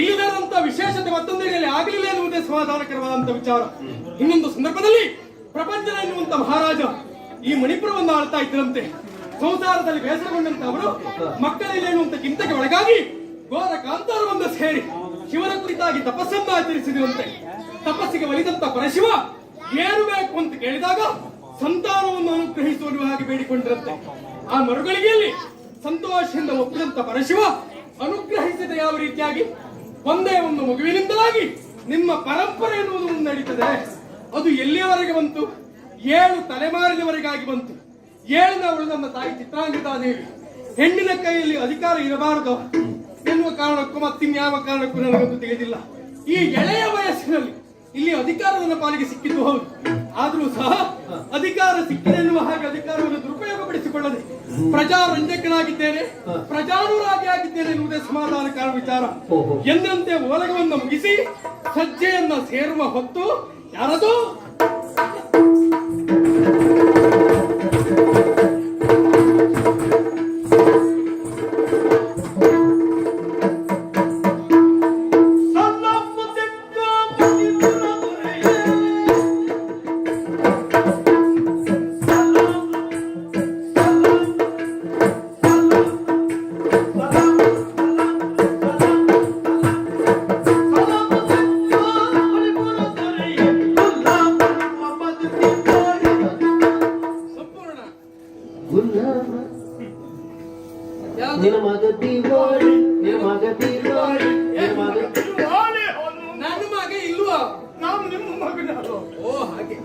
ಇಲ್ಲದಂತ ವಿಶೇಷತೆ ಮತ್ತೊಂದೆಡೆಯಲ್ಲಿ ಆಗಲಿಲ್ಲ ಎನ್ನುವುದೇ ಸಮಾಧಾನಕರವಾದಂತಹ ವಿಚಾರ. ಇನ್ನೊಂದು ಸಂದರ್ಭದಲ್ಲಿ ಪ್ರಪಂಚ ಎನ್ನುವಂತ ಮಹಾರಾಜ ಈ ಮಣಿಪುರವನ್ನು ಆಳ್ತಾ ಇದ್ದರಂತೆ. ಸಂಸಾರದಲ್ಲಿ ಬೇಸರಗೊಂಡಂತ ಅವರು ಮಕ್ಕಳಿಲ್ಲ ಎನ್ನುವಂತ ಚಿಂತೆಗೆ ಒಳಗಾಗಿ ಘೋರ ಕಾಂತಾರವನ್ನು ಸೇರಿ ಶಿವನ ಕುರಿತಾಗಿ ತಪಸ್ಸನ್ನು ಆಚರಿಸಿದಂತೆ. ತಪಸ್ಸಿಗೆ ಒಲಿದಂತ ಪರಶಿವ ಏನು ಬೇಕು ಅಂತ ಕೇಳಿದಾಗ ಸಂತಾನವನ್ನು ಅನುಗ್ರಹಿಸುವ ಹಾಗೆ ಬೇಡಿಕೊಂಡಿರಂತೆ. ಆ ಮರುಗಳಿಗೆಯಲ್ಲಿ ಸಂತೋಷದಿಂದ ಒಪ್ಪಿದಂತ ಪರಶಿವ ಅನುಗ್ರಹಿಸಿದ ಯಾವ ರೀತಿಯಾಗಿ ಒಂದೇ ಒಂದು ಮಗುವಿನಿಂದಲಾಗಿ ನಿಮ್ಮ ಪರಂಪರೆ ಎನ್ನುವುದು ಮುನ್ನಡೀತದೆ. ಅದು ಎಲ್ಲಿಯವರೆಗೆ ಬಂತು? 7 ತಲೆಮಾರಿನವರೆಗಾಗಿ ಬಂತು. 7ನೇ ನನ್ನ ತಾಯಿ ಚಿತ್ರಾಂಗದಾದೇವಿ ಹೆಣ್ಣಿನ ಕೈಯಲ್ಲಿ ಅಧಿಕಾರ ಇರಬಾರದು ಎನ್ನುವ ಕಾರಣಕ್ಕೂ ಮತ್ತಿನ್ಯಾವ ಕಾರಣಕ್ಕೂ ನನಗಂತೂ ತಿಳಿದಿಲ್ಲ. ಈ ಎಳೆಯ ವಯಸ್ಸಿನಲ್ಲಿ ಇಲ್ಲಿ ಅಧಿಕಾರ ನನ್ನ ಪಾಲಿಗೆ ಸಿಕ್ಕಿದ್ದು ಹೌದು. ಆದರೂ ಸಹ ಅಧಿಕಾರ ಸಿಕ್ಕಿದೆ ಎನ್ನುವ ಹಾಗೆ ಅಧಿಕಾರವನ್ನು ದುರುಪಯೋಗಪಡಿಸಿಕೊಳ್ಳದೆ ಪ್ರಜಾರಂಜಕನಾಗಿದ್ದೇನೆ, ಪ್ರಜಾನುರಾಗಿ ಆಗಿದ್ದೇನೆ ಎನ್ನುವುದೇ ಸಮಾಧಾನಕಾರ ವಿಚಾರ. ಎಂದಂತೆ ಓಲಗವನ್ನು ಮುಗಿಸಿ ಸಜ್ಜೆಯನ್ನ ಸೇರುವ ಹೊತ್ತು ಯಾರದು ನನ್ನ ಮಗ ಇಲ್ವಾ? ನಾನು ನಿಮ್ಮ ಮಗನ. ಓ ಹಾಗೆ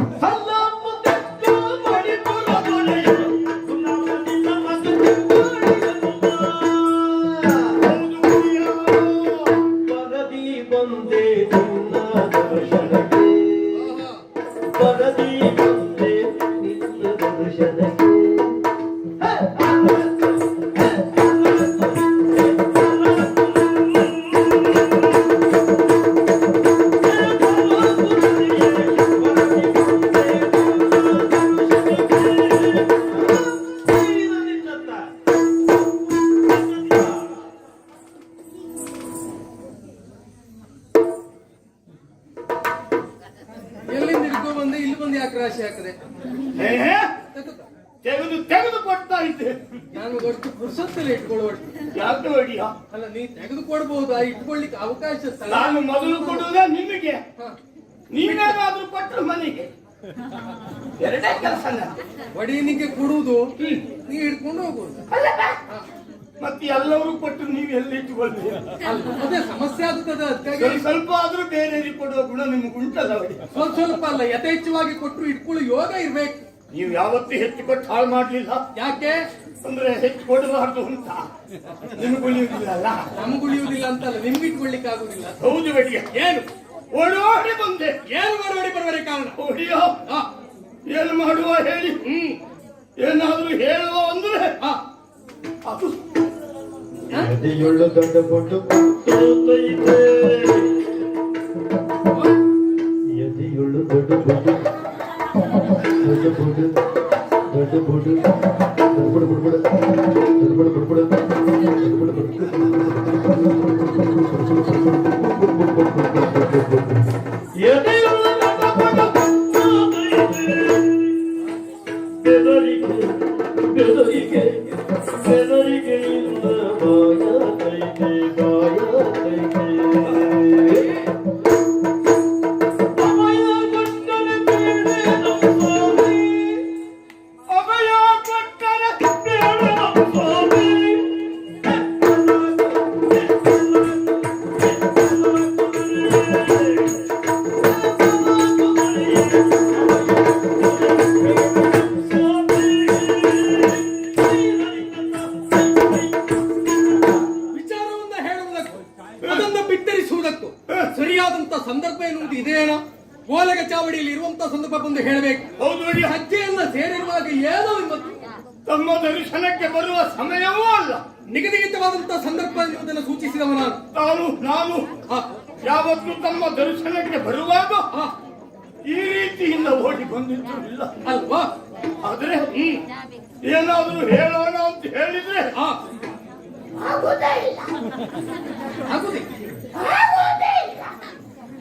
ರಾಶಿ ಹಾಕದೆ ತೆಗೆದು ತೆಗೆದು ಕೊಡ್ತಾ ಇದ್ದೆ. ನಾನು ಅಷ್ಟು ಪುರುಷತ್ತಲ್ಲಿ ಇಟ್ಕೊಳ್ಳುವಷ್ಟು ಯಾಕೆ ಹೊಡಿಯ ಅಲ್ಲ, ನೀ ತೆಗೆದು ಕೊಡ್ಬಹುದು, ಇಟ್ಕೊಳ್ಳಿಕ್ಕೆ ಅವಕಾಶ. ನಾನು ಮೊದಲು ಕೊಡುವುದೇ ನಿಮಗೆ, ನೀವೇನಾದ್ರೂ ಕೊಟ್ಟರು ಮನೆಗೆ. ಎರಡೇ ಕೆಲಸ, ಒಡಿನಿಗೆ ಕೊಡುವುದು, ನೀ ಹಿಡ್ಕೊಂಡು ಹೋಗುದು. ಮತ್ತೆ ಎಲ್ಲರೂ ಕೊಟ್ಟು ನೀವು ಎಲ್ಲಿ ಇಟ್ಟುಕೊಳ್ಳಿ, ಅದೇ ಸಮಸ್ಯೆ ಆಗುತ್ತದೆ. ಅದಕ್ಕಾಗಿ ಸ್ವಲ್ಪ ಆದ್ರೂ ಬೇರೆ ಕೊಡುವ ಗುಣ ನಿಮ್ಗೆ ಉಂಟಲ್ಲ. ಸ್ವಲ್ಪ ಸ್ವಲ್ಪ ಅಲ್ಲ, ಯಥೇಚ್ಛವಾಗಿ ಕೊಟ್ಟರು ಇಟ್ಕೊಳ್ಳೋ ಯೋಗ ಇರ್ಬೇಕು. ನೀವು ಯಾವತ್ತೂ ಹೆಚ್ಚು ಕೊಟ್ಟು ಹಾಳು ಮಾಡ್ಲಿಲ್ಲ. ಯಾಕೆ ಅಂದ್ರೆ ಹೆಚ್ಚು ಕೊಡಬಾರ್ದು ಅಂತ. ನಿಮ್ಗೆ ಉಳಿಯುವುದಿಲ್ಲ ಅಲ್ಲ, ನಮ್ಗೆ ಉಳಿಯುವುದಿಲ್ಲ ಅಂತಲ್ಲ, ನಿಮ್ಗೆ ಇಟ್ಕೊಳ್ಳಿಕ್ಕೆ ಆಗುದಿಲ್ಲ. ಹೌದು ಬೆಳಿಗ್ಗೆ ಏನು ಓಡೋಡಿ ಬಂದೆ. ಏನು ಓಡೋಡಿ ಬರುವರೆ ಕಾರಣ? ಓಡಿಯೋ ಏನು ಮಾಡುವ ಹೇಳಿ. ಏನಾದ್ರೂ ಹೇಳುವ ಅಂದ್ರೆ ಅದು ಎದೆಯುಳ್ಳು ದೊಡ್ಡ ಬೊಡ್ಡು ಎದೆಯುಳ್ಳು ದೊಡ್ಡ ಬೊಡ್ಡು ದೊಡ್ಡ ಬೊಡ್ಡು ದೊಡ್ಡ ಬೊಡ್ಡು ಬುಡ ಬುಡ ಬುಡ ಬುಡ ಬುಡ ಬುಡ ಬುಡ ಬುಡ ಸರಿಯಾದಂತ ಸಂದರ್ಭ ಎನ್ನುವುದು ಇದೇನೋ ಓಲಗ ಚಾವಡಿಯಲ್ಲಿ ಇರುವಂತ ಸಂದರ್ಭ ಬಂದು ಹೇಳಬೇಕು. ಹೌದು ಒಡೆಯ. ಹೆಜ್ಜೆಯನ್ನ ಸೇರಿರುವಾಗ ಏನೋ ಇವತ್ತು ತಮ್ಮ ದರ್ಶನಕ್ಕೆ ಬರುವ ಸಮಯವೂ ಅಲ್ಲ. ನಿಗದಿತವಾದಂತ ಸಂದರ್ಭ ಎನ್ನುವುದನ್ನು ಸೂಚಿಸಿದವ ನಾನು ಆ, ಯಾವತ್ತು ತಮ್ಮ ದರ್ಶನಕ್ಕೆ ಬರುವಾಗ ಆ, ಈ ರೀತಿಯಿಂದ ಓಡಿ ಬಂದಿದ್ದು ಇಲ್ಲ ಅಲ್ವಾ? ಆದ್ರೆ ಏನಾದ್ರೂ ಹೇಳೋಣ ಅಂತ ಹೇಳಿದ್ರೆ ಆ, ಆಗುದಿಲ್ಲ.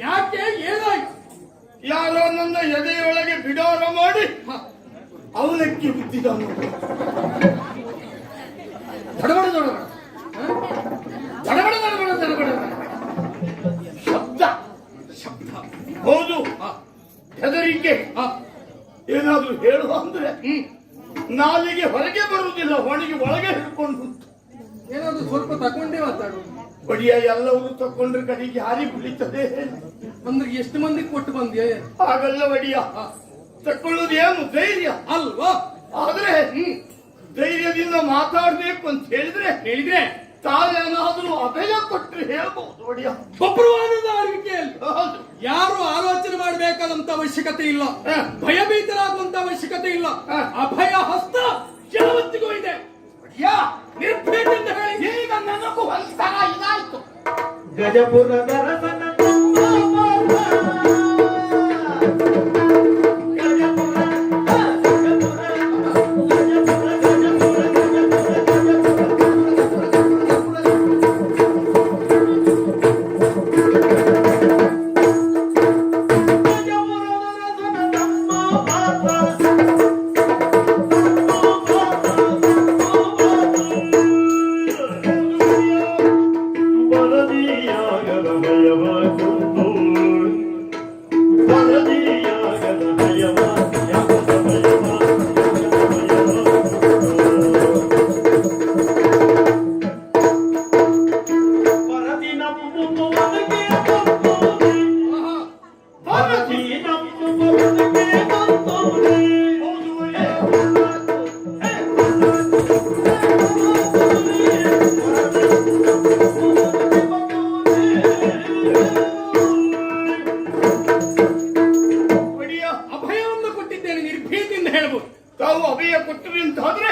ಯಾಕೆ ಏನಾಯ್ತು? ಯಾರೋ ನನ್ನ ಎದೆಯೊಳಗೆ ಬಿಡಾರ ಮಾಡಿ ಹ, ಅವನಕ್ಕೆ ಬಿದ್ದಿದನು. ದಡಬಡ ದಡಬಡ. ಹ? ದಡಬಡ ದಡಬಡ ದಡಬಡ ಶಬ್ದ ಶಬ್ದ. ಹೌದು. ಆ, ಹೆದರಿಕೆ. ಆ, ಏನಾದ್ರೂ ಹೇಳುವ ಅಂದ್ರೆ ನಾಲಿಗೆ ಹೊರಗೆ ಬರುವುದಿಲ್ಲ, ಒಣಗಿ ಒಳಗೆ ಹಿಡ್ಕೊಂಡು. ಏನಾದ್ರು ಸ್ವಲ್ಪ ತಕೊಂಡೇ ಮಾತಾಡು. ಬಡಿಯ ಎಲ್ಲವೂ ತಕೊಂಡ್ರೆ ಕಡೆಗೆ ಯಾರಿಗೆ ಉಳಿತದೆ? ಅಂದ್ರೆ ಎಷ್ಟು ಮಂದಿಗೆ ಕೊಟ್ಟು ಬಂದ್ಯಾ? ಹಾಗಲ್ಲ ಬಡಿಯ, ತಕೊಳ್ಳುವುದು ಏನು ಧೈರ್ಯ ಅಲ್ವಾ? ಆದ್ರೆ ಧೈರ್ಯದಿಂದ ಮಾತಾಡ್ಬೇಕು ಅಂತ ಹೇಳಿದ್ರೆ ತಾವೇನಾದ್ರೂ ಅಭಯ ಕೊಟ್ಟರೆ ಹೇಳ್ಬಹುದು ಬಡಿಯ. ಬಬ್ರುವಾನದ ಅರಿವಿಕೆಯಲ್ಲಿ ಹೌದು. ಯಾರು ಆಲೋಚನೆ ಮಾಡಬೇಕಾದಂತ ಅವಶ್ಯಕತೆ ಇಲ್ಲ, ಭಯಭೀತರಾಗುವಂತ ಅವಶ್ಯಕತೆ ಇಲ್ಲ. ಅಭಯ ಹಸ್ತ ಯಾವತ್ತಿಗೂ ಇದೆ. ಯಾ ನಿರ್ಭೀತಿಯಿಂದ ಹೇಳಿ. ಈಗ ನನಗೂ ಒಂಥರ ಇದಾಯ್ತು. ಗಜಪುರದ ರಸನ ಅಭಯವನ್ನು ಕೊಟ್ಟಿದ್ದೇನೆ, ನಿರ್ಭೀತಿಯಿಂದ ಹೇಳ್ಬೋದು. ತಾವು ಅಭಯ ಕೊಟ್ಟರು ಅಂತಾದ್ರೆ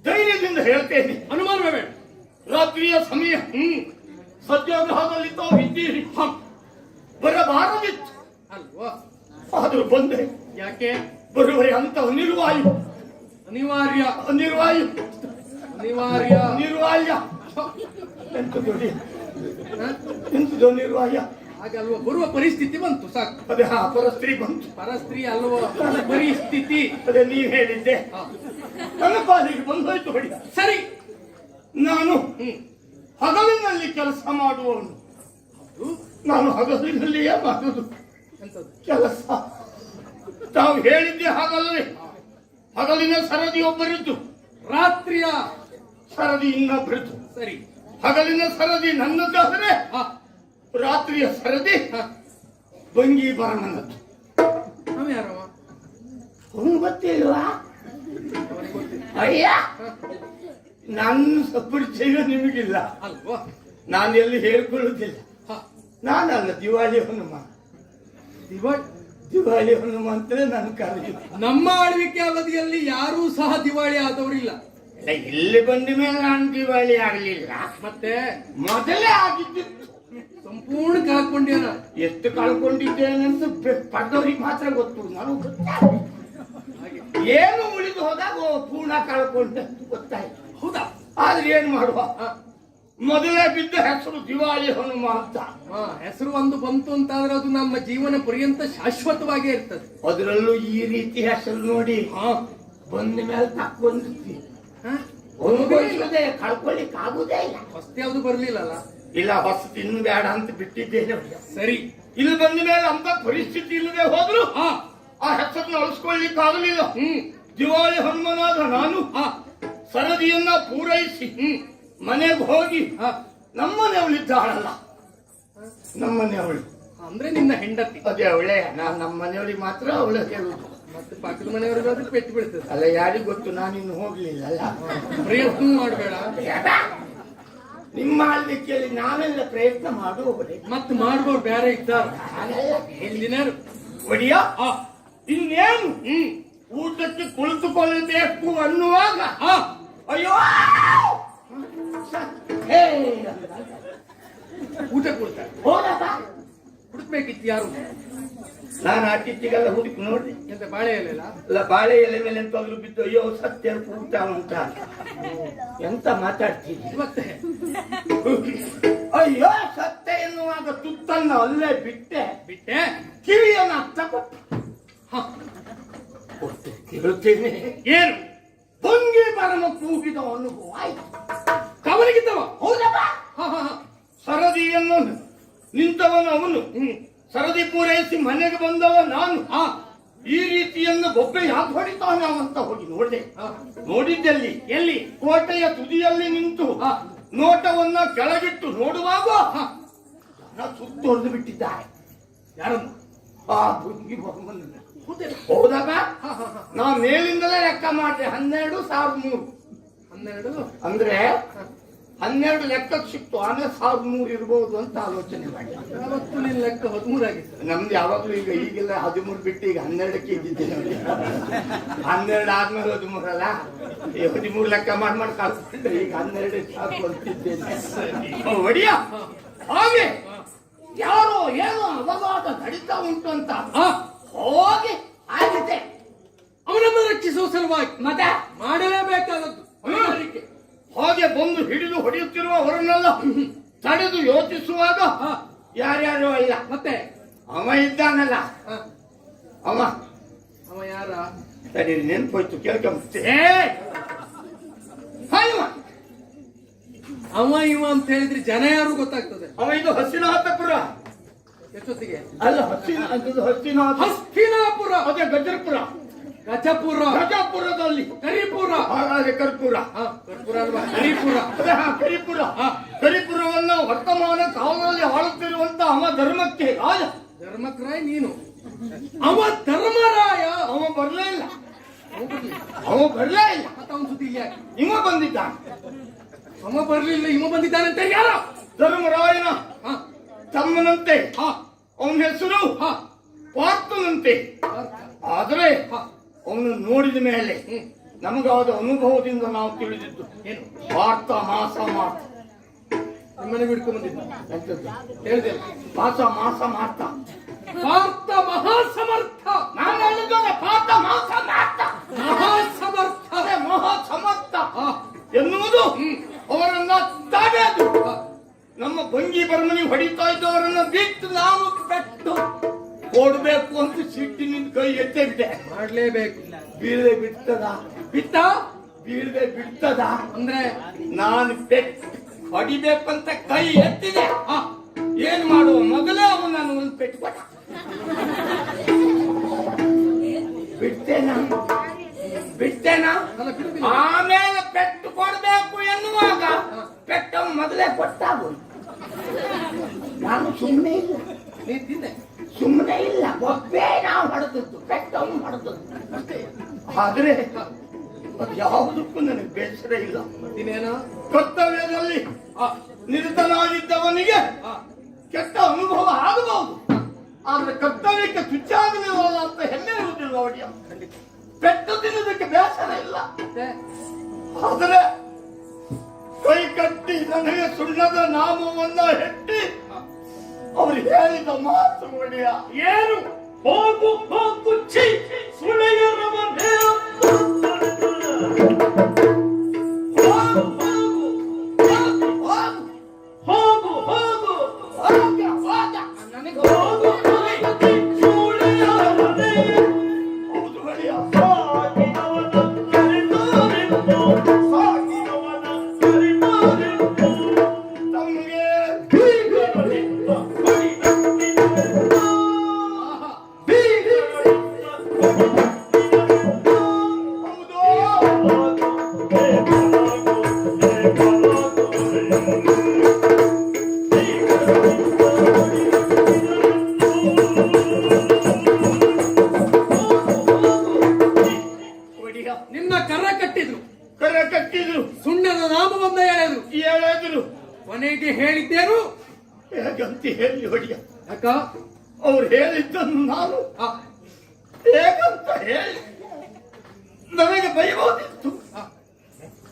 ಧೈರ್ಯದಿಂದ ಹೇಳ್ತೇನೆ, ಅನುಮಾನವೇ ಬೇಡ. ರಾತ್ರಿಯ ಸಮಯ ಸತ್ಯಾಗ್ರಹದಲ್ಲಿ ತಾವು ಇದ್ದೀರಿ, ಬರಬಾರದಿತ್ತು. ಅಲ್ವಾ? ಆದ್ರೂ ಬಂದೆ. ಯಾಕೆ? ಬರುವರೆ ಅಂತ ನಿರ್ವಾಯು ಅನಿವಾರ್ಯ. ನಿರ್ವಾಯು ಅನಿವಾರ್ಯ. ನಿರ್ವಾಯ ಎಂತದೋ ನಿರ್ವಾಯ. ಹಾಗಲ್ವಾ? ಬರುವ ಪರಿಸ್ಥಿತಿ ಬಂತು, ಸಾಕು. ಅದೇ ಪರಸ್ತ್ರೀ ಬಂತು. ಪರಸ್ತ್ರೀ ಅಲ್ವಾ? ಪರಿಸ್ಥಿತಿ. ಅದೇ ನೀವ್ ಹೇಳಿದ್ದೆ, ನನ್ನ ಪಾಲಿಗೆ ಬಂದೋಯ್ತು ಹೊಡಿಯ. ಸರಿ, ನಾನು ಹಗಲಿನಲ್ಲಿ ಕೆಲಸ ಮಾಡುವವನು. ನಾನು ಹಗಲಿನಲ್ಲಿಯೇ ಮಾಡುವುದು ಎಂತದ್ದು? ಕೆಲಸ. ತಾವು ಹೇಳಿದ್ದೆ ಹಾಗಲ್ಲವೇ? ಹಗಲಿನ ಸರದಿ ಒಬ್ಬರಿದ್ದು, ರಾತ್ರಿಯ ಸರದಿ ಇನ್ನೊಬ್ಬರಿದ್ದು. ಸರಿ. ಹಗಲಿನ ಸರದಿ ನನ್ನದಾದರೆ ರಾತ್ರಿಯ ಸರದಿ ಬಂಗಿ ಬರಣ್ಣನದ್ದು. ನಾವ್ ಯಾರವ? ಅವನು ಗೊತ್ತಿಲ್ವಾ? ಅಯ್ಯ, ನನ್ನ ಪರಿಚಯ ನಿಮಗಿಲ್ಲ ಅಲ್ವಾ? ನಾನು ಎಲ್ಲಿ ಹೇಳ್ಕೊಳ್ಳುವುದಿಲ್ಲ. ನಾನಲ್ಲ, ದಿವಾಳಿ ಹನುಮ. ದಿವಾಳಿ ಹನುಮ ಅಂತಲೇ ನಾನು ಕರೆಯುದು. ನಮ್ಮ ಆಳ್ವಿಕೆ ಅವಧಿಯಲ್ಲಿ ಯಾರೂ ಸಹ ದಿವಾಳಿ ಆದವರಿಲ್ಲ. ಇಲ್ಲಿ ಬಂದ ಮೇಲೆ ನಾನು ದಿವಾಳಿ ಆಗಲಿಲ್ಲ, ಮತ್ತೆ ಮೊದಲೇ ಆಗಿದ್ದಿತ್ತು. ಸಂಪೂರ್ಣ ಕಳ್ಕೊಂಡೇನ? ಎಷ್ಟು ಕಳ್ಕೊಂಡಿದ್ದೇನೆ ಅಂತ ಪಡೆದವ್ರಿಗೆ ಮಾತ್ರ ಗೊತ್ತು, ನಾನು ಏನು ಉಳಿದು ಹೋದಾಗ ಪೂರ್ಣ ಕಳ್ಕೊಂಡೆ ಗೊತ್ತಾಯ್ತು. ಹೌದಾ? ಆದ್ರೆ ಏನ್ ಮಾಡುವ, ಮೊದಲೇ ಬಿದ್ದ ಹೆಸರು ದಿವಾಳಿ ಹನುಮ ಅಂತ. ಹೆಸರು ಒಂದು ಬಂತು ಅಂತಾದ್ರೆ ಅದು ನಮ್ಮ ಜೀವನ ಪರ್ಯಂತ ಶಾಶ್ವತವಾಗೇ ಇರ್ತದೆ. ಅದರಲ್ಲೂ ಈ ರೀತಿ ಹೆಸರು ನೋಡಿ ಬಂದ ಮೇಲೆ ತಕ್ಕೊಂಡಿ ಕಳ್ಕೊಳ್ಳಿಕ್ ಆಗುದೇ ಇಲ್ಲ. ಹೊಸ್ತು ಯಾವ್ದು ಬರ್ಲಿಲ್ಲಲ್ಲ? ಇಲ್ಲ, ಹೊಸದು ಇನ್ನು ಬೇಡ ಅಂತ ಬಿಟ್ಟಿದ್ದೇನೆ. ಸರಿ, ಇಲ್ಲಿ ಬಂದ ಮೇಲೆ ಅಂತ ಪರಿಸ್ಥಿತಿ ಇಲ್ಲದೆ ಹೋದ್ರು ಆ ಹೆಸರನ್ನು ಅಳಿಸ್ಕೊಳ್ಳಿಕ್ಕೆ ಆಗಲಿಲ್ಲ. ದಿವಾಳಿ ಹನುಮನಾದ ನಾನು ಸರದಿಯನ್ನ ಪೂರೈಸಿ ಮನೆಗೆ ಹೋಗಿ ನಮ್ಮನೆ ಅವಳಿದ್ದಾಳಲ್ಲ, ನಮ್ಮನೆ ಅವಳು ಅಂದ್ರೆ ನಿನ್ನ ಹೆಂಡತಿ. ಅದೇ ಅವಳೆ. ನಾನು ನಮ್ಮ ಮನೆಯವಳಿಗೆ ಮಾತ್ರ ಅವಳು ಹೇಳುದು, ಮತ್ತೆ ಪಕ್ಕದ ಮನೆಯವರಿಗಾದ್ರೂ ಪೆಟ್ಟು ಬೀಳ್ತದೆ. ಅಲ್ಲ, ಯಾರಿಗೂ ಗೊತ್ತು, ನಾನಿನ್ನು ಹೋಗ್ಲಿಲ್ಲ ಅಲ್ಲ. ಪ್ರಯತ್ನ ಮಾಡಬೇಡ. ನಿಮ್ಮ ಆಳ್ವಿಕೆ ನಾವೆಲ್ಲ ಪ್ರಯತ್ನ ಮಾಡುವವರೇ. ಮತ್ತೆ ಮಾಡುವವ್ರು ಬೇರೆ ಇದ್ದಾರ ಎಲ್ಲಿನೇರು ಒಡಿಯ ಇನ್ನೇನು ಊಟಕ್ಕೆ ಕುಳಿತುಕೊಳ್ಳಬೇಕು ಅನ್ನುವಾಗ ಅಯ್ಯೋ ಹೇ, ಊಟ ಕೊಡ್ತಾರೆ ಹೋದಪ್ಪ. ಹುಡುಕ್ಬೇಕಿತ್ತು ಯಾರು ನಾನು ಆ ಟಿಟ್ಟಿಗೆಲ್ಲ ಹುಡುಕಿ ನೋಡ್ರಿ. ಎಂತ ಬಾಳೆ ಎಲೆಲ್ಲ ಅಲ್ಲ ಬಾಳೆ ಎಲೆ ಮೇಲೆ ಎಂತಾದ್ರು ಬಿದ್ದು ಅಯ್ಯೋ ಸತ್ಯ ಊಟ ಅಂತ ಎಂತ ಮಾತಾಡ್ತೀನಿ. ಮತ್ತೆ ಅಯ್ಯೋ ಸತ್ಯ ಎನ್ನುವಾಗ ತುತ್ತನ್ನು ಅಲ್ಲೇ ಬಿಟ್ಟೆ ಕಿವಿಯನ್ನು ಹತ್ತಕೊಟ್ಟು ಕೇಳುತ್ತೇನೆ. ಏನು ಹೊಂಗಿ ಬರಲು ಕೂಗಿದ ಅನುಭವ ಆಯ್ತು. ಕವಲಿಗಿದ್ದವ ಹೌದಪ್ಪ. ಸರದಿಯನ್ನು ನಿಂತವನು ಅವನು, ಸರದಿ ಪೂರೈಸಿ ಮನೆಗೆ ಬಂದವ ನಾನು. ಈ ರೀತಿಯನ್ನು ಬೊಬ್ಬೆ ಯಾಕೆ ಹೊಡಿತಾನ ಅಂತ ಹೋಗಿ ನೋಡಿದೆ. ನೋಡಿದ್ದಲ್ಲಿ ಎಲ್ಲಿ ಕೋಟೆಯ ತುದಿಯಲ್ಲಿ ನಿಂತು ನೋಟವನ್ನ ಕೆಳಗಿಟ್ಟು ನೋಡುವಾಗ ಸುತ್ತು ಹೊಡೆದು ಬಿಟ್ಟಿದ್ದಾರೆ. ಯಾರನ್ನು ಆ ಭುಂಗಿ ಬೊಮ್ಮನ್ನ. ಹೌದಾಗ ನಾ ಮೇಲಿಂದಲೇ ಲೆಕ್ಕ ಮಾಡಿದೆ 12,300. 12 ಅಂದ್ರೆ 12 ಲೆಕ್ಕಕ್ಕೆ ಸಿಕ್ತು. ಆಮೇಲೆ 1,100 ಇರ್ಬೋದು ಅಂತ ಆಲೋಚನೆ ಮಾಡಿ. ಅವತ್ತು ನಿನ್ನ ಲೆಕ್ಕ 13 ಆಗಿತ್ತು. ನಮ್ದು ಯಾವಾಗ್ಲೂ ಈಗೆಲ್ಲ 13 ಬಿಟ್ಟು ಈಗ 12ಕ್ಕೆ ಇದ್ದಿದ್ದೇನೆ. 12 ಆದ್ಮೇಲೆ 13 ಅಲ್ಲ, 13 ಲೆಕ್ಕ ಮಾಡಿ ಕಳ್ಸ್ಕೊಂಡ್ರೆ ಈಗ 12 ಸಾಕು ಅಂತಿದ್ದೇನೆ. ಒಡಿಯ ಹಾಗೆ ಯಾರೋ ಏನೋ ಅಪಘಾತ ನಡೀತಾ ಉಂಟು ಅಂತ ಹೋಗಿ ಆಗಿದೆ. ಅವನನ್ನು ರಕ್ಷಿಸುವ ಸಲುವಾಗಿ ಮತ್ತೆ ಮಾಡಲೇಬೇಕಾದದ್ದು ಹೊಣೆಗಾರಿಕೆ. ಹಾಗೆ ಬಂದು ಹಿಡಿದು ಹೊಡೆಯುತ್ತಿರುವ ಅವರನ್ನೆಲ್ಲ ತಡೆದು ಯೋಚಿಸುವಾಗ ಯಾರ್ಯಾರು ಇಲ್ಲ. ಮತ್ತೆ ಅವ ಇದ್ದಾನಲ್ಲ ಅವ ಯಾರ ಸರಿ ನೆನ್ಪೋಯ್ತು ಕೇಳ್ಕೊಂಬ. ಅವ ಇವ ಅಂತ ಹೇಳಿದ್ರೆ ಜನ ಯಾರು ಗೊತ್ತಾಗ್ತದೆ. ಅವ ಇದು ಹಸ್ತಿನಾಥಪುರ. ಎಷ್ಟೊತ್ತಿಗೆ ಅಲ್ಲ ಹಸ್ತಿನಾಥ ಹಸ್ತಿನಾಪುರ, ಅದೇ ಗಜಪುರ, ಗಜಪುರ, ಗಜಪುರದಲ್ಲಿ ಕರಿಪುರ, ಹಾಗಾದ್ರೆ ಕರ್ಪೂರ, ಕರ್ಪುರ ಅಲ್ವಾ ಕರಿಪುರ. ಕರಿಪುರ. ಕರಿಪುರವನ್ನು ವರ್ತಮಾನ ಕಾಲದಲ್ಲಿ ಆಳುತ್ತಿರುವಂತ ಅವ ಧರ್ಮಕ್ಕೆ ರಾಜ. ಧರ್ಮಕ್ರಾಯ್ ನೀನು. ಅವ ಧರ್ಮರಾಯ. ಅವ ಬರ್ಲೇ ಇಲ್ಲ. ಮತ್ತೆ ಅವನ ಸುದ್ದಿ ಇಲ್ಲ. ಇವ ಬಂದಿದ್ದಾನೆ. ಅವ ಬರ್ಲಿಲ್ಲ, ಇವ ಬಂದಿದ್ದಾನಂತೆ. ಯಾರ ಧರ್ಮರಾಯನ ತಮ್ಮನಂತೆ. ಅವನ ಹೆಸರು ಪಾರ್ಥನಂತೆ. ಆದರೆ ಅವನು ನೋಡಿದ ಮೇಲೆ ನಮಗಾದ ಅನುಭವದಿಂದ ನಾವು ತಿಳಿದಿದ್ದು ಏನು? ಪಾರ್ಥ ಮಾಸ ಮಾರ್ಥ. ನಿಮ್ಮನೆ ಬಿಡ್ಕೊಂಡ್ ಬಂದಿದ್ದ ಹೇಳಿದೆ. ಮಾಸ ಮಾರ್ಥ. ಪಾರ್ಥ ಮಹಾಸಮರ್ಥ. ನಾನು ಹೇಳಿದ್ದೇನೆ ಪಾರ್ಥ ಮಾಸ ಮಾರ್ಥ. ಮಹಾಸಮರ್ಥ, ಮಹಾಸಮರ್ಥ ಎನ್ನುವುದು ಅವರನ್ನ ತಡೆದು ನಮ್ಮ ಭಂಗಿ ಬರ್ಮನಿ ಹೊಡಿತಾ ಇದ್ದವರನ್ನ ಬಿಟ್ಟು ನಾವು ಪೆಟ್ಟು ಕೊಡ್ಬೇಕು ಅಂತ ಸಿಟ್ಟಿನಿಂದ ಕೈ ಎತ್ತಿದ್ದೆ. ಮಾಡ್ಲೇಬೇಕು. ಬೀಳದೆ ಬಿಡ್ತದ ಬೀಳದೆ ಬಿಡ್ತದ ಅಂದ್ರೆ ನಾನು ಪೆಟ್ಟು ಹೊಡಿಬೇಕಂತ ಕೈ ಎತ್ತಿದೆ. ಏನ್ ಮಾಡುವ ಮೊದಲೇ ಅವನು ನಾನು ಒಂದು ಪೆಟ್ಟು ಕೊಟ್ಟ. ಬಿಡ್ತೇನಾ ಆಮೇಲೆ ಪೆಟ್ಟು ಕೊಡ್ಬೇಕು ಎನ್ನುವಾಗ ಪೆಟ್ಟು ಮೊದಲೇ ಕೊಟ್ಟಾಗ ನಾನು ಸುಮ್ಮನೆ ಇಲ್ಲ. ಸುಮ್ಮನೆ ಇಲ್ಲ. ಒಬ್ಬೇ ನಾವು ಹೊಡೆದದ್ದು, ಪೆಟ್ಟವನು ಹೊಡೆದದ್ದು ಅಷ್ಟೇ. ಆದ್ರೆ ಅದು ಯಾವುದಕ್ಕೂ ನನಗೆ ಬೇಸರ ಇಲ್ಲ. ಇನ್ನೇನು ಕರ್ತವ್ಯದಲ್ಲಿ ನಿರತನಾಗಿದ್ದವನಿಗೆ ಕೆಟ್ಟ ಅನುಭವ ಆಗಬಹುದು. ಆದ್ರೆ ಕರ್ತವ್ಯಕ್ಕೆ ತುಚ್ಚಾಗಲಿಲ್ಲ ಅಂತ ಹೆಮ್ಮೆ ಇರುವುದಿಲ್ಲ. ಒಡೆಯ ಪೆಟ್ಟು ತಿನ್ನೋದಕ್ಕೆ ಬೇಸರ ಇಲ್ಲ. ಆದರೆ ಕೈ ಕಟ್ಟಿ ನನಗೆ ಸುಣ್ಣದ ನಾಮವನ್ನ ಹೆಟ್ಟಿ ಅವರು ಹೇಳಿದ ಮಾತು ಒಡೆಯ ಏನು? ಹೋಗು ಹೋಗು ಚಿ ಸುಳೆಯರ ಮನೆ ಹೋಗು ಹೋಗು ನನಗೆ ಹೋಗು ಸುಳೆಯರ ಮನೆ. ಹೌದು ಒಡೆಯ. ಅವ್ರು ಹೇಳಿದ್ದನ್ನು ನಾನು ಆ, ಹೇಗಂತ ಹೇಳಿ ನನಗೆ ಬೈಬೋದಿತ್ತು.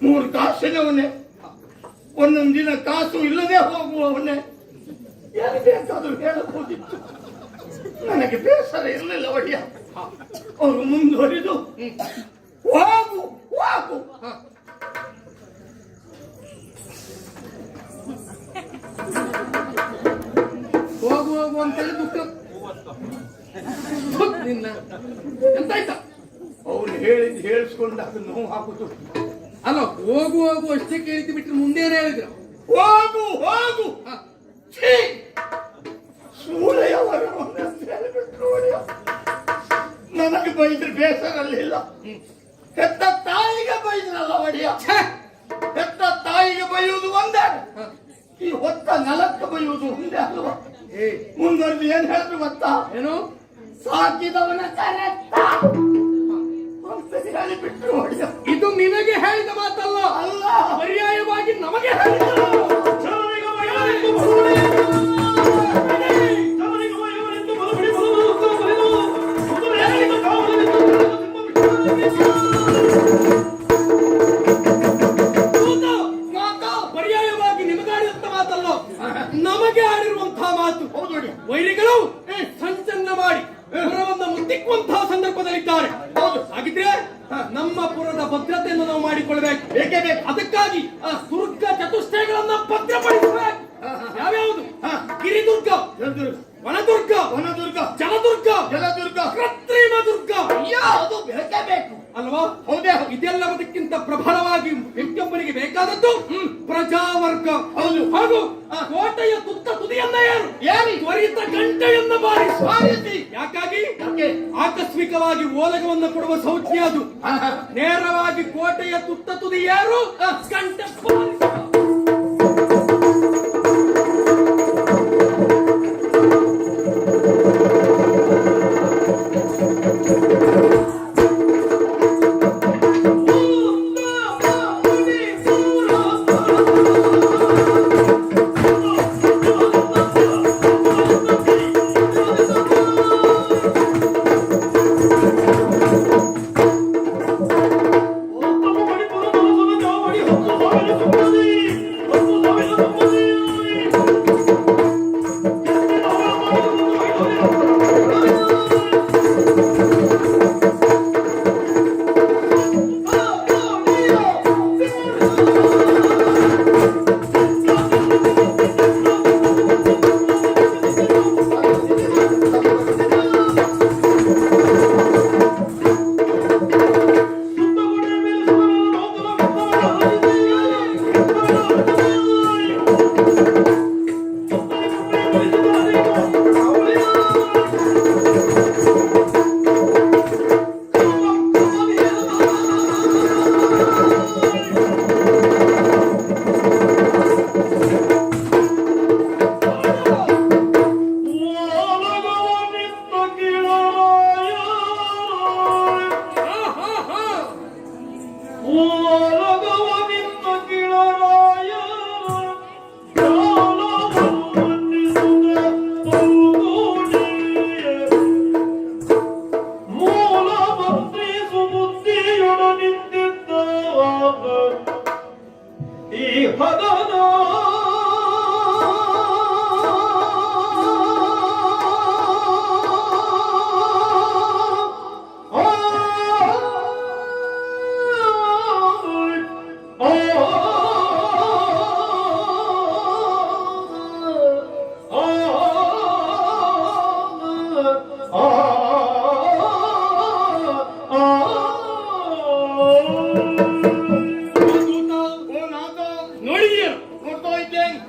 3 ಕಾಸಿನವನೇ, ಒಂದೊಂದು ದಿನ ಕಾಸು ಇಲ್ಲದೆ ಹೋಗುವವನೇ, ಏನು ಬೇಕಾದ್ರೂ ಹೇಳಬಹುದಿತ್ತು. ನನಗೆ ಬೇಸರ ಇರಲಿಲ್ಲ ಒಡೆಯ. ಅವರು ಮುಂದುವರಿದು ಹೋಗು ಹೋಗು, ಹೋಗು ಹೋಗು ಅಂತೇಳಿ ದುಃಖ ನಿನ್ನ ಎಂತಾಯ್ತಾ? ಅವ್ರು ಹೇಳಿಸ್ಕೊಂಡಾಗ ನೋವು ಹಾಕುದು. ಅಲ್ಲ, ಹೋಗು ಹೋಗು ಅಷ್ಟೇ ಕೇಳಿದ್ದು ಬಿಟ್ರೆ ಮುಂದೇನೆ ಹೇಳಿದ್ರು ಹೋಗು ಹೋಗು. ಛೀ! ಸೂಳೆಯವರ ಹೇಳಿಬಿಟ್ರು ಒಡೆಯ. ನನಗೆ ಬೈದ್ರೆ ಬೇಸರಲ್ಲಿಲ್ಲ, ಹೆತ್ತ ತಾಯಿಗೆ ಬೈದ್ರಲ್ಲ ಒಡೆಯ. ಹೆತ್ತ ತಾಯಿಗೆ ಬೈಯುವುದು ಒಂದೇ, ಈ ಹೊತ್ತ ನೆಲಕ್ಕೆ ಬೈಯುವುದು ಒಂದೇ ಅಲ್ವಾ? ಮುಂದುವರೆದು ಏನ್ ಹೇಳಿದ್ರು ಗೊತ್ತಾ? ಏನು? ಸಾಕಿದವನ ಕರೆಕ್ಟ ಅಂತ ಹೇಳಿಬಿಟ್ರು ಒಡೆಯ. ಇದು ನಿನಗೆ ಹೇಳಿದ ಮಾತಲ್ಲ, ಅಲ್ಲ, ಪರ್ಯಾಯವಾಗಿ ನಮಗೆ ಹೇಳಿದರು. ಪರ್ಯಾಯವಾಗಿ ನಿಮಗಾಡಿದಂತ ಮಾತಲ್ಲ, ನಮಗೆ ಆಡಿರುವಂತಹ ಮಾತು. ಹೌದು, ವೈರಿಗಳು ಸಂಚನ್ನ ಮಾಡಿ ಪುರವನ್ನು ಮುತ್ತಿಕ್ಕುವಂತಹ ಸಂದರ್ಭದಲ್ಲಿದ್ದಾರೆ. ಹೌದು. ಹಾಗಿದ್ರೆ ನಮ್ಮ ಪುರದ ಭದ್ರತೆಯನ್ನು ನಾವು ಮಾಡಿಕೊಳ್ಬೇಕು. ಬೇಕೇ ಬೇಕು. ಅದಕ್ಕಾಗಿ ದುರ್ಗ ಚತುಷ್ಟಯಗಳನ್ನ ಭದ್ರಪಡಿಸಬೇಕು. ಯಾವ್ಯಾವುದು? ಗಿರಿದುರ್ಗ, ವನದುರ್ಗ, ವನದುರ್ಗ, ಜಲದುರ್ಗ, ಜಲದುರ್ಗ, ಕೃತ್ರಿಮ ದುರ್ಗ. ಯಾವುದು ಬೇಕೇ ಬೇಕು ಅಲ್ವಾ? ಹೌದೇ. ಇದೆಲ್ಲದಕ್ಕಿಂತ ಪ್ರಬಲವಾಗಿ ವ್ಯಕ್ತಿಯೊಬ್ಬರಿಗೆ ಬೇಕಾದದ್ದು ಪ್ರಜಾವರ್ಗ. ಹೌದು. ಹಾಗೂ ಕೋಟೆಯ ತುತ್ತ ತುದಿಯನ್ನ ಏರಿ ತ್ವರಿತ ಗಂಟೆಯನ್ನ ಬಾರಿಸಿ. ಯಾಕಾಗಿ? ಆಕಸ್ಮಿಕವಾಗಿ ಓಲಗವನ್ನು ಕೊಡುವ ಸೌಜ್ಞೆ ಅದು. ನೇರವಾಗಿ ಕೋಟೆಯ ತುತ್ತ ತುದಿ ಏರು, ಗಂಟೆ ಬಾರಿಸು.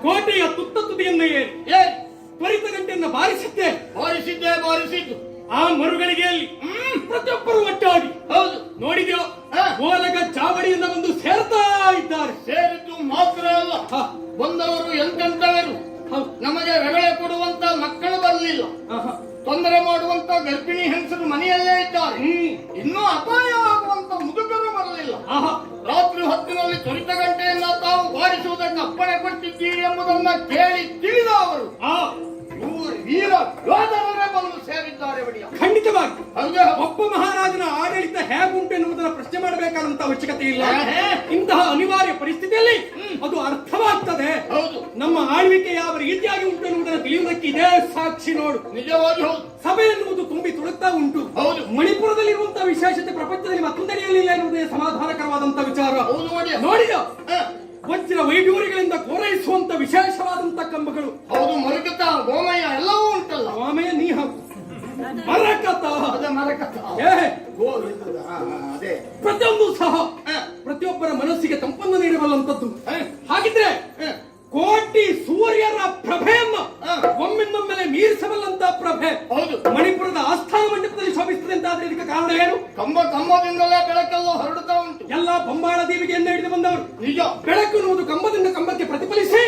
ಕೋಟೆಯ ತುತ್ತ ತುದಿಯನ್ನು ತ್ವರಿತ ಗಂಟೆಯನ್ನು ಬಾರಿಸಿದ್ದು ಆ ಮರುಗಳಿಗೆಯಲ್ಲಿ ಪ್ರತಿಯೊಬ್ಬರು ಒಟ್ಟಾಗಿ. ಹೌದು, ನೋಡಿದ್ಯೋ? ಓಲಗ ಚಾವಡಿಯಿಂದ ಬಂದು ಸೇರ್ತಾ ಇದ್ದಾರೆ. ಸೇರಿದ್ದು ಮಾತ್ರ ಅಲ್ಲ, ಬಂದವರು ಎಂತೆಂತವರು. ನಮಗೆ ರಗಳೆ ಕೊಡುವಂತ ಮಕ್ಕಳು ಬರಲಿಲ್ಲ, ತೊಂದರೆ ಮಾಡುವಂತ ಗರ್ಭಿಣಿ ಹೆಂಗಸರು ಮನೆಯಲ್ಲೇ ಇದ್ದಾರೆ. ಇನ್ನೂ ಅಪಾಯ ಆಗುವಂತ ಮುದುಕರು ಬರಲಿಲ್ಲ. ರಾತ್ರಿ ಹೊತ್ತಿನಲ್ಲಿ ತ್ವರಿತ ಗಂಟೆಯಿಂದ ತಾವು ಬಾರಿಸುವುದಕ್ಕೆ ಅಪ್ಪಣೆ ಕೊಟ್ಟಿದ್ದೀರಿ ಎಂಬುದನ್ನ ಕೇಳಿ ತಿಳಿದ ಅವರು ವೀರ ಯೋಧರೇ ಬಂದು ಸೇರಿದ್ದಾರೆ ಬಡಿಯ. ಖಂಡಿತವಾಗಿ ಹೌದಾ? ಒಬ್ಬ ಮಹಾರಾಜನ ಆಡಳಿತ ಹೇಗುಂಟು ಎನ್ನುವುದನ್ನು ಪ್ರಶ್ನೆ ಮಾಡಬೇಕಾದಂತ ಅವಶ್ಯಕತೆ ಇಲ್ಲ. ಹೇ. ಇಂತಹ ಅನಿವಾರ್ಯ ಪರಿಸ್ಥಿತಿಯಲ್ಲಿ ಅದು ಅರ್ಥವಾಗ್ತದೆ. ಹೌದು. ನಮ್ಮ ಆಳ್ವಿಕೆ ಯಾವ ರೀತಿಯಾಗಿ ಉಂಟು ಎನ್ನುವುದನ್ನು ತಿಳಿಯುವುದಕ್ಕೆ ಇದೇ ಸಾಕ್ಷಿ ನೋಡು. ನಿಜವಾಗಿ ಹೌದು. ಸಭೆ ಎನ್ನುವುದು ತುಂಬಿ ತುಳುಕ್ತಾ ಉಂಟು. ಹೌದು. ಮಣಿಪುರದಲ್ಲಿರುವಂತಹ ವಿಶೇಷತೆ ಪ್ರಪಂಚದಲ್ಲಿ ಮತ್ತೊಂದೆಡೆಯಲ್ಲಿಲ್ಲ ಎನ್ನುವುದೇ ಸಮಾಧಾನಕರವಾದಂತಹ ವಿಚಾರ. ಹೌದು ಒಡೆಯ. ನೋಡಿದ ಹ. ವಜ್ರ ವೈಡೂರಿಗಳಿಂದ ಕೋರೈಸುವಂತ ವಿಶೇಷವಾದಂತ ಕಂಬಗಳು. ಹೌದು, ಮರುಕತ ಗೋಮಯ ಎಲ್ಲವೂ ಉಂಟಲ್ಲ. ಆಮೇಲೆ ನೀ ಹಾಕು ಮರಕತ ಅದೇ ಮರಕತ. ಏ ಗೋ ಇದು, ಅದೇ ಪ್ರತಿಯೊಂದು ಸಹ ಹ. ಪ್ರತಿಯೊಬ್ಬರ ಮನಸ್ಸಿಗೆ ತಂಪನ್ನು ನೀಡಬಲ್ಲಂತದ್ದು. ಹ. ಹಾಗಿದ್ರೆ ಹ. ಕೋಟಿ ಸೂರ್ಯರ ಪ್ರಭೆಯನ್ನು ಹ. ಒಮ್ಮಿಂದೊಮ್ಮೆಲೆ ಮೀರಿಸಬಲ್ಲಂತ ಪ್ರಭೆ ಹೌದು. ಮಣಿಪುರದ ಆಸ್ಥಾನ ಮಂಟಪದಲ್ಲಿ ಶೋಭಿಸುತ್ತದೆ ಅಂತ ಆದ್ರೆ ಇದಕ್ಕೆ ಕಾರಣ ಏನು? ಕಂಬದಿಂದಲೇ ಬೆಳಕೆಲ್ಲ ಹೊರಡುತ್ತಾ ಉಂಟು. ಎಲ್ಲ ಬೊಂಬಾಳ ದೀವಿಗೆಯನ್ನು ಹಿಡಿದು ಬಂದವರು. ನಿಜ. ಬೆಳಕು ಎನ್ನುವುದು ಕಂಬದಿಂದ ಕಂಬಕ್ಕೆ ಪ್ರತಿಫಲಿಸಿ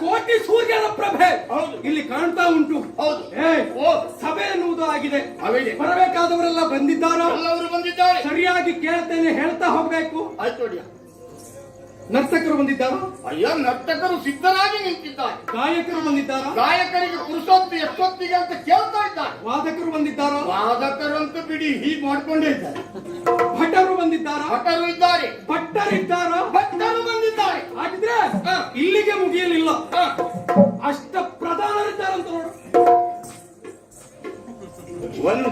ಕೋಟಿ ಸೂರ್ಯರ ಪ್ರಭೆ ಹೌದು. ಇಲ್ಲಿ ಕಾಣ್ತಾ ಉಂಟು. ಹೌದು. ಏ ಓ, ಸಭೆ ಎನ್ನುವುದು ಆಗಿದೆ. ಆಗಿದೆ. ಬರಬೇಕಾದವರೆಲ್ಲ ಬಂದಿದ್ದಾರೋ? ಎಲ್ಲವರು ಬಂದಿದ್ದಾರೆ. ಸರಿಯಾಗಿ ಕೇಳ್ತೇನೆ, ಹೇಳ್ತಾ ಹೋಗ್ಬೇಕು. ಆಯ್ತು ಒಡೆಯ. ನರ್ತಕರು ಬಂದಿದ್ದಾರೋ? ಅಯ್ಯ, ನರ್ತಕರು ಸಿದ್ಧರಾಗಿ ನಿಂತಿದ್ದಾರೆ. ಗಾಯಕರು ಬಂದಿದ್ದಾರೋ? ಗಾಯಕರಿಗೆ ಪುರುಷೋತ್ತು ಎಷ್ಟೊತ್ತಿಗೆ ಅಂತ ಕೇಳ್ತಾ ಇದ್ದಾರೆ. ವಾದಕರು ಬಂದಿದ್ದಾರೋ? ವಾದಕರಂತೂ ಬಿಡಿ, ಹೀಗೆ ಮಾಡ್ಕೊಂಡೇ ಇದ್ದಾರೆ. ಭಟರು ಬಂದಿದ್ದಾರೋ? ಭಟರು ಇದ್ದಾರೆ. ಭಟ್ಟರಿದ್ದಾರೋ? ಭಟ್ಟರು ಬಂದಿದ್ದಾರೆ. ಹಾಗಿದ್ರೆ ಇಲ್ಲಿಗೆ ಮುಗಿಯಲಿಲ್ಲ. ಹ. ಅಷ್ಟ ಪ್ರಧಾನರಿದ್ದಾರಂತ ನೋಡು. 1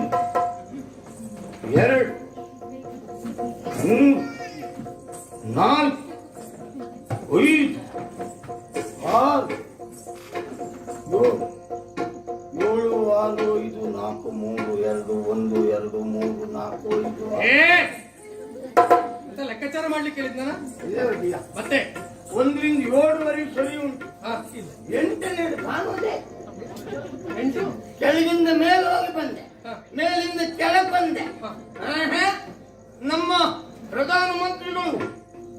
2 3 4 5 6 7 7 6 5 4 3 2 1 2 3 4 5 ಏ ಅಂತ ಲೆಕ್ಕಾಚಾರ ಮಾಡ್ಲಿಕ್ಕೆ ಹೇಳಿದ್ನ ಮತ್ತೆ 1 ರಿಂದ 7 ವರೆಗೆ ಸರಿ ಉಂಟು. ಹ, 8ನೇ ಕಾಣುವುದೇ. 8 ಕೆಳಗಿಂದ ಮೇಲೋಗಿ ಬಂದೆ, ಹ. ಮೇಲಿಂದ ಕೆಳಗೆ ಬಂದೆ. ಹ. ನಮ್ಮ ಪ್ರಧಾನ ಮಂತ್ರಿಗಳು,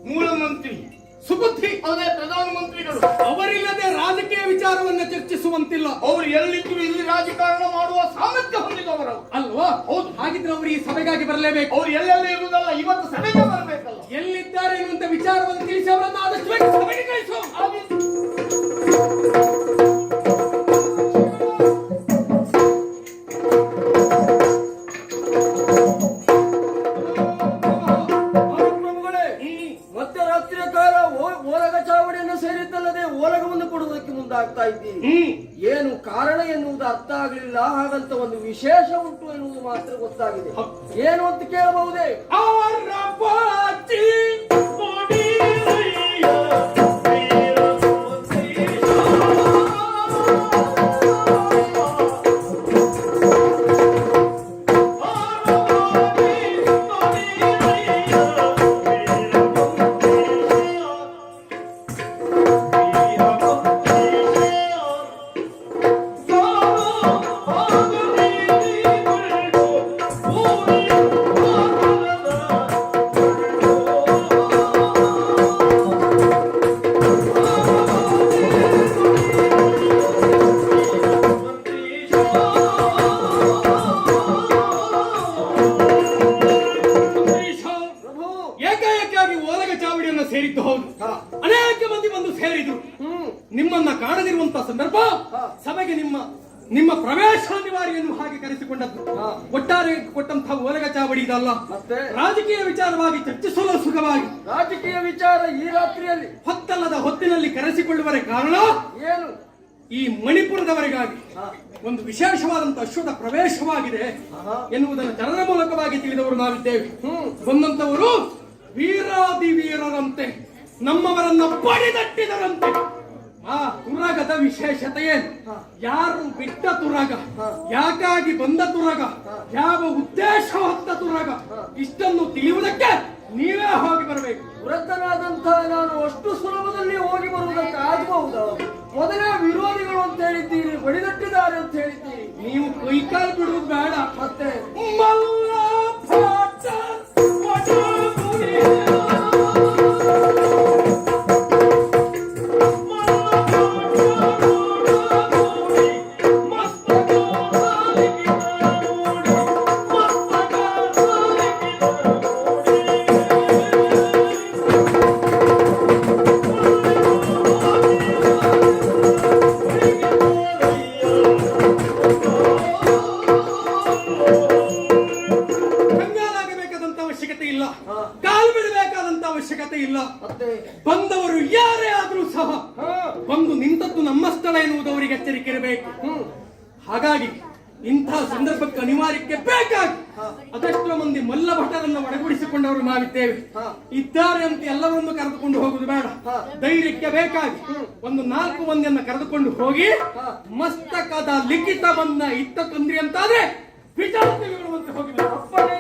ಮೂಲ ಮಂತ್ರಿ ಸುಬುದ್ಧಿ. ಅದೇ ಪ್ರಧಾನ ಮಂತ್ರಿಗಳು. ಅವರಿಲ್ಲದೆ ರಾಜಕೀಯ ವಿಚಾರವನ್ನ ಚರ್ಚಿಸುವಂತಿಲ್ಲ. ಅವರು ಎಲ್ಲಿದ್ರು ಇಲ್ಲಿ ರಾಜಕಾರಣ ಮಾಡುವ ಸಾಮರ್ಥ್ಯ ಹೊಂದಿದವರು ಅಲ್ವಾ? ಹೌದು. ಹಾಗಿದ್ರೆ ಅವರು ಈ ಸಭೆಗಾಗಿ ಬರಲೇಬೇಕು. ಅವ್ರು ಎಲ್ಲೆಲ್ಲ ಇರುವುದಲ್ಲ, ಇವತ್ತು ಸಭೆಗೆ ಬರಬೇಕಲ್ಲ. ಎಲ್ಲಿದ್ದಾರೆ ಎನ್ನುವಂತ ವಿಚಾರವನ್ನು ತಿಳಿಸಿ ಅವರನ್ನು ಆದಷ್ಟು ಬೇಗ ಸಭೆಗೆ ಕಳಿಸು. ಮಧ್ಯರಾತ್ರಿಯ ಕಾಲ ಓಲಗ ಚಾವಡಿಯನ್ನು ಸೇರಿದ್ದಲ್ಲದೆ ಓಲಗವನ್ನು ಕೊಡುವುದಕ್ಕೆ ಮುಂದಾಗ್ತಾ ಇದ್ದೀನಿ. ಏನು ಕಾರಣ ಎನ್ನುವುದು ಅರ್ಥ ಆಗಲಿಲ್ಲ. ಹಾಗಂತ ಒಂದು ವಿಶೇಷ ಉಂಟು ಎನ್ನುವುದು ಮಾತ್ರ ಗೊತ್ತಾಗಿದೆ. ಏನು ಅಂತ ಕೇಳಬಹುದೇ? ಏಕಾಏಕಿಯಾಗಿ ಓಲಗ ಚಾವಡಿಯನ್ನು ಸೇರಿದ್ದು ಹೌದು. ಅನೇಕ ಮಂದಿ ಬಂದು ಸೇರಿದ್ರು. ನಿಮ್ಮನ್ನ ಕಾಣದಿರುವಂತಹ ಸಂದರ್ಭ ಸಭೆಗೆ ನಿಮ್ಮ ಪ್ರವೇಶ ಅನಿವಾರ್ಯನ್ನು ಹಾಗೆ ಕರೆಸಿಕೊಂಡದ್ದು. ಒಟ್ಟಾರೆ ಕೊಟ್ಟಂತಹ ಓಲಗ ಚಾವಡಿ ಇದಲ್ಲ, ಮತ್ತೆ ರಾಜಕೀಯ ವಿಚಾರವಾಗಿ ಚರ್ಚಿಸಲು ಸುಖವಾಗಿ ರಾಜಕೀಯ ವಿಚಾರ ಈ ರಾತ್ರಿಯಲ್ಲಿ ಹೊತ್ತಲ್ಲದ ಹೊತ್ತಿನಲ್ಲಿ ಕರೆಸಿಕೊಳ್ಳುವರೆ ಕಾರಣ ಏನು? ಈ ಮಣಿಪುರದವರಿಗಾಗಿ ಒಂದು ವಿಶೇಷವಾದಂತಹ ಅಶ್ವದ ಪ್ರವೇಶವಾಗಿದೆ ಎನ್ನುವುದನ್ನು ಜನರ ಮೂಲಕವಾಗಿ ತಿಳಿದವರು ನಾವಿದ್ದೇವೆ. ಬಂದಂತವರು ವೀರಾದಿ ವೀರರಂತೆ ನಮ್ಮವರನ್ನ ಬಡಿದಟ್ಟಿದರಂತೆ. ಆ ತುರಗದ ವಿಶೇಷತೆ ಏನು? ಯಾರು ಬಿಟ್ಟ ತುರಗ, ಯಾಕಾಗಿ ಬಂದ ತುರಗ, ಯಾವ ಉದ್ದೇಶ ಹೊತ್ತ ತುರಗ, ಇಷ್ಟನ್ನು ತಿಳಿಯುವುದಕ್ಕೆ ನೀವೇ ಹೋಗಿ ಬರಬೇಕು. ವೃದ್ಧನಾದಂತಹ ನಾನು ಅಷ್ಟು ಸುಲಭದಲ್ಲಿ ಹೋಗಿ ಬರುವುದಕ್ಕೆ ಆಗಬಹುದಾ? ಮೊದಲೇ ವಿರೋಧಿಗಳು ಅಂತ ಹೇಳಿದ್ದೀರಿ, ಬಡಿದಟ್ಟಿದ್ದಾರೆ ಅಂತ ಹೇಳಿದ್ದೀರಿ. ನೀವು ಕೈಕಾಲು ಬಿಡುವುದು ಬೇಡ. ಮತ್ತೆ ಮಲ್ಲ ಪಾಠ ಧರ್ಮಸ್ಥಳ ಎನ್ನುವುದು ಅವರಿಗೆ ಎಚ್ಚರಿಕೆ ಇರಬೇಕು. ಹಾಗಾಗಿ ಇಂತಹ ಸಂದರ್ಭಕ್ಕೆ ಅನಿವಾರ್ಯಕ್ಕೆ ಬೇಕಾಗಿ ಅದೆಷ್ಟೋ ಮಂದಿ ಮಲ್ಲ ಭಟರನ್ನು ಒಡಗೂಡಿಸಿಕೊಂಡವರು ನಾವಿದ್ದೇವೆ. ಇದ್ದಾರೆ ಅಂತ ಎಲ್ಲವನ್ನೂ ಕರೆದುಕೊಂಡು ಹೋಗುದು ಬೇಡ. ಧೈರ್ಯಕ್ಕೆ ಬೇಕಾಗಿ ಒಂದು 4 ಮಂದಿಯನ್ನ ಕರೆದುಕೊಂಡು ಹೋಗಿ ಮಸ್ತಕದ ಲಿಖಿತವನ್ನ ಇತ್ತ ತಂದ್ರಿ ಅಂತಾದ್ರೆ ವಿಚಾರಣೆ ಹೇಳುವಂತೆ ಹೋಗಿದ್ದಾರೆ. ಅಪ್ಪನೇ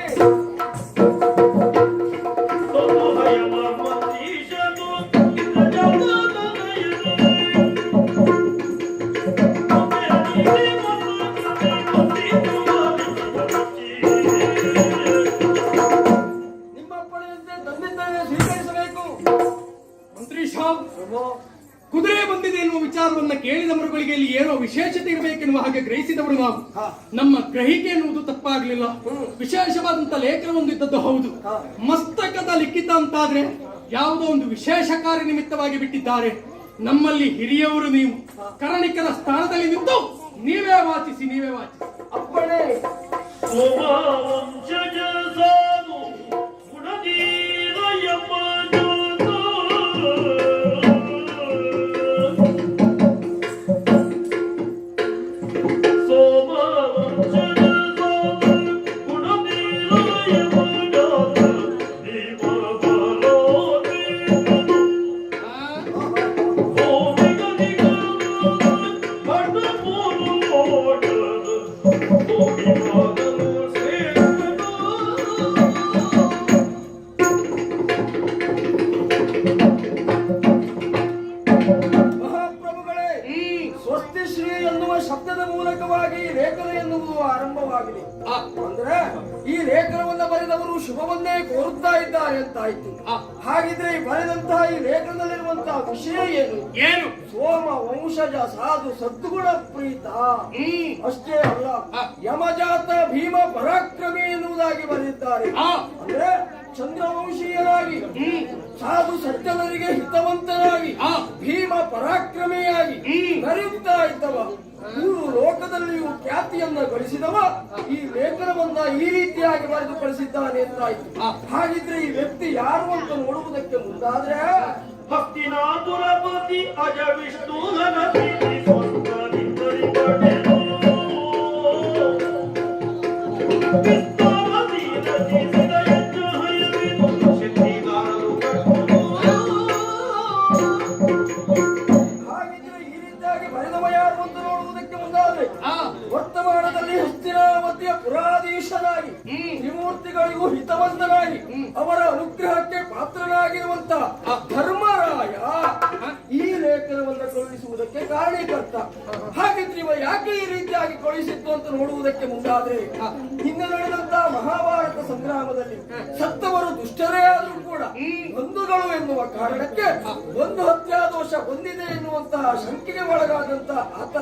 ಕುದುರೆ ಬಂದಿದೆ ಎನ್ನುವ ವಿಚಾರವನ್ನ ಕೇಳಿದ ಮರುಗಳಿಗೆ ಇಲ್ಲಿ ಏನೋ ವಿಶೇಷತೆ ಇರಬೇಕೆನ್ನುವ ಹಾಗೆ ಗ್ರಹಿಸಿದವರು ನಾವು. ನಮ್ಮ ಗ್ರಹಿಕೆ ಎನ್ನುವುದು ತಪ್ಪಾಗ್ಲಿಲ್ಲ. ವಿಶೇಷವಾದಂತ ಲೇಖನವೊಂದು ಇದ್ದದ್ದು ಹೌದು. ಮಸ್ತಕದ ಲಿಖಿತ ಅಂತಾದ್ರೆ ಯಾವುದೋ ಒಂದು ವಿಶೇಷ ಕಾರ್ಯ ನಿಮಿತ್ತವಾಗಿ ಬಿಟ್ಟಿದ್ದಾರೆ. ನಮ್ಮಲ್ಲಿ ಹಿರಿಯವರು ನೀವು ಕರಣಿಕರ ಸ್ಥಾನದಲ್ಲಿ ನಿಂತು ನೀವೇ ವಾಚಿಸಿ. ಅಪ್ಪಣೆ. ಶಬ್ದದ ಮೂಲಕವಾಗಿ ಲೇಖನ ಎನ್ನುವುದು ಆರಂಭವಾಗಿದೆ. ಅಂದ್ರೆ ಈ ಲೇಖನವನ್ನ ಬರೆದವರು ಶುಭವನ್ನೇ ಕೋರುತ್ತಾ ಇದ್ದಾರೆ ಅಂತಾಯ್ತು. ಹಾಗಿದ್ರೆ ಬರೆದಂತಹ ಈ ಲೇಖನದಲ್ಲಿರುವಂತಹ ವಿಷಯ ಏನು? ಸೋಮ ವಂಶಜ ಸಾಧು ಸದ್ಗುಣ ಪ್ರೀತ. ಅಷ್ಟೇ ಅಲ್ಲ, ಯಮಜಾತ ಭೀಮ ಪರಾಕ್ರಮಿ ಎನ್ನುವುದಾಗಿ ಬರೆದಿದ್ದಾರೆ. ಅಂದ್ರೆ ಚಂದ್ರವಂಶೀಯರಾಗಿ ಸಾಧು ಸಜ್ಜನರಿಗೆ ಹಿತವಂತರಾಗಿ ಭೀಮ ಪರಾಕ್ರಮಿಯಾಗಿ ಕರೆಯುತ್ತಾ ಇದ್ದವ, 3 ಲೋಕದಲ್ಲಿಯೂ ಖ್ಯಾತಿಯನ್ನ ಗಳಿಸಿದವ ಈ ಲೇಖನವನ್ನ ಈ ರೀತಿಯಾಗಿ ಬರೆದು ಕಳಿಸಿದ್ದಾನೆ ಅಂತಾಯ್ತು. ಹಾಗಿದ್ರೆ ಈ ವ್ಯಕ್ತಿ ಯಾರು ಅಂತ ನೋಡುವುದಕ್ಕೆ ಮುಂದಾದ್ರೆ ಹಸ್ತಿನಾಪುರಪತಿ ಅಜ ವಿಷ್ಣು ವರ್ತಮಾನದಲ್ಲಿ ಹಸ್ತಿನಾವತಿಯ ಪುರಾಧೀಶನಾಗಿ ತ್ರಿಮೂರ್ತಿಗಳಿಗೂ ಹಿತವಂತನಾಗಿ ಅವರ ಅನುಗ್ರಹಕ್ಕೆ ಪಾತ್ರನಾಗಿರುವಂತ ಧರ್ಮರಾಯ ಈ ಲೇಖನವನ್ನು ಕಳುಹಿಸುವುದಕ್ಕೆ ಕಾರಣೀಕರ್ತ. ಹಾಗಿದ್ರೆ ಇವ ಯಾಕೆ ಈ ರೀತಿಯಾಗಿ ಕಳುಹಿಸಿತ್ತು ಅಂತ ನೋಡುವುದಕ್ಕೆ ಮುಂದಾದ್ರೆ ಹಿಂದೆ ನಡೆದಂತಹ ಮಹಾಭಾರತ ಸಂಗ್ರಾಮದಲ್ಲಿ ಸತ್ತವರು ದುಷ್ಟರೇ ಆದರೂ ಕೂಡ ಬಂಧುಗಳು ಎನ್ನುವ ಕಾರಣಕ್ಕೆ ಒಂದು ಹತ್ಯಾದೋಷ ಬಂದಿದೆ ಎನ್ನುವಂತಹ ಶಂಕೆಗೆ ಒಳಗಾದಂತಹ ಆತ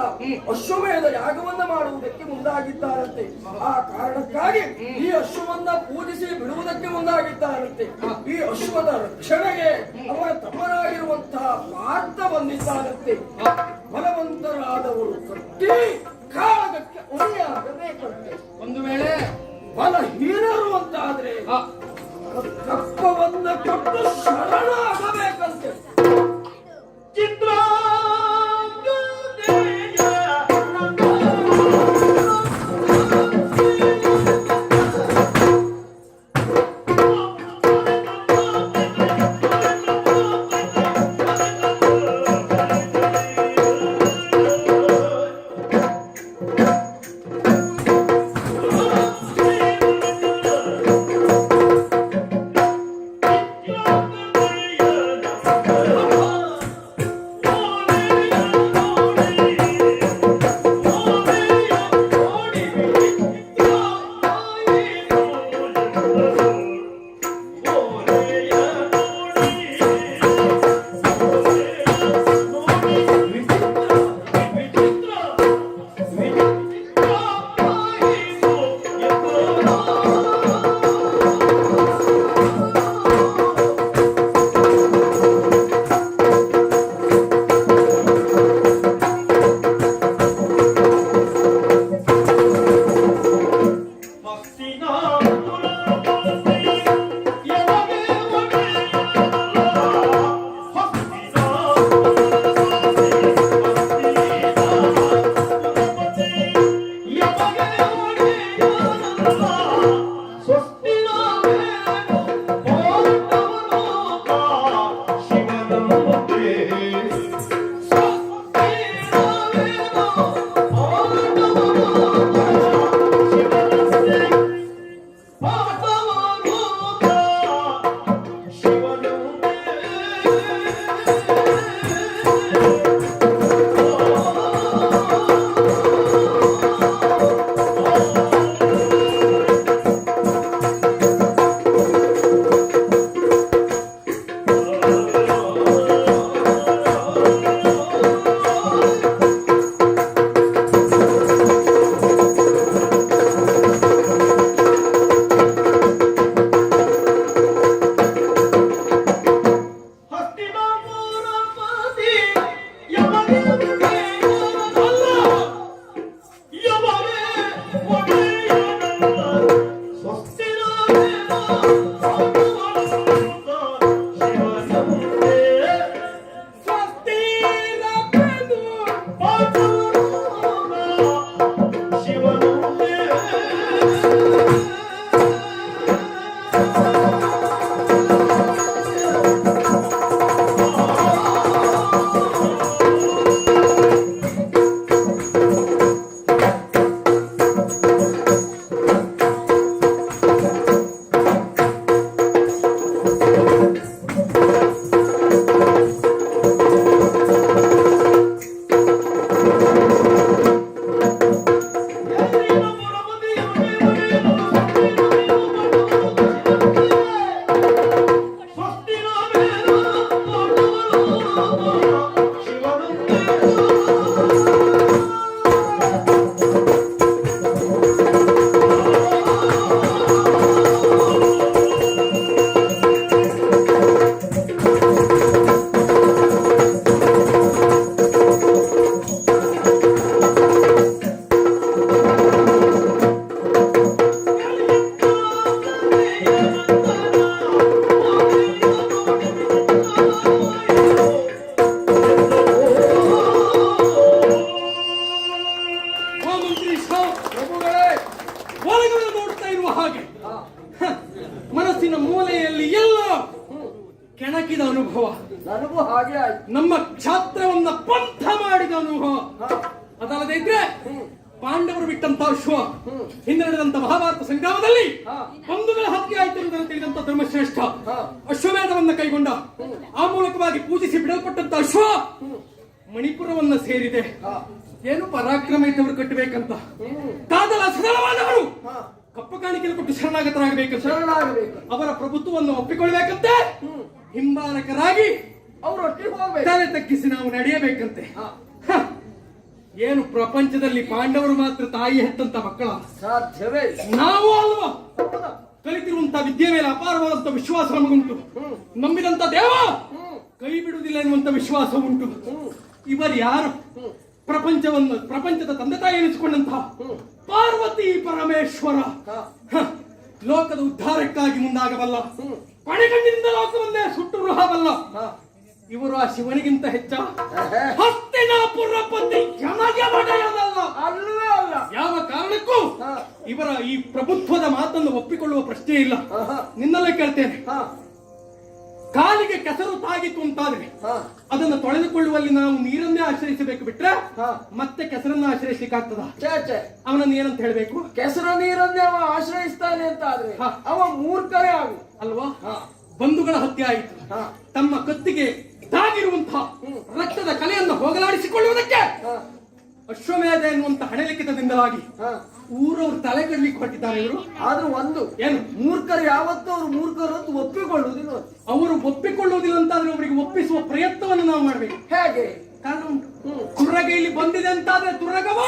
ಅಶ್ವಮೇಧ ಯಾಗವನ್ನ ಮಾಡುವುದಕ್ಕೆ ಮುಂದಾಗಿದ್ದಾರಂತೆ. ಆ ಕಾರಣಕ್ಕಾಗಿ ಈ ಅಶ್ವವನ್ನ ಪೂಜಿಸಿ ಬಿಡುವುದಕ್ಕೆ ಮುಂದಾಗಿದ್ದಾರಂತೆ. ಈ ಅಶ್ವದ ರಕ್ಷಣೆಗೆ ಅವರ ತಮ್ಮನಾಗಿರುವಂತಹ ಪಾರ್ಥ ಬಂದಿದ್ದಾರಂತೆ. ಬಲವಂತರಾದವರು ಕಟ್ಟಿ ಕಾಳಗಕ್ಕೆ ಉಳಿಯಾಗಬೇಕಂತೆ. ಒಂದು ವೇಳೆ ಬಲಹೀನರು ಅಂತಾದ್ರೆ ಕಪ್ಪವನ್ನ ಕೊಟ್ಟು ಶರಣಾಗಬೇಕಂತೆ. ಚಿತ್ರ ಓಲಗವನ್ನು ನೋಡ್ತಾ ಇರುವ ಹಾಗೆ ಹ, ಮನಸ್ಸಿನ ಮೂಲೆಯಲ್ಲಿ ಎಲ್ಲ ಕೆಣಕಿದ ಅನುಭವ, ನನಗೂ ಹಾಗೆ ಆಯ್ತು. ನಮ್ಮ ಕ್ಷಾತ್ರವನ್ನ ಪಂಥ ಮಾಡಿದ ಅನುಭವ. ಹ, ಅದಲ್ಲದೆ ಇದ್ರೆ ಪಾಂಡವರು ಬಿಟ್ಟಂತ ಅಶ್ವ ಹ್ಮ್. ಹಿಂದೆ ನಡೆದಂತ ಮಹಾಭಾರತ ಸಂಗ್ರಾಮದಲ್ಲಿ ಹ. ಬಂಧುಗಳ ಹತ್ಯೆ ಆಯ್ತು ಎಂಬುದನ್ನು ತಿಳಿದಂತ ಧರ್ಮಶ್ರೇಷ್ಠ ಹ. ಅಶ್ವಮೇಧವನ್ನ ಕೈಗೊಂಡ, ಆ ಮೂಲಕವಾಗಿ ಪೂಜಿಸಿ ಬಿಡಲ್ಪಟ್ಟಂತ ಅಶ್ವ ಹ್ಮ್. ಮಣಿಪುರವನ್ನ ಸೇರಿದೆ. ಹ, ಏನು ಪರಾಕ್ರಮ ಇದ್ದವರು ಕಟ್ಟಬೇಕಂತ, ಹ್ಮ್. ಕಾದಲ ಸರಳವಾದವರು ಹ, ಕಪ್ಪ ಕಾಣಿಕೆಯನ್ನು ಕೊಟ್ಟು ಶರಣಾಗತರಾಗಬೇಕಂತ, ಶರಣಾಗಬೇಕು. ಅವರ ಪ್ರಭುತ್ವವನ್ನು ಒಪ್ಪಿಕೊಳ್ಬೇಕಂತೆ, ಹ್ಮ್. ಹಿಂಬಾಲಕರಾಗಿ ಅವರೊಟ್ಟಿಗೆ ಹೋಗ್ಬೇಕು. ತಲೆ ತಗ್ಗಿಸಿ ನಾವು ನಡೆಯಬೇಕಂತೆ. ಹ, ಹ. ಏನು ಪ್ರಪಂಚದಲ್ಲಿ ಪಾಂಡವರು ಮಾತ್ರ ತಾಯಿ ಹೆತ್ತಂತ ಮಕ್ಕಳ, ಸಾಧ್ಯವೇ ಇಲ್ಲ. ನಾವು ಅಲ್ವಾ ಹೌದಾ? ಕಲಿತಿರುವಂತ ವಿದ್ಯೆ ಮೇಲೆ ಅಪಾರವಾದಂತ ವಿಶ್ವಾಸ ನಮಗುಂಟು. ಹ್ಮ್. ನಂಬಿದಂತ ದೇವ ಹ್ಮ್. ಕೈ ಬಿಡುವುದಿಲ್ಲ ಎನ್ನುವಂತ ವಿಶ್ವಾಸ ಉಂಟು. ಹ್ಮ್. ಇವರು ಯಾರು? ಹ್ಮ್. ಪ್ರಪಂಚದ ತಂದೆ ತಾಯಿ ಎನಿಸಿಕೊಂಡಂತಹ ಹ್ಮ್. ಪಾರ್ವತಿ ಪರಮೇಶ್ವರ ಹ, ಹ, ಲೋಕದ ಉದ್ಧಾರಕ್ಕಾಗಿ ಮುಂದಾಗಬಲ್ಲ, ಹ್ಮ್. ಪಣೆಗಣ್ಣಿನಿಂದ ಲೋಕವನ್ನೇ ಸುಟ್ಟು ರುಹಬಲ್ಲ. ಹ, ಇವರು ಆ ಶಿವನಿಗಿಂತ ಹೆಚ್ಚ ಎಹೆ. ಹಸ್ತಿನಾಪುರಪತಿ ಯಮಗೆ ಒಡೆಯನಲ್ಲ. ಅಲ್ಲವೇ ಅಲ್ಲ. ಯಾವ ಕಾರಣಕ್ಕೂ ಹ, ಇವರ ಈ ಪ್ರಭುತ್ವದ ಮಾತನ್ನು ಒಪ್ಪಿಕೊಳ್ಳುವ ಪ್ರಶ್ನೆ ಇಲ್ಲ. ಹ, ನಿನ್ನಲ್ಲೇ ಕೇಳ್ತೇನೆ, ಹ, ಕಾಲಿಗೆ ಕೆಸರು ತಾಗಿತ್ತು ಅಂತಾದ್ರೆ ಹ, ಅದನ್ನು ತೊಳೆದುಕೊಳ್ಳುವಲ್ಲಿ ನಾವು ನೀರನ್ನೇ ಆಶ್ರಯಿಸಬೇಕು ಬಿಟ್ರೆ ಹ. ಮತ್ತೆ ಕೆಸರನ್ನ ಆಶ್ರಯಿಸಲಿಕ್ಕಾಗ್ತದ? ಛೇ ಛೇ. ಅವನನ್ನು ಏನಂತ ಹೇಳ್ಬೇಕು? ಕೆಸರು ನೀರನ್ನೇ ಅವ ಆಶ್ರಯಿಸ್ತಾನೆ ಅಂತ ಆದ್ರೆ ಹ. ಅವ ಮೂರ್ಖರೇ ಆಗು. ಅಲ್ವಾ? ಹ, ಬಂಧುಗಳ ಹತ್ಯೆ ಆಯಿತು, ಹ, ತಮ್ಮ ಕತ್ತಿಗೆ ತಾಗಿರುವಂತಹ ರಕ್ತದ ಕಲೆಯನ್ನು ಹೋಗಲಾಡಿಸಿಕೊಳ್ಳುವುದಕ್ಕೆ ಹ, ಅಶ್ವಮೇಧ ಎನ್ನುವಂತ ಹಣೆಲಿಖಿತದಿಂದಲಾಗಿ ಹ. ಊರವರು ತಲೆ ಕೆಡಲಿಕ್ಕೆ ಹೊರಟಿದ್ದಾರೆ. ಇವರು ಆದ್ರೂ ಒಂದು ಏನು? ಮೂರ್ಖರು ಯಾವತ್ತೂ ಅವ್ರು ಮೂರ್ಖರು ಅಂತ ಒಪ್ಪಿಕೊಳ್ಳುವುದಿಲ್ಲ. ಅವರು ಒಪ್ಪಿಕೊಳ್ಳುವುದಿಲ್ಲ ಅಂತಾದ್ರೆ ಅವರಿಗೆ ಒಪ್ಪಿಸುವ ಪ್ರಯತ್ನವನ್ನು ನಾವು ಮಾಡಬೇಕು. ಹೇಗೆ? ಕಾರಣ ಉಂಟು. ಹ್ಮ್. ತುರ್ರಗ ಇಲ್ಲಿ ಬಂದಿದೆ ಅಂತಾದ್ರೆ ತುರ್ರಗವ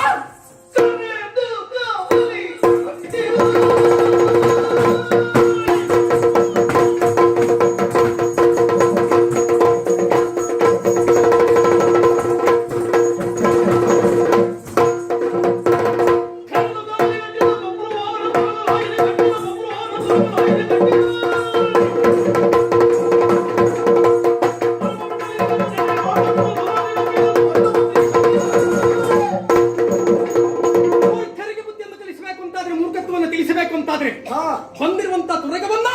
ಮೂರ್ಖರಿಗೆ ಬುದ್ಧಿಯನ್ನು ಕಲಿಸಬೇಕು ಅಂತಾದ್ರೆ, ಮೂರ್ಖತ್ವವನ್ನು ತಿಳಿಸಬೇಕು ಅಂತಾದ್ರೆ ಹ, ಬಂದಿರುವಂತ ತುರಗವನ್ನ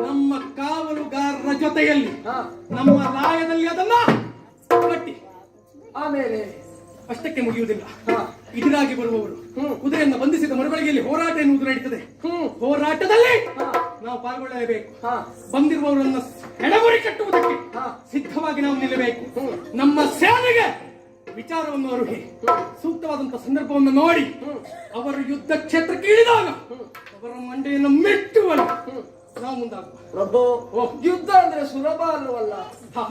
ನಮ್ಮ ಕಾವಲುಗಾರರ ಜೊತೆಯಲ್ಲಿ, ಹ. ನಮ್ಮ ರಾಯದಲ್ಲಿ ಅದನ್ನ ಕಟ್ಟಿ, ಆಮೇಲೆ ಅಷ್ಟಕ್ಕೆ ಮುಗಿಯುವುದಿಲ್ಲ. ಹ, ಇದರಾಗಿ ಬರುವವರು ಹ್ಮ್. ಕುದುರೆಯನ್ನು ಬಂಧಿಸಿದ ಮರುಗಳಿಗೆಯಲ್ಲಿ ಹೋರಾಟ ಎನ್ನುವುದು ನಡೀತದೆ. ಹ್ಮ್. ಹೋರಾಟದಲ್ಲಿ ಹ, ನಾವು ಪಾಲ್ಗೊಳ್ಳಲೇಬೇಕು. ಹ, ಬಂದಿರುವವರನ್ನ ಎಡಗುರಿ ಕಟ್ಟುವುದಕ್ಕೆ ಹ. ಸಿದ್ಧವಾಗಿ ನಾವು ನಿಲ್ಲಬೇಕು. ಹ್ಮ್. ನಮ್ಮ ಸೇನೆಗೆ ವಿಚಾರವನ್ನು ಅರುಹಿ ಸೂಕ್ತವಾದಂತಹ ಸಂದರ್ಭವನ್ನು ನೋಡಿ ಅವರು ಯುದ್ಧ ಕ್ಷೇತ್ರಕ್ಕೆ ಇಳಿದಾಗ ಅವರ ಮಂಡೆಯನ್ನು ಮೆಟ್ಟುವಲ್ಲಿ ನಾವು ಮುಂದಾಗುವ. ಪ್ರಭು, ಯುದ್ಧ ಅಂದ್ರೆ ಸುಲಭ ಅಲ್ಲವಲ್ಲ.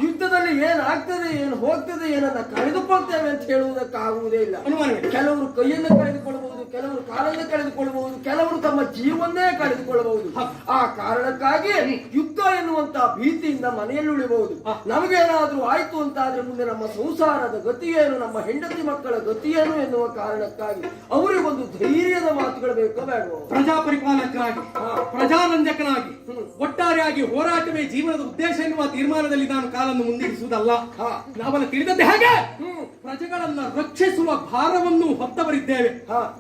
ಯುದ್ಧದಲ್ಲಿ ಏನಾಗ್ತದೆ, ಏನು ಹೋಗ್ತದೆ, ಏನನ್ನ ಕಳೆದುಕೊಳ್ತೇವೆ ಅಂತ ಹೇಳುವುದಕ್ಕಾಗುವುದೇ ಇಲ್ಲ. ಅನುಮಾನವಿದೆ. ಕೆಲವರು ಕೈಯನ್ನು ಕಳೆದುಕೊಳ್ಳಬಹುದು, ಕೆಲವರು ಕಾಲನ್ನು ಕಳೆದುಕೊಳ್ಳಬಹುದು, ಕೆಲವರು ತಮ್ಮ ಜೀವನ್ನೇ ಕಳೆದುಕೊಳ್ಳಬಹುದು. ಆ ಕಾರಣಕ್ಕಾಗಿ ಯುದ್ಧ ಎನ್ನುವಂತಹ ಭೀತಿಯಿಂದ ಮನೆಯಲ್ಲಿ ಉಳಿಬಹುದು. ನಮಗೇನಾದ್ರೂ ಆಯ್ತು ಅಂತಾದ್ರೆ ಮುಂದೆ ನಮ್ಮ ಸಂಸಾರದ ಗತಿಯೇನು, ನಮ್ಮ ಹೆಂಡತಿ ಮಕ್ಕಳ ಗತಿಯೇನು ಎನ್ನುವ ಕಾರಣಕ್ಕಾಗಿ ಅವರಿಗೊಂದು ಧೈರ್ಯದ ಮಾತುಗಳು ಬೇಕೋ ಬೇಡವೋ? ಪ್ರಜಾ ಪರಿಪಾಲಕರಾಗಿ, ಪ್ರಜಾರಂಜಕನಾಗಿ, ಒಟ್ಟಾರೆಯಾಗಿ ಹೋರಾಟವೇ ಜೀವನದ ಉದ್ದೇಶ ಎನ್ನುವ ತೀರ್ಮಾನದಲ್ಲಿ ನಾನು ಕಾಲನ್ನು ಮುಂದಿರಿಸುವುದಲ್ಲ. ನಾವನ್ನ ತಿಳಿದದ್ದೇ ಹಾಗೆ ಪ್ರಜೆಗಳನ್ನ ರಕ್ಷಿಸುವ ಭಾರವನ್ನು ಹೊತ್ತವರಿದ್ದೇವೆ.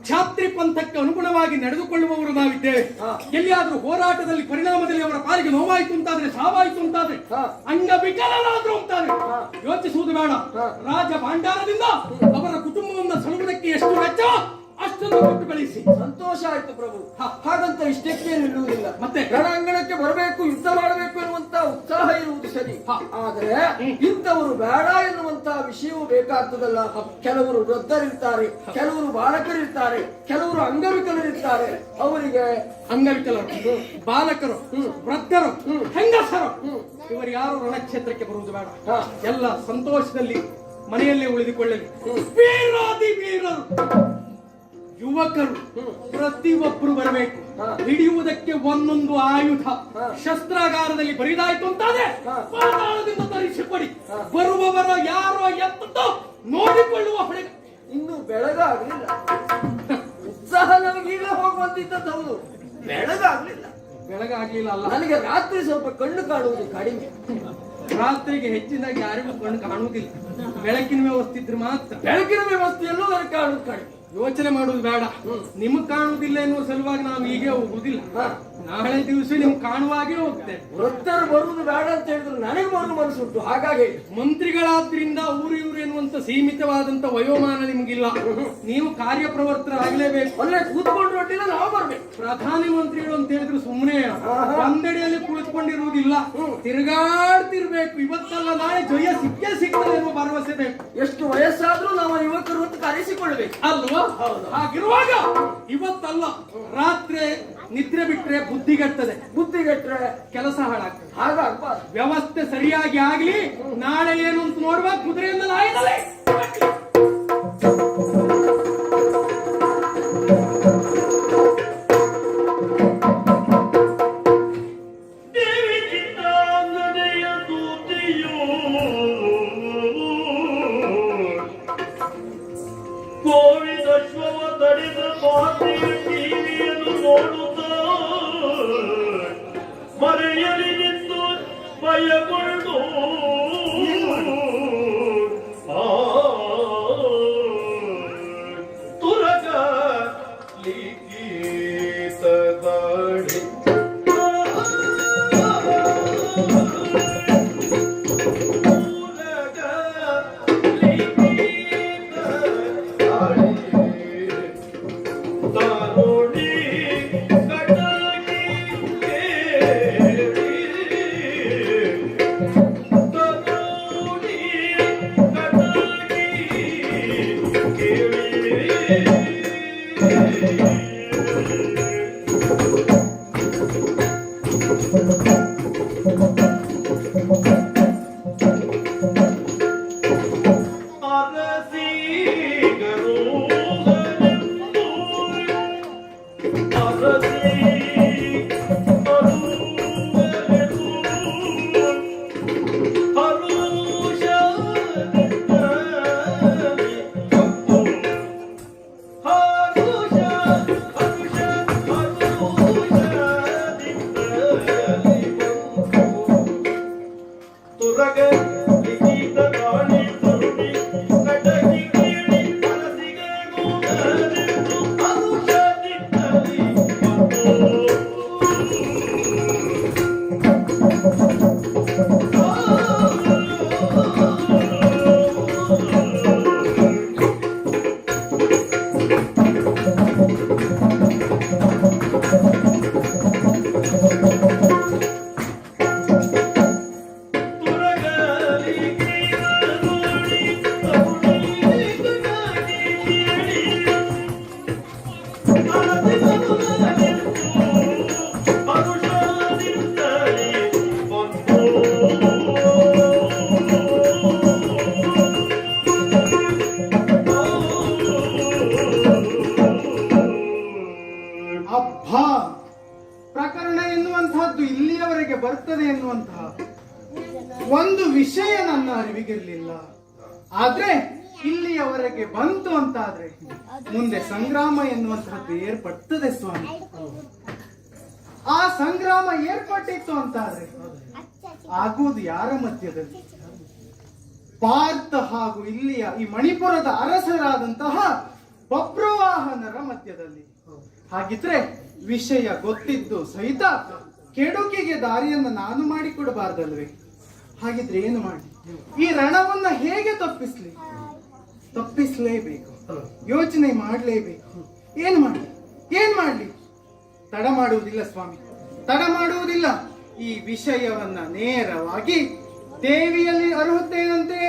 ಕ್ಷಾತ್ರಿ ಪಂಥಕ್ಕೆ ಅನುಗುಣವಾಗಿ ನಡೆದುಕೊಳ್ಳುವವರು ನಾವಿದ್ದೇವೆ. ಎಲ್ಲಿಯಾದ್ರೂ ಹೋರಾಟದಲ್ಲಿ ಪರಿಣಾಮದಲ್ಲಿ ಅವರ ಪಾಲಿಗೆ ನೋವಾಯಿತು ಅಂತಾದ್ರೆ, ಸಾವಾಯಿತು ಅಂತಾದ್ರೆ, ಅಂಗವಿಕಲರಾದ್ರು ಅಂತಾದ್ರೆ ಯೋಚಿಸುವುದು ಬೇಡ. ರಾಜ ಭಾಂಡಾರದಿಂದ ಅವರ ಕುಟುಂಬವನ್ನು ಸಲುವುದಕ್ಕೆ ಎಷ್ಟು ವೆಚ್ಚ ಅಷ್ಟನ್ನು ಕೊಟ್ಟು ಕಳಿಸಿ. ಸಂತೋಷ ಆಯ್ತು ಪ್ರಭು. ಹಾಗಂತ ಇಷ್ಟಕ್ಕೆ ನಿಲ್ಲುವುದಿಲ್ಲ. ಮತ್ತೆ ರಣಾಂಗಣಕ್ಕೆ ಬರಬೇಕು, ಯುದ್ಧ ಮಾಡಬೇಕು ಎನ್ನುವಂತ ಉತ್ಸಾಹ ಇರುವುದು ಸರಿ. ಆದ್ರೆ ಇಂಥವರು ಬೇಡ ಎನ್ನುವಂತ ವಿಷಯವೂ ಬೇಕಾಗ್ತದಲ್ಲ. ಕೆಲವರು ವೃದ್ಧರಿರ್ತಾರೆ, ಕೆಲವರು ಬಾಲಕರಿರ್ತಾರೆ, ಕೆಲವರು ಅಂಗವಿಕಲರಿರ್ತಾರೆ. ಅವರಿಗೆ ಅಂಗವಿಕಲರು, ಬಾಲಕರು, ವೃದ್ಧರು, ಹೆಂಗಸರು ಇವರು ಯಾರು ರಣಕ್ಷೇತ್ರಕ್ಕೆ ಬರುವುದು ಬೇಡ. ಎಲ್ಲ ಸಂತೋಷದಲ್ಲಿ ಮನೆಯಲ್ಲೇ ಉಳಿದುಕೊಳ್ಳಲಿ. ವೀರಾದಿ ವೀರರು, ಯುವಕರು ಪ್ರತಿಯೊಬ್ಬರು ಬರಬೇಕು. ಹಿಡಿಯುವುದಕ್ಕೆ ಒಂದೊಂದು ಆಯುಧ ಶಸ್ತ್ರಾಗಾರದಲ್ಲಿ ಬರಿದಾಯ್ತು ಅಂತಾದ್ರೆ ಪಾತಾಳದಿಂದ ತರಿಸಿಕೊಡಿ. ಬರುವವರ ಯಾರೋ ಎತ್ತೋ ನೋಡಿಕೊಳ್ಳುವ ಹೊಣೆ. ಇನ್ನು ಬೆಳಗಾಗ್ಲಿಲ್ಲ. ಉತ್ಸಾಹ ನಮಗೀಗ ಹೋಗುವಂತಿದ್ದದ್ದು ಹೌದು, ಬೆಳಗಾಗ್ಲಿಲ್ಲ. ಬೆಳಗಾಗ್ಲಿಲ್ಲ ಅಲ್ಲ, ನನಗೆ ರಾತ್ರಿ ಸ್ವಲ್ಪ ಕಣ್ಣು ಕಾಣುವುದು ಕಡಿಮೆ. ರಾತ್ರಿಗೆ ಹೆಚ್ಚಿನಾಗಿ ಯಾರಿಗೂ ಕಣ್ಣು ಕಾಣುವುದಿಲ್ಲ. ಬೆಳಕಿನ ವ್ಯವಸ್ಥೆ ಇದ್ರೆ ಮಾತ್ರ. ಬೆಳಕಿನ ವ್ಯವಸ್ಥೆ ಎಲ್ಲೂ ನನಗೆ ಕಾಣುವುದು ಕಡಿಮೆ. ಯೋಚನೆ ಮಾಡುವುದು ಬೇಡ. ನಿಮಗ್ ಕಾಣುವುದಿಲ್ಲ ಎನ್ನುವ ಸಲುವಾಗಿ ನಾವು ಹೀಗೆ ಹೋಗುದಿಲ್ಲ. ನಾಳೆ ದಿವಸ ನಿಮ್ಗೆ ಕಾಣುವಾಗೆ ಹೋಗ್ತೇವೆ. ವೃತ್ತರು ಬರುವುದು ಬೇಡ ಅಂತ ಹೇಳಿದ್ರು ನನಗೆ ಬರುವುದು ಮನಸ್ಸುಂಟು. ಹಾಗಾಗಿ ಮಂತ್ರಿಗಳಾದ್ರಿಂದ ಊರು ಇವರು ಎನ್ನುವಂತ ಸೀಮಿತವಾದಂತ ವಯೋಮಾನ ನಿಮ್ಗಿಲ್ಲ. ನೀವು ಕಾರ್ಯಪ್ರವರ್ತರಾಗಲೇಬೇಕು. ಒಳ್ಳೆ ಕೂತ್ಕೊಂಡು ಒಟ್ಟಿಲ್ಲ ನಾವು ಬರ್ಬೇಕು. ಪ್ರಧಾನಿ ಮಂತ್ರಿಗಳು ಅಂತ ಹೇಳಿದ್ರು ಸುಮ್ಮನೆ ಒಂದೆಡೆಯಲ್ಲಿ ಕುಳಿತುಕೊಂಡಿರುವುದಿಲ್ಲ, ತಿರುಗಾಡ್ತಿರ್ಬೇಕು. ಇವತ್ತಲ್ಲ ನಾಳೆ ಜಯ ಸಿಕ್ಕೇ ಸಿಗ್ತದೆ ಎನ್ನುವ ಭರವಸೆ ಬೇಕು. ಎಷ್ಟು ವಯಸ್ಸಾದ್ರೂ ನಾವು ಯುವಕರು ಅಂತ ಕರೆಸಿಕೊಳ್ಬೇಕು ಅಲ್ವಾ? ಹಾಗಿರುವಾಗ ಇವತ್ತಲ್ಲ ರಾತ್ರಿ ನಿದ್ರೆ ಬಿಟ್ರೆ ಬುದ್ಧಿಗೆಟ್ಟದೆ, ಬುದ್ಧಿಗೆಟ್ರೆ ಕೆಲಸ ಹಾಳಾಗ್ತದೆ. ಹಾಗಾಗ್ಬಾರ್ದು. ವ್ಯವಸ್ಥೆ ಸರಿಯಾಗಿ ಆಗ್ಲಿ. ನಾಳೆ ಏನು ಅಂತ ನೋಡುವ ಕುದುರೆಯಿಂದ ನಾಯಿನಲ್ಲೇ ದೇವಿ ಚಿತ್ತಾಂಗನೆಯ ದೂತಿಯು ಕೋವಿದಶ್ವವ ತಡೆದ ಪಾತ್ರೆಯ ಟಿವಿಯನ್ನು ನೋಡುತ್ತಾ ಮರೆಯಲಿ ನಿಂತು ಭಯಗೊಂಡು ತುರಗ ಲಿಖಿತದಾಡಿ ಪ್ರಕರಣ ಎನ್ನುವಂತಹದ್ದು ಇಲ್ಲಿಯವರೆಗೆ ಬರ್ತದೆ ಎನ್ನುವಂತಹ ಒಂದು ವಿಷಯ ನನ್ನ ಅರಿವಿಗಿರಲಿಲ್ಲ. ಆದ್ರೆ ಇಲ್ಲಿಯವರೆಗೆ ಬಂತು ಅಂತಾದ್ರೆ ಮುಂದೆ ಸಂಗ್ರಾಮ ಎನ್ನುವಂತಹದ್ದು ಏರ್ಪಡ್ತದೆ ಸ್ವಾಮಿ. ಆ ಸಂಗ್ರಾಮ ಏರ್ಪಟ್ಟಿತ್ತು ಅಂತಾದ್ರೆ ಆಗುವುದು ಯಾರ ಮಧ್ಯದಲ್ಲಿ? ಪಾರ್ಥ ಹಾಗೂ ಇಲ್ಲಿಯ ಈ ಮಣಿಪುರದ ಅರಸರಾದಂತಹ ಬಬ್ರುವಾಹನರ ಮಧ್ಯದಲ್ಲಿ. ಹಾಗಿದ್ರೆ ವಿಷಯ ಗೊತ್ತಿದ್ದು ಸಹಿತ ಕೆಡುಕಿಗೆ ದಾರಿಯನ್ನು ನಾನು ಮಾಡಿಕೊಡಬಾರ್ದಲ್ವೇ? ಹಾಗಿದ್ರೆ ಏನು ಮಾಡಿ ಈ ರಣವನ್ನ ಹೇಗೆ ತಪ್ಪಿಸ್ಲೇಬೇಕು, ಯೋಚನೆ ಮಾಡಲೇಬೇಕು. ಏನ್ ಮಾಡ್ಲಿ? ತಡ ಮಾಡುವುದಿಲ್ಲ ಸ್ವಾಮಿ, ತಡ ಮಾಡುವುದಿಲ್ಲ. ಈ ವಿಷಯವನ್ನ ನೇರವಾಗಿ ದೇವಿಯಲ್ಲಿ ಅರ್ಹುತ್ತೇನಂತೆ.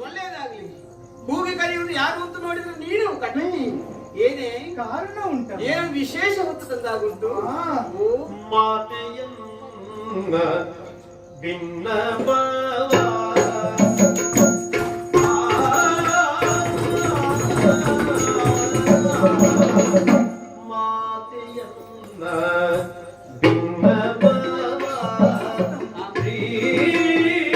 ಒಳ್ಳೇದಾಗ್ಲಿ. ಹೂಗೆ ಕರೆಯುವುದು ಯಾರು ಅಂತ ನೋಡಿದ್ರೆ ನೀನು ಕಣ್ಣಿ. ಏನೇ ಕಾರಣ ಉಂಟ? ಏನು ವಿಶೇಷ ಹೊತ್ತು ತಂದಾಗುಂಟು? ಮಾತೆಯನ್ನ ಭಿನ್ನವ ಮಾತೆಯನ್ನ ಭಿನ್ನವ ಪ್ರೀತಿಯಿಂದ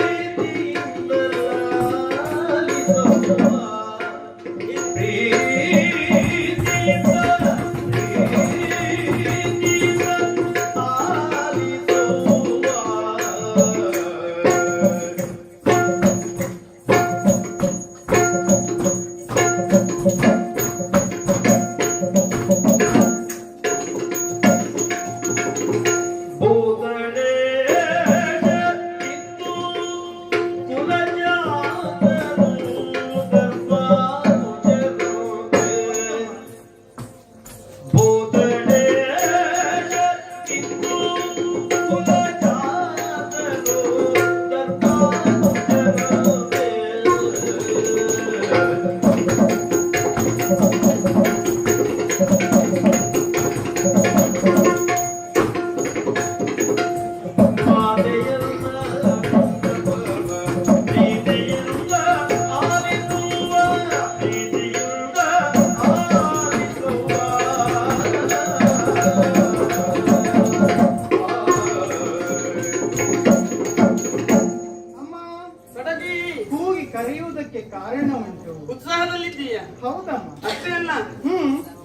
ಕಾರಣ ಉಂಟು. ಉತ್ಸಾಹದಲ್ಲಿದ್ದೀಯ? ಹೌದಮ್ಮ. ಅಷ್ಟೇ ಅಲ್ಲ,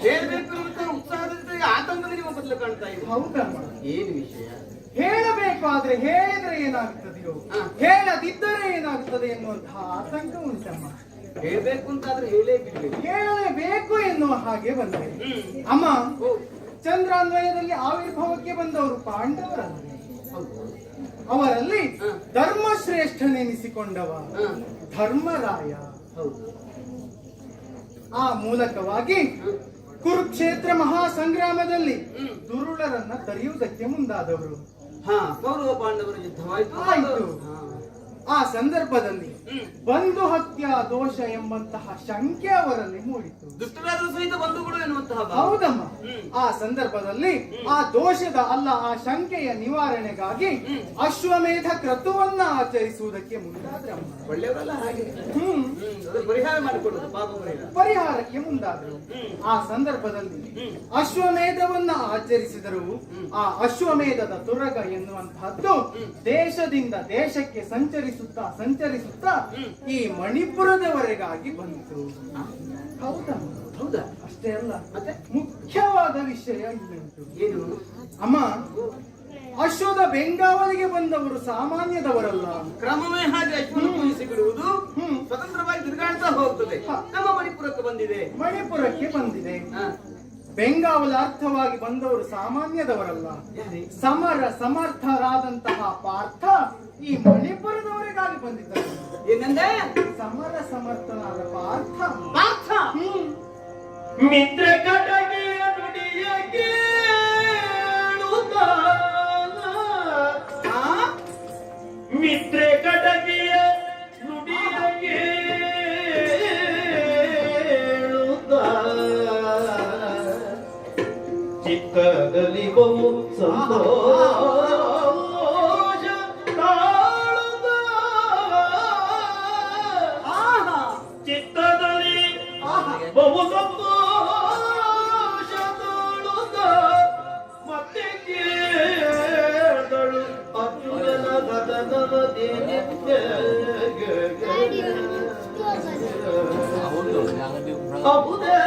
ಹೇಳ್ಬೇಕು ಅಂತ ಉತ್ಸಾಹದ ಆತಂಕದಲ್ಲಿ ಬದಲು ಕಾಣ್ತಾ ಇದೆ. ಹೌದಮ್ಮ. ಏನು ವಿಷಯ? ಹೇಳಬೇಕಾದ್ರೆ ಹೇಳಿದ್ರೆ ಏನಾಗ್ತದೆಯೋ, ಹೇಳದಿದ್ದರೆ ಏನಾಗ್ತದೆ ಎನ್ನುವಂತಹ ಆತಂಕ ಉಂಟಮ್ಮ. ಹೇಳ್ಬೇಕು ಅಂತಾದ್ರೆ ಹೇಳೇ ಬಿಡ್ಬೇಕು, ಹೇಳಲೇಬೇಕು ಎನ್ನುವ ಹಾಗೆ ಬಂದರೆ ಅಮ್ಮ, ಚಂದ್ರಾನ್ವಯದಲ್ಲಿ ಆವಿರ್ಭಾವಕ್ಕೆ ಬಂದವರು ಪಾಂಡವರಲ್ಲ. ಅವರಲ್ಲಿ ಧರ್ಮಶ್ರೇಷ್ಠನೆನಿಸಿಕೊಂಡವ ಧರ್ಮರಾಯ. ಆ ಮೂಲಕವಾಗಿ ಕುರುಕ್ಷೇತ್ರ ಮಹಾಸಂಗ್ರಾಮದಲ್ಲಿ ದುರುಳರನ್ನ ತರೆಯುವುದಕ್ಕೆ ಮುಂದಾದವರು. ಕೌರವ ಪಾಂಡವರ ಯುದ್ಧವಾಯಿತು. ಆಯ್ತು. ಆ ಸಂದರ್ಭದಲ್ಲಿ ಬಂಧು ಹತ್ಯಾ ದೋಷ ಎಂಬಂತಹ ಶಂಕೆ ಅವರಲ್ಲಿ ಮೂಡಿತು. ದುಷ್ಟರಾದ ಸಹಿತ ಬಂಧುಗಳು ಎನ್ನುವಂತಹ ಭಾವ. ಹೌದಮ್ಮ. ಆ ಸಂದರ್ಭದಲ್ಲಿ ಆ ದೋಷದ ಅಲ್ಲ, ಆ ಶಂಕೆಯ ನಿವಾರಣೆಗಾಗಿ ಅಶ್ವಮೇಧ ಕ್ರತುವನ್ನ ಆಚರಿಸುವುದಕ್ಕೆ ಮುಂದಾದ್ರಮ್ಮ. ಒಳ್ಳೆಯವರಲ್ಲ ಹಾಗೆ. ಪರಿಹಾರ ಮಾಡಿಕೊಳ್ಳುವುದು, ಪಾಪ ಪರಿಹಾರಕ್ಕೆ ಮುಂದಾದರು. ಆ ಸಂದರ್ಭದಲ್ಲಿ ಅಶ್ವಮೇಧವನ್ನ ಆಚರಿಸಿದರು. ಆ ಅಶ್ವಮೇಧದ ತುರಗ ಎನ್ನುವಂತಹದ್ದು ದೇಶದಿಂದ ದೇಶಕ್ಕೆ ಸಂಚರಿಸುತ್ತಾ ಈ ಮಣಿಪುರದವರೆಗಾಗಿ ಬಂತು. ಹೌದಾ? ಅಷ್ಟೇ ಅಲ್ಲ, ಮತ್ತೆ ಮುಖ್ಯವಾದ ವಿಷಯ ಇಲ್ಲುಂಟು. ಏನು ಅಮ್ಮ? ಅಶ್ವದ ಬೆಂಗಾವಲಿಗೆ ಬಂದವರು ಸಾಮಾನ್ಯದವರಲ್ಲ. ಕ್ರಮವೇ ಹಾಗೆ. ಅಶ್ವನ ಪೂಜಿಸಿ ಬಿಡುವುದು ಸ್ವತಂತ್ರವಾಗಿ ತಿರುಗಾಡ್ತಾ ಹೋಗ್ತದೆ. ನಮ್ಮ ಮಣಿಪುರಕ್ಕೆ ಬಂದಿದೆ. ಮಣಿಪುರಕ್ಕೆ ಬಂದಿದೆ. ಬೆಂಗಾವಲಾರ್ಥವಾಗಿ ಬಂದವರು ಸಾಮಾನ್ಯದವರಲ್ಲ. ಸಮರ ಸಮರ್ಥರಾದಂತಹ ಪಾರ್ಥ ಈ ಮಣಿಪುರದವರಿಗಾಗಿ ಬಂದಿದ್ದಾರೆ. ಏನಂದ್ರೆ? ಸಮರ ಸಮರ್ಥನಾದ ಪಾರ್ಥ. ಮಿತ್ರ ಕಟಗಿಯ ನುಡಿಯ ಕೇಳುತ್ತ, ಮಿತ್ರ ಕಟಗಿಯ ನುಡಿಯ ಕೇಳುತ್ತ, ಚಿತ್ತದಲ್ಲಿ ಬಹು ಸಂತೋಷ ತಾಳುತ್ತ, ಚಿತ್ತದಲ್ಲಿ ಬಹು ಸಂತೋಷ ತಾಳುತ್ತ, ಮತ್ತೆ ಕೇಳದಳು ಅರ್ಜುನನ ಗದನವದೇನೆ. ಹೌದೇ ಅಹುದೇ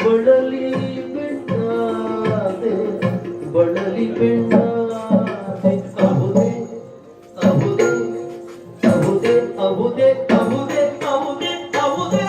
ಬಳಲಿ ಬೆಣ್ಣಾದೆ ಬಳಲಿ ಬೆಣ್ಣಾದೆ ಅಬುದೆ ಅಬುದೆ ಅಬುದೆ ಅಬುದೆ ಅಬುದೆ ಅಬುದೆ ಅಬುದೆ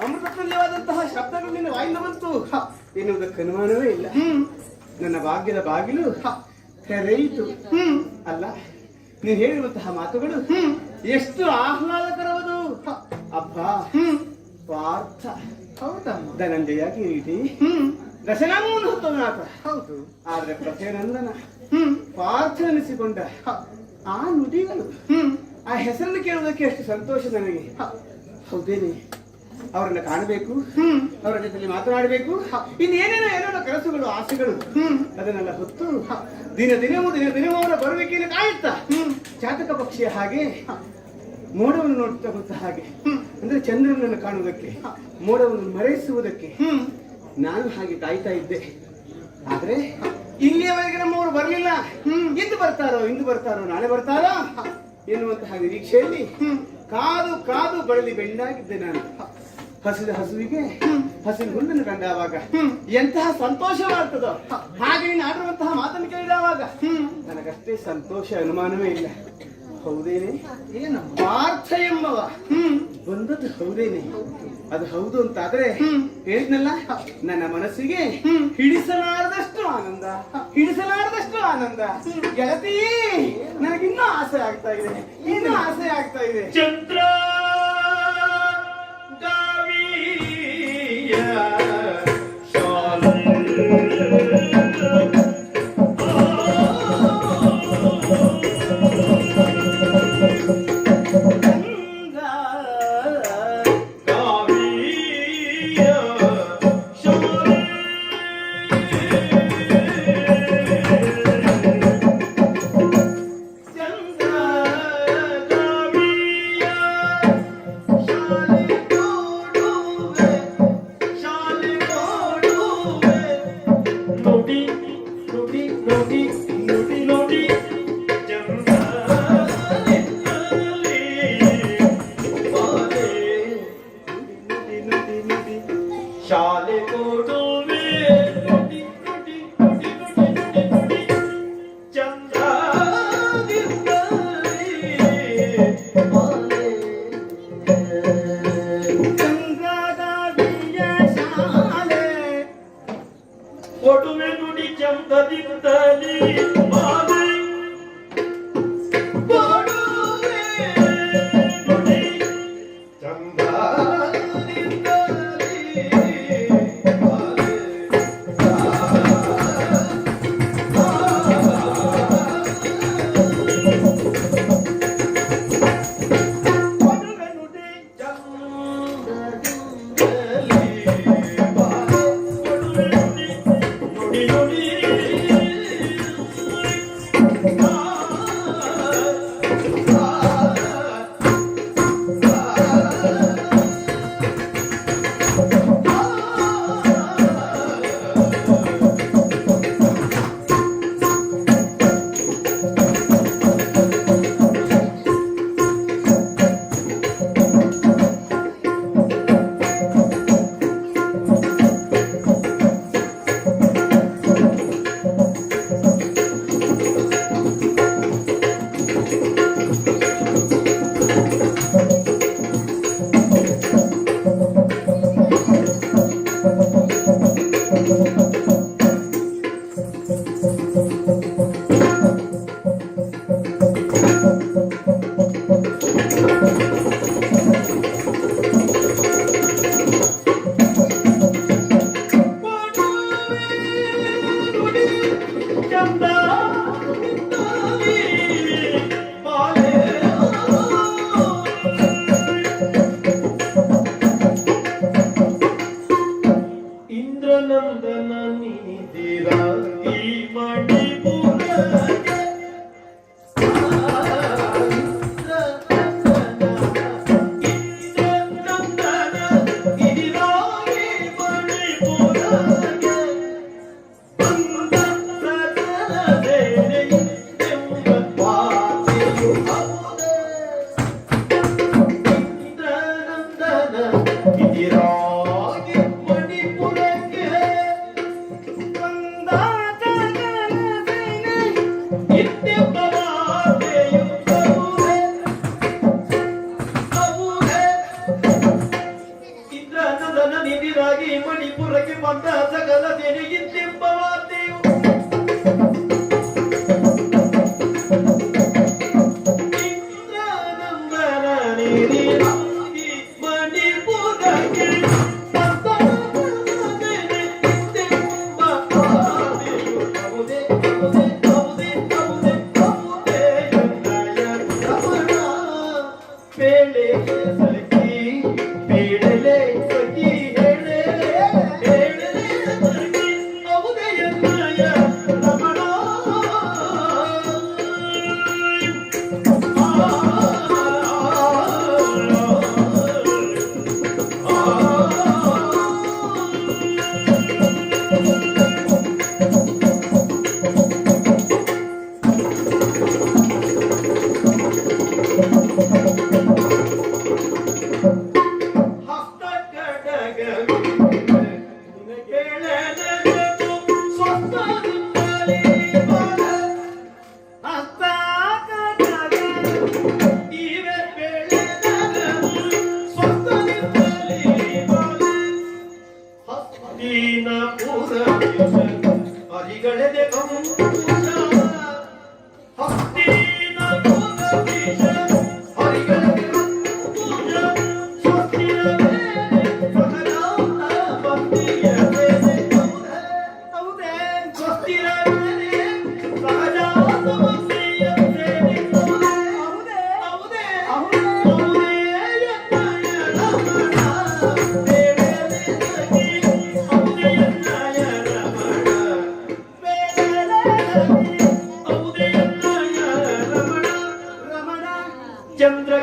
ಅಮೃತತುಲ್ಯವಾದಂತಹ ಶಬ್ದಗಳು ನಿನ್ನ ಬಾಯಿಂದ ಬಂತು ಎನ್ನುವುದಕ್ಕೆ ಅನುಮಾನವೇ ಇಲ್ಲ. ನನ್ನ ಭಾಗ್ಯದ ಬಾಗಿಲು ತೆರೆಯಿತು. ಅಲ್ಲ, ನೀವು ಹೇಳಿರುವಂತಹ ಮಾತುಗಳು ಎಷ್ಟು ಆಹ್ಲಾದಕರವದು. ಅಬ್ಬ ಪಾರ್ಥ, ಹೌದಮ್ಮ. ಧನಂಜಯ ಕಿರೀಟಿ, ದಶನಾಮವನ್ನು ಹೊತ್ತನಾಥ. ಹೌದು. ಆದ್ರೆ ಪ್ರಥೇನಂದನ ಪಾರ್ಥನೆನಿಸಿಕೊಂಡ ಆ ನುಡಿಗಳು, ಆ ಹೆಸರನ್ನು ಕೇಳುವುದಕ್ಕೆ ಎಷ್ಟು ಸಂತೋಷ ನನಗೆ. ಹೌದೇನೆ, ಅವರನ್ನ ಕಾಣಬೇಕು, ಅವರ ಜೊತೆಲಿ ಮಾತನಾಡಬೇಕು, ಇನ್ನೇನೇನೋ ಏನೇನೋ ಕನಸುಗಳು, ಆಸೆಗಳು ಅದನ್ನೆಲ್ಲ ಹೊತ್ತು ದಿನ ದಿನವೂ ಅವರ ಬರುವಿಕೆಯನ್ನು ಕಾಯುತ್ತಾ ಚಾತಕ ಪಕ್ಷಿಯ ಹಾಗೆ ಮೋಡವನ್ನು ನೋಡ್ತಾ ಕೂತ ಹಾಗೆ, ಅಂದ್ರೆ ಚಂದ್ರನನ್ನು ಕಾಣುವುದಕ್ಕೆ, ಮೋಡವನ್ನು ಮರೆಸುವುದಕ್ಕೆ ನಾನು ಹಾಗೆ ಕಾಯ್ತಾ ಇದ್ದೆ. ಆದ್ರೆ ಇಲ್ಲಿಯವರೆಗೆ ನಮ್ಮವರು ಬರಲಿಲ್ಲ. ಇಂದು ಬರ್ತಾರೋ ನಾಳೆ ಬರ್ತಾರೋ ಎನ್ನುವಂತಹ ನಿರೀಕ್ಷೆಯಲ್ಲಿ ಕಾದು ಕಾದು ಬಳಲಿ ಬೆಂಡಾಗಿದ್ದೆ ನಾನು. ಹಸಿದ ಹಸುವಿಗೆ ಹಸಿರು ಹುಲ್ಲನ್ನು ಕಂಡಾವಾಗ ಎಂತಹ ಸಂತೋಷವಾಗ್ತದೋ ಹಾಗೆ ನೀನು ಆಡಿರುವಂತಹ ಮಾತನ್ನು ಕೇಳಿದವಾಗ ನನಗಷ್ಟೇ ಸಂತೋಷ, ಅನುಮಾನವೇ ಇಲ್ಲ. ಹೌದೇನೆ, ಏನು ಪಾರ್ಥ ಎಂಬವ ಬಂದದ್ದು ಹೌದೇನೆ. ಅದು ಹೌದು ಅಂತಾದ್ರೆ ಹೇಳಿದ್ನಲ್ಲ, ನನ್ನ ಮನಸ್ಸಿಗೆ ಹಿಡಿಸಲಾರದಷ್ಟು ಆನಂದ ಗೆಳತಿ, ನನಗಿನ್ನೂ ಆಸೆ ಆಗ್ತಾ ಇದೆ. ಚಂದ್ರ ಗಾವಿಯ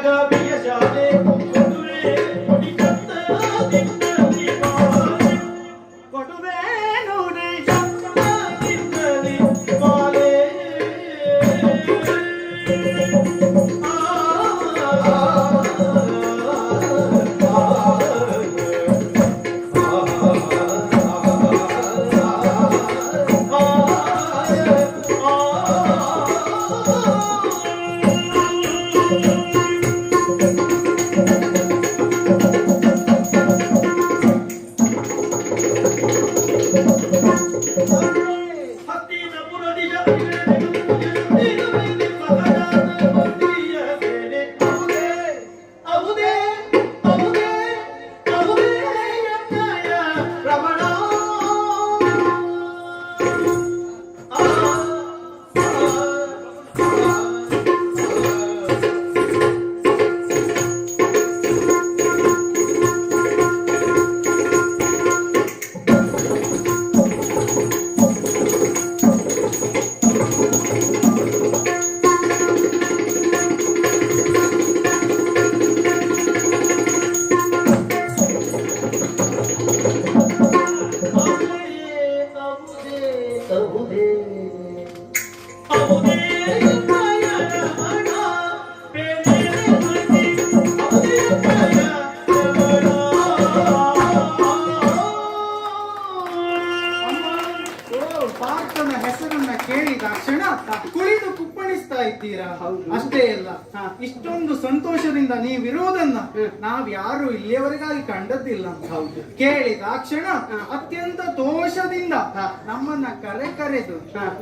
ಚಂದ್ರಗಾಮಿಯ ಶಾಲೆ ಕೊಡುವೆ ನುಡಿಗಂಧದಿಂದಲಿ ಬಾಲೆ ಕೊಡುವೆ ನುಡಿಗಂಧದಿಂದಲಿ ಬಾಲೆ ಪಾರ್ಥನ ಹೆಸರನ್ನ ಕೇಳಿದ ಕ್ಷಣ ಕುಳಿದು ಕುಪ್ಪಳಿಸ್ತಾ ಇದ್ದೀರಾ? ಅಷ್ಟೇ ಅಲ್ಲ, ಇಷ್ಟೊಂದು ಸಂತೋಷದಿಂದ ನೀವಿರುವುದನ್ನ ನಾವ್ಯಾರು ಇಲ್ಲಿಯವರೆಗಾಗಿ ಕಂಡದ್ದಿಲ್ಲ. ಕೇಳಿದ ಕ್ಷಣ ಅತ್ಯಂತ ದೋಷದಿಂದ ನಮ್ಮನ್ನ ಕರೆದು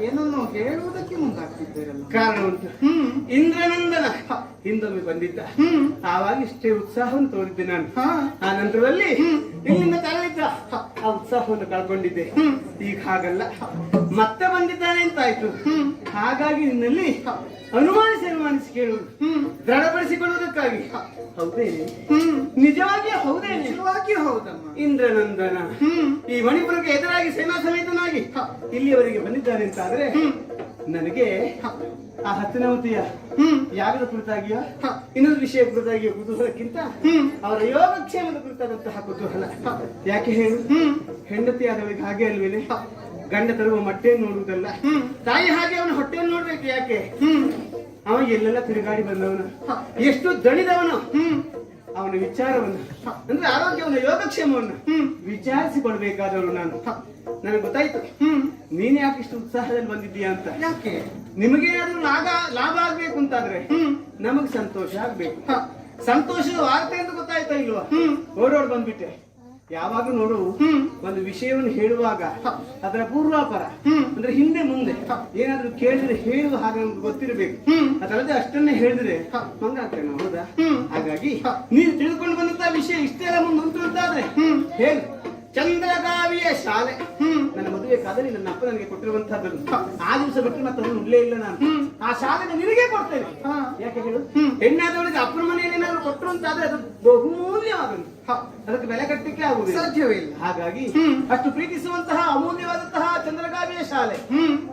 ಏನನ್ನು ಹೇಳುವುದಕ್ಕೆ ಮುಂದಾಗ್ತಿದ್ದೀರಲ್ಲ. ಕಾರಣ ಉಂಟು. ಇಂದ್ರನಂದನ ಹಿಂದೊಮ್ಮೆ ಬಂದಿದ್ದ, ಆವಾಗ ಇಷ್ಟೇ ಉತ್ಸಾಹವನ್ನು ತೋರಿದ್ದೆ ನಾನು. ಆ ನಂತರದಲ್ಲಿ ಇಲ್ಲಿಂದ ಕರೆದಿದ್ದ, ಆ ಉತ್ಸಾಹವನ್ನು ಕಳ್ಕೊಂಡಿದ್ದೆ. ಈಗ ಹಾಗಲ್ಲ, ಮತ್ತೆ ಬಂದಿದ್ದಾನೆ ಅಂತಾಯ್ತು. ಹಾಗಾಗಿ ನಿನ್ನಲ್ಲಿ ಅನುಮಾನಿಸಿ ಕೇಳುವುದು, ದೃಢಪಡಿಸಿಕೊಳ್ಳುವುದಕ್ಕಾಗಿ. ಹೌದೇ? ನಿಜವಾಗಿ ಹೌದೇ? ನಿಜವಾಗಿ ಹೌದಮ್ಮ. ಇಂದ್ರನಂದನ ಈ ಮಣಿಪುರಕ್ಕೆ ಎದುರಾಗಿ ಸೇನಾ ಸಮೇತನಾಗಿ ಇಲ್ಲಿಯವರೆಗೆ ಬಂದಿದ್ದಾನೆ ಅಂತಾದ್ರೆ ನನಗೆ ಆ ಹತ್ತನಾವತಿಯ ಯಾಗದ ಕುರಿತಾಗಿಯ ಇನ್ನೊಂದು ವಿಷಯ ಕುರಿತಾಗಿಯ ಕುತೂಹಲಕ್ಕಿಂತ ಅವರ ಯೋಗಕ್ಷೇಮದ ಕುರಿತಾದಂತಹ ಕುತೂಹಲ. ಯಾಕೆ ಹೇಳು? ಹೆಂಡತಿಯಾದವಳಿಗೆ ಹಾಗೆ ಅಲ್ವೇನೆ, ಗಂಡ ತರುವ ಮೊಟ್ಟೆಯನ್ನು ನೋಡುವುದಲ್ಲ, ತಾಯಿ ಹಾಗೆ ಅವನ ಹೊಟ್ಟೆಯನ್ನು ನೋಡ್ಬೇಕು. ಯಾಕೆ? ಅವ ಎಲ್ಲೆಲ್ಲ ತಿರುಗಾಡಿ ಬಂದವನು, ಎಷ್ಟು ದಣಿದವನು. ಅವನ ವಿಚಾರವನ್ನು ಅಂದ್ರೆ ಆರೋಗ್ಯವನ್ನು, ಯೋಗಕ್ಷೇಮವನ್ನು ವಿಚಾರಿಸಿಕೊಳ್ಬೇಕಾದವಳು ನಾನು. ನನಗೆ ಗೊತ್ತಾಯ್ತು ನೀನ್ ಯಾಕೆ ಇಷ್ಟು ಉತ್ಸಾಹದಲ್ಲಿ ಬಂದಿದ್ದೀಯಾ ಅಂತ. ಯಾಕೆ? ನಿಮಗೇನಾದ್ರೂ ಲಾಭ ಆಗ್ಬೇಕು ಅಂತಾದ್ರೆ ನಮಗ್ ಸಂತೋಷ ಆಗ್ಬೇಕು. ಸಂತೋಷದ ವಾರ್ತೆ ಅಂತ ಗೊತ್ತಾಯ್ತಾ ಇಲ್ವಾ? ಓಡೋಡ್ ಬಂದ್ಬಿಟ್ಟೆ. ಯಾವಾಗ ನೋಡು ಒಂದು ವಿಷಯವನ್ನು ಹೇಳುವಾಗ ಅದರ ಪೂರ್ವಾಪರ ಅಂದ್ರೆ ಹಿಂದೆ ಮುಂದೆ ಏನಾದ್ರೂ ಕೇಳಿದ್ರೆ ಹೇಳುವ ಹಾಗೆ ನಮ್ಗೆ ಗೊತ್ತಿರಬೇಕು. ಅದಲ್ಲದೆ ಅಷ್ಟನ್ನೇ ಹೇಳಿದ್ರೆ ಮಂಗಾಗ್ತೇನೆ. ಹೌದಾ? ಹಾಗಾಗಿ ನೀನು ತಿಳ್ಕೊಂಡು ಬಂದಂತ ವಿಷಯ ಇಷ್ಟೆಲ್ಲ ಮುಂದೆ ಉಂಟು ಅಂತಾದ್ರೆ ಹೇಳು. ಚಂದ್ರಗಾವಿಯ ಶಾಲೆ ನನ್ನ ಮದುವೆ ಕಾದಲ್ಲಿ ನನ್ನ ಅಪ್ಪ ನನಗೆ ಕೊಟ್ಟಿರುವಂತಹದ್ದು. ಆ ದಿವಸ ಬಿಟ್ಟು ಮತ್ತೆ ಅದನ್ನು ಉಡ್ಲೇ ಇಲ್ಲ ನಾನು. ಆ ಶಾಲೆಗೆ ನಿನಗೆ ಕೊಡ್ತೇನೆ. ಯಾಕೆ ಹೇಳು? ಹೆಣ್ಣಾದವಳಿಗೆ ಅಪ್ಪನ ಮನೆಯಲ್ಲಿ ಏನಾದ್ರು ಕೊಟ್ಟರು ಅಂತಾದ್ರೆ ಅದು ಬಹುಮೂಲ್ಯವಾದದ್ದು. ಅದಕ್ಕೆ ಬೆಲೆ ಕಟ್ಟಲಿಕ್ಕೆ ಆಗುವುದಿಲ್ಲ, ಸಾಧ್ಯವೇ ಇಲ್ಲ. ಹಾಗಾಗಿ ಅಷ್ಟು ಪ್ರೀತಿಸುವಂತಹ ಅಮೂಲ್ಯವಾದಂತಹ ಚಂದ್ರಗಾವಿಯ ಶಾಲೆ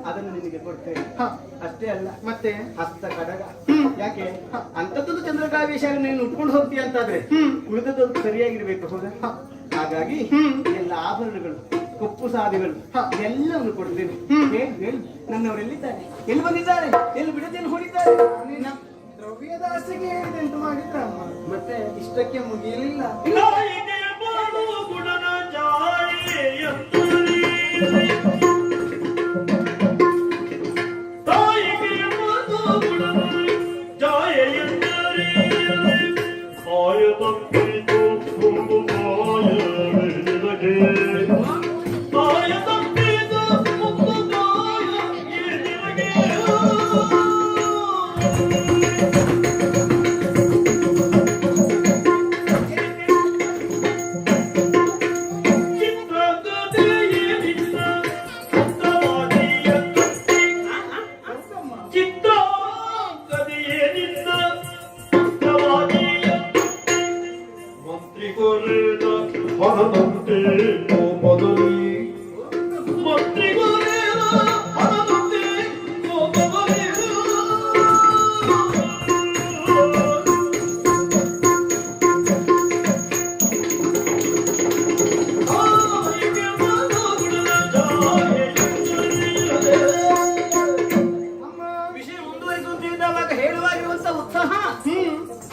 ಅದನ್ನು ನಿನಗೆ ಕೊಡ್ತೇನೆ. ಅಷ್ಟೇ ಅಲ್ಲ, ಮತ್ತೆ ಹಸ್ತ ಕಡಗ. ಯಾಕೆ? ಅಂತದ್ದು ಚಂದ್ರಗಾವಿಯ ಶಾಲೆ ನೀನು ಉಟ್ಕೊಂಡು ಹೋಗ್ತೀಯ ಅಂತಾದ್ರೆ ಉಳಿದದ್ದು ಸರಿಯಾಗಿರ್ಬೇಕು. ಹೌದಾ? ಹಾಗಾಗಿ ಎಲ್ಲ ಆಭರಣಗಳು, ಕೊಪ್ಪು ಸಾದಿಗಳು ಎಲ್ಲವನ್ನು ಕೊಡ್ತೇನೆ. ಹೇಳು, ನನ್ನವರೆಲ್ಲಿದ್ದಾರೆ? ಎಲ್ಲಿ ಬಂದಿದ್ದಾರೆ? ಎಲ್ಲಿ ಬಿಡದೇನು ಹೊಡಿದ್ದಾರೆ? ದ್ರವ್ಯದ ಆಸೆಗೆ ಹೇಳಿದೆ ಅಂತ ಮಾಡಿದ್ರಮ್ಮ, ಮತ್ತೆ ಇಷ್ಟಕ್ಕೆ ಮುಗಿಯಲಿಲ್ಲ.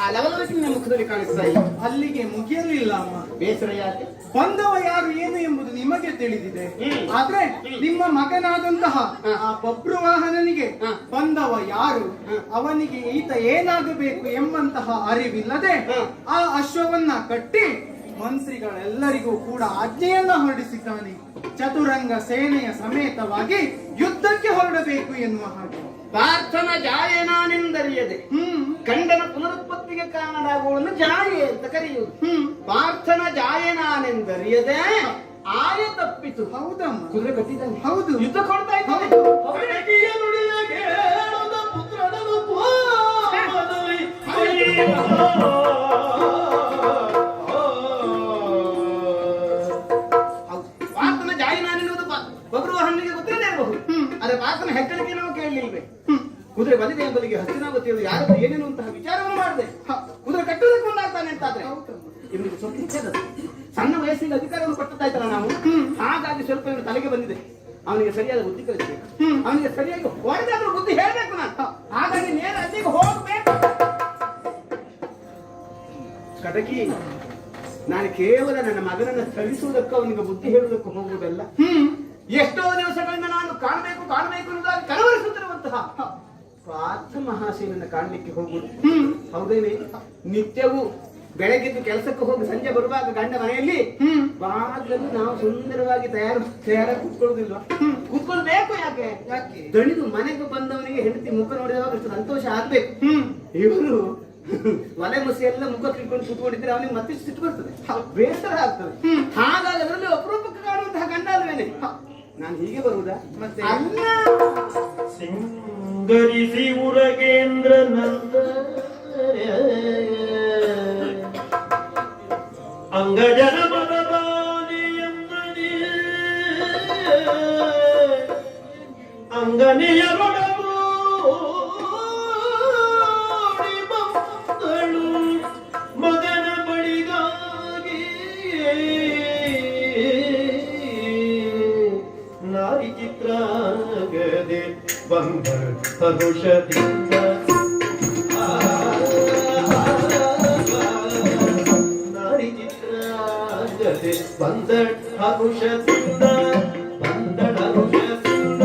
ಆ ಲವಲವಿಕೆ ನಿನ್ನ ಮುಖದಲ್ಲಿ ಕಾಣಿಸ್ತಾ ಇಲ್ಲ. ಅಲ್ಲಿಗೆ ಮುಗಿಯಲಿಲ್ಲ ಅಮ್ಮ. ಬೇಸರ ಯಾಕೆ? ಬಂದವ ಯಾರು ಏನು ಎಂಬುದು ನಿಮಗೆ ತಿಳಿದಿದೆ. ಆದ್ರೆ ನಿಮ್ಮ ಮಗನಾದಂತಹ ಆ ಬಬ್ರುವಾಹನನಿಗೆ ಬಂದವ ಯಾರು, ಅವನಿಗೆ ಈತ ಏನಾಗಬೇಕು ಎಂಬಂತಹ ಅರಿವಿಲ್ಲದೆ ಆ ಅಶ್ವವನ್ನ ಕಟ್ಟಿ ಮಂತ್ರಿಗಳೆಲ್ಲರಿಗೂ ಕೂಡ ಆಜ್ಞೆಯನ್ನ ಹೊರಡಿಸಿದ್ದಾನೆ. ಚತುರಂಗ ಸೇನೆಯ ಸಮೇತವಾಗಿ ಯುದ್ಧಕ್ಕೆ ಹೊರಡಬೇಕು ಎನ್ನುವ ಹಾಗೆ. ಪಾರ್ಥನ ಜಾಯನಾನೆಂದರಿಯದೆ ಗಂಡನ ಪುನರುತ್ಪತ್ತಿಗೆ ಕಾರಣರಾಗುವುದನ್ನು ಜಾಯೆ ಅಂತ ಕರೆಯುವುದು. ಪಾರ್ಥನ ಜಾಯನಾನೆಂದರಿಯದೆ ಆಯ ತಪ್ಪಿತು. ಹೌದಮ್ಮ, ಕುದುರೆ ಕಟ್ಟಿದ್ದಾನೆ. ಹೌದು. ಯುದ್ಧ ಕೊಡ್ತಾ ಇದ್ದಾನೆ. ಪಾರ್ಥನ ಜಾಯನಾನೆನ್ನುವುದು ಬಬ್ರುವಾಹನಿಗೆ ಗೊತ್ತಿರದೇ ಇರಬಹುದು. ಆದ್ರೆ ಪಾರ್ಥನ ಹೆಗ್ಗಳಿಕೆ ನಾವು ಕೇಳಲಿಲ್ವೇ? ಕುದುರೆ ಬಂದಿದೆ ಎಂಬುದಿಗೆ ಹಸ್ತಿನಾವತಿಯವರು ಯಾರು ಏನೇನು ಅಂತಹ ವಿಚಾರವನ್ನು ಮಾಡಿದೆ. ಕುದುರೆ ಕಟ್ಟುವುದಕ್ಕೆ ಮುಂದಾಗ್ತಾನೆ ಅಂತಾದ್ರೆ ಇವನಿಗೆ ಸ್ವಲ್ಪ ನಿಷೇಧ. ಸಣ್ಣ ವಯಸ್ಸಿನ ಅಧಿಕಾರವನ್ನು ಕೊಟ್ಟದ್ದಾಯ್ತಲ್ಲ ನಾವು, ಹಾಗಾಗಿ ಸ್ವಲ್ಪ ಇವನು ತಲೆಗೆ ಬಂದಿದೆ. ಅವನಿಗೆ ಸರಿಯಾದ ಬುದ್ಧಿ ಕಲಿಸಬೇಕು. ಅವನಿಗೆ ಸರಿಯಾಗಿ ಹೊಡೆದಾದ್ರೂ ಬುದ್ಧಿ ಹೇಳ್ಬೇಕು ನಾನು. ಹಾಗಾಗಿ ನೇರ ಅಲ್ಲಿಗೆ ಹೋಗ್ಬೇಕು. ಕಟಕಿ, ನಾನು ಕೇವಲ ನನ್ನ ಮಗನನ್ನು ಥಳಿಸುವುದಕ್ಕೂ ಅವನಿಗೆ ಬುದ್ಧಿ ಹೇಳುವುದಕ್ಕೂ ಹೋಗುವುದಲ್ಲ. ಎಷ್ಟೋ ದಿವಸಗಳಿಂದ ನಾನು ಕಾಣಬೇಕು ಅನ್ನೋದಾಗಿ ಕನವರಿಸುತ್ತಿರುವಂತಹ ಪಾರ್ಥ ಮಹಾಶಿವನನ್ನು ಕಾಣಲಿಕ್ಕೆ ಹೋಗುವುದು. ಹೌದೇನೆ? ನಿತ್ಯವೂ ಬೆಳಗ್ಗೆದ್ದು ಕೆಲಸಕ್ಕೆ ಹೋಗಿ ಸಂಜೆ ಬರುವಾಗ ಗಂಡ ಮನೆಯಲ್ಲಿ ಬಾಗಿಲಲ್ಲಿ ನಾವು ಸುಂದರವಾಗಿ ತಯಾರಾಗಿ ಕೂತ್ಕೊಳ್ಳುವುದಿಲ್ವಾ? ಕೂತ್ಕೊಳ್ಬೇಕು. ಯಾಕೆ? ದಣಿದು ಮನೆಗೆ ಬಂದವನಿಗೆ ಹೆಂಡತಿ ಮುಖ ನೋಡಿದವಾಗ ಅಷ್ಟು ಸಂತೋಷ ಆಗ್ಬೇಕು. ಇವರು ಒಲೆ ಮುಸಿ ಎಲ್ಲ ಮುಖ ಕಿಟ್ಕೊಂಡು ಕೂತ್ಕೊಂಡಿದ್ರೆ ಅವನಿಗೆ ಮತ್ತೆ ಸಿಟ್ಟು ಬರ್ತದೆ, ಬೇಸರ ಆಗ್ತದೆ. ಹಾಗಾಗಿ ಅದರಲ್ಲಿ ಅಪರೂಪಕ್ಕೆ ಕಾಣುವಂತಹ ಗಂಡ ಅಲ್ವೇನೆ. ನಾನು ಹೀಗೆ ಬರುವುದಾ? ಮತ್ತೆ ಅಲ್ಲ, ಸಿಂಗರಿಸಿ ಉರಗೇಂದ್ರ ನಂದ ಅಂಗಜನ ಮದಬಾನಿಯಂಗನಿ ಅಂಗನಿಯ ಮಗನ ಬಳಿಗಾಗಿ ನಾರಿ ಚಿತ್ರಾಗದೆ ಬಂದ ಹರುಷದಿಂದ ನಾರಿ ಚಿತ್ರಾಗದೆ ಬಂದ ಹರುಷದಿಂದ ಬಂದಳ ಹರುಷದಿಂದ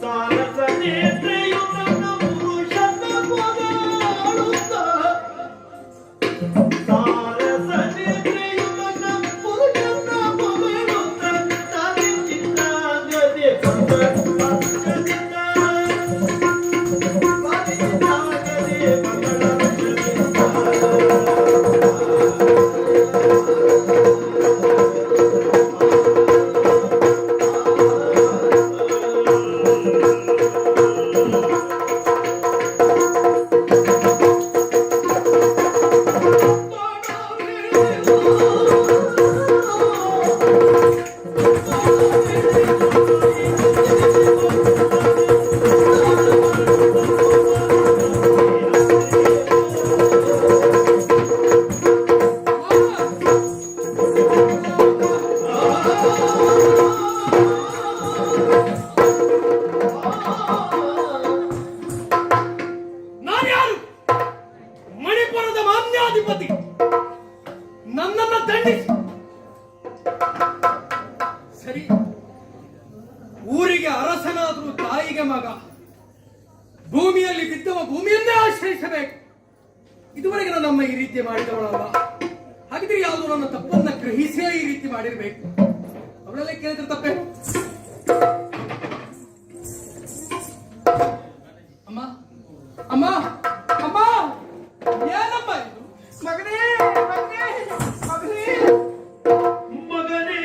ಸಾರಸ ನೇತ್ರೆಯುತ ಪುರುಷನ ಮೊದಲಾಡುತ್ತ ಸಾರಸ ನೇತ್ರೆಯುತ ಪುರುಷನ ಮೊದಲಾಡುತ್ತ ನಾರಿ ಚಿತ್ರಾಗದೆ ಬಂದ ಹರುಷದಿಂದ ನಾರಿ ಚಿತ್ರಾಗದೆ ಬಂದಳ ನಾನ್ಯಾರು? ಮಣಿಪುರದ ಮಾನ್ಯಾಧಿಪತಿ. ನನ್ನನ್ನು ದಂಡಿಸಿ ಸರಿ, ಊರಿಗೆ ಅರಸನಾದ್ರೂ ತಾಯಿಗೆ ಮಗ. ಭೂಮಿಯಲ್ಲಿ ಬಿದ್ದವ ಭೂಮಿಯನ್ನೇ ಆಶ್ರಯಿಸಬೇಕು. ಇದುವರೆಗೆ ನನ್ನಮ್ಮ ಈ ರೀತಿ ಮಾಡಿದವಳಲ್ಲ. ಹಾಗಿದ್ರೆ ಯಾವುದು ನನ್ನ ತಪ್ಪನ್ನ ಗ್ರಹಿಸೇ ಈ ರೀತಿ ಮಾಡಿರ್ಬೇಕು. ಅವಳೆಲ್ಲ ಕೇಳಿದ್ರೆ ತಪ್ಪೇನು? ಅಮ್ಮ ಅಮ್ಮ ಅಮ್ಮ, ಏನಮ್ಮ ಇದು? ಮಗನೇ ಮಗನೇ ಮಗನೇ ಮಗನೇ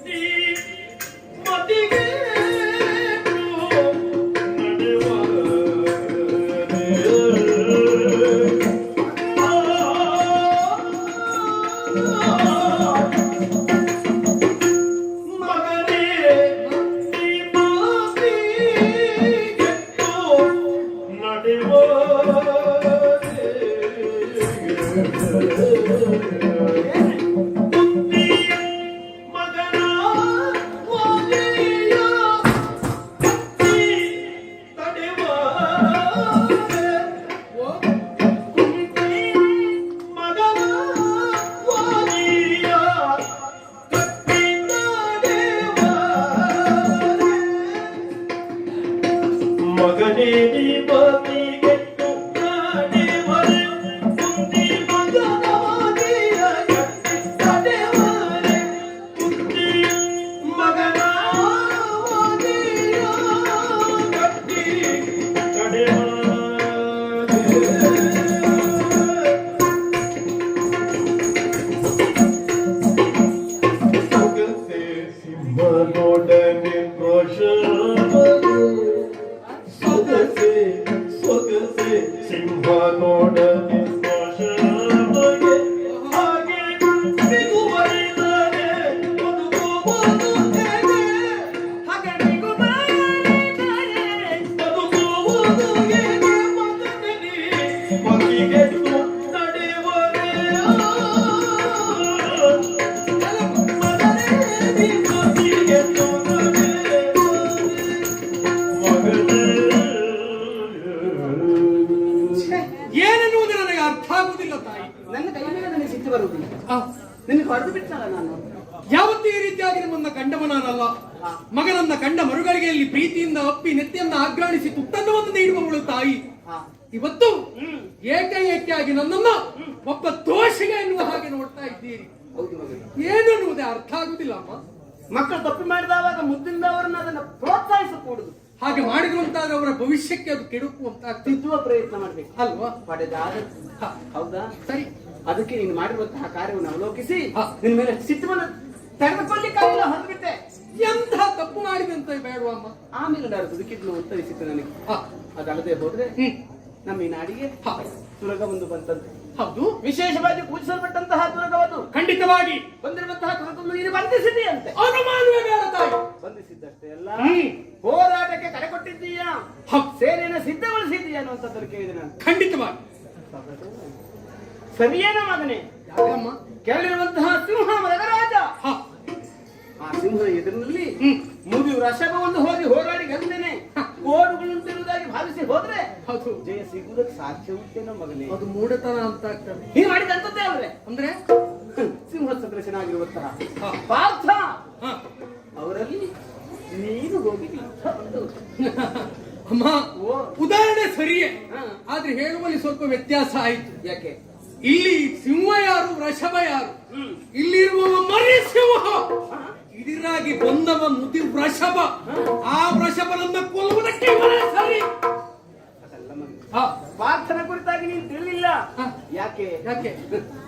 ನೀ ಮತಿಗೆ ನಡೆವ ಮಗನೇ ಮಗನೇ ನೀ ಬದಿಗೆ ನಡೆವರೆ ಕುಂದಿ ಮಗನಾದಿಯ ಗಟ್ಟಿ ನಡೆವರೆ ಕುಂದಿ ಮಗನಾದಿಯ ಗಟ್ಟಿ ನಡೆವರೆ ಸಿಂಹನೊಡನೆ ಸೊಗಸೆ ಸೊಗಸೆ ಸಿಂಹನೊಡನೆ ರೋಷಮಗೆ ಹಾಗೆ ಬಿಗುವರಿದರೆ ಬದುಕುವುದು ಹೇಗೆ ಹಾಗೆ ಬಿಗುವರಿದರೆ ಬದುಕುವುದು ಹೇಗೆ ಮಗನೇ ನೀ ಮಗಿಗೆಟ್ಟು ನಡೆವರೆ ಏನೆನ್ನುವುದು ನನಗೆ ಅರ್ಥ ಆಗುವುದಿಲ್ಲ ತಾಯಿ. ನನ್ನ ಕೈ ಮೇಲೆ ನನಗೆ ಸಿಟ್ಟು ಬರುವುದಿಲ್ಲ. ಆ, ನಿನಗೆ ಹೊಡೆದು ಬಿಟ್ಟಲ್ಲ ನಾನು. ಯಾವತ್ತೂ ಈ ರೀತಿಯಾಗಿ ನಿಮ್ಮನ್ನ ಕಂಡವ ನಾನಲ್ಲ. ಮಗನನ್ನ ಕಂಡ ಮರುಗಳಿಗೆಯಲ್ಲಿ ಪ್ರೀತಿಯಿಂದ ಅಪ್ಪಿ ನೆತ್ತಿಯನ್ನ ಆಗ್ರಾಣಿಸಿ ತುತ್ತನ್ನವನ್ನು ನೀಡುವವಳು ತಾಯಿ. ಇವತ್ತು ಏಕಾಏಕಿಯಾಗಿ ನನ್ನನ್ನ ಒಬ್ಬ ದೋಷಿಗ ಎನ್ನುವ ಹಾಗೆ ನೋಡ್ತಾ ಇದ್ದೀರಿ. ಹೌದು ಮಗನೇ. ಏನು ಅನ್ನುವುದೇ ಅರ್ಥ ಆಗುದಿಲ್ಲ ಅಮ್ಮ. ಮಕ್ಕಳು ತಪ್ಪು ಮಾಡಿದವಾಗ ಮುದ್ದಿಂದ ಅವರನ್ನ ಅದನ್ನ ಪ್ರೋತ್ಸಾಹಿಸಕೂಡುದು. ಹಾಗೆ ಮಾಡಿದ್ರಂತಾದ್ರೆ ಅವರ ಭವಿಷ್ಯಕ್ಕೆ ಅದು ಕೆಡುಕು ಅಂತ ತಿದ್ದುವ ಪ್ರಯತ್ನ ಮಾಡ್ಬೇಕು ಅಲ್ವಾ? ಪಡೆದಾದ ಹೌದಾ? ಸರಿ. ಅದಕ್ಕೆ ನೀನು ಮಾಡಿರುವಂತಹ ಕಾರ್ಯವನ್ನು ಅವಲೋಕಿಸಿ ಹಾ. ನಿನ್ನ ಮೇಲೆ ಸಿಟ್ಟವನ್ನು ತೆಗೆದುಕೊಳ್ಳಿಕ್ಕಾಗಿಲ್ಲ, ಹೊರಬಿಟ್ಟೆ. ಎಂಥ ತಪ್ಪು ಮಾಡಿದಂತ ಬೇಡವಾ ಅಮ್ಮ? ಆಮೇಲೆ ನಾನು ದುಡುಕಿದ್ಲು ಉತ್ತರಿಸಿತು ನನಗೆ. ಹಾ. ಅದಲ್ಲದೆ ಹೋದ್ರೆ ನಮ್ಮ ಈ ನಾಡಿಗೆ ಹಾ. ತುರಗವೊಂದು ಬಂತಂತೆ. ಹೌದು, ವಿಶೇಷವಾಗಿ ಪೂಜಿಸಲ್ಪಟ್ಟಂತಹ ತುರಗವದು. ಖಂಡಿತವಾಗಿ ಬಂದಿರುವಂತಹ ತುರಗವನ್ನು ನೀನು ಬಂಧಿಸಿದೆಯಂತೆ. ಅನುಮಾನವೇ ಬೇಡ ತಾಯಿ. ಬಂಧಿಸಿದ್ದಷ್ಟೇ ಅಲ್ಲ, ಹೋರಾಟಕ್ಕೆ ಕರೆ ಕೊಟ್ಟಿದ್ದೀಯಾ, ಸೇನೆಯನ್ನು ಸಿದ್ಧಗೊಳಿಸಿದ್ದೀಯಾ ಅನ್ನುವಂಥದ್ದನ್ನು ಕೇಳಿದೆ ನಾನು. ಖಂಡಿತವಾಗಿ. ಸರಿಯೇನ ಮಗನೇ? ಯಾಕಮ್ಮ? ಕೇಳಿರುವಂತಹ ಸಿಂಹ ಮೃಗರಾಜ. ಹಾ. ಆ ಸಿಂಹದ ಎದುರಿನಲ್ಲಿ ಮುದಿ ವೃಷಭವನ್ನು ಹೋಗಿ ಹೋರಾಡಿ ಗೆಲ್ದೇನೆ ಕೋಡುಗಳುಂಟಿರುವುದಾಗಿ ಭಾವಿಸಿ ಹೋದ್ರೆ ಹೌದು, ಜಯ ಸಿಗುವುದಕ್ಕೆ ಸಾಧ್ಯ ಉಂಟೇನೋ ಮಗನೇ? ಅದು ಮೂಢತನ ಅಂತ ಆಗ್ತದೆ. ನೀ ಮಾಡಿದಂತದ್ದೇ ಅಲ್ವೇ? ಅಂದ್ರೆ ಸಿಂಹ ಸದೃಶನಾಗಿರುವಂತಹ ಹಾ. ಪಾರ್ಥ ಹಾ. ಅವರಲ್ಲಿ ನೀನು ಹೋಗಿ ನಿಂತು. ಅಮ್ಮ, ಉದಾಹರಣೆ ಸರಿಯೇ, ಹಾ. ಆದ್ರೆ ಹೇಳುವಲ್ಲಿ ಸ್ವಲ್ಪ ವ್ಯತ್ಯಾಸ ಆಯ್ತು. ಯಾಕೆ? ಇಲ್ಲಿ ಸಿಂಹ ಯಾರು, ವೃಷಭ ಯಾರು? ಇಲ್ಲಿರುವವ ಮರಿ ಸಿಂಹ, ಇದಿರಾಗಿ ಬಂದವ ಮುದಿ ವೃಷಭ. ಆ ವೃಷಭನನ್ನ ಕೊಲ್ಲುವುದಕ್ಕೆ ಇವರೇ ಸರಿ. ಅದಲ್ಲ ಮಗನೇ. ಹಾ. ಪಾರ್ಥನ ಕುರಿತಾಗಿ ನೀನು ತಿಳಿಲಿಲ್ಲ. ಹಾ. ಯಾಕೆ? ಯಾಕೆ?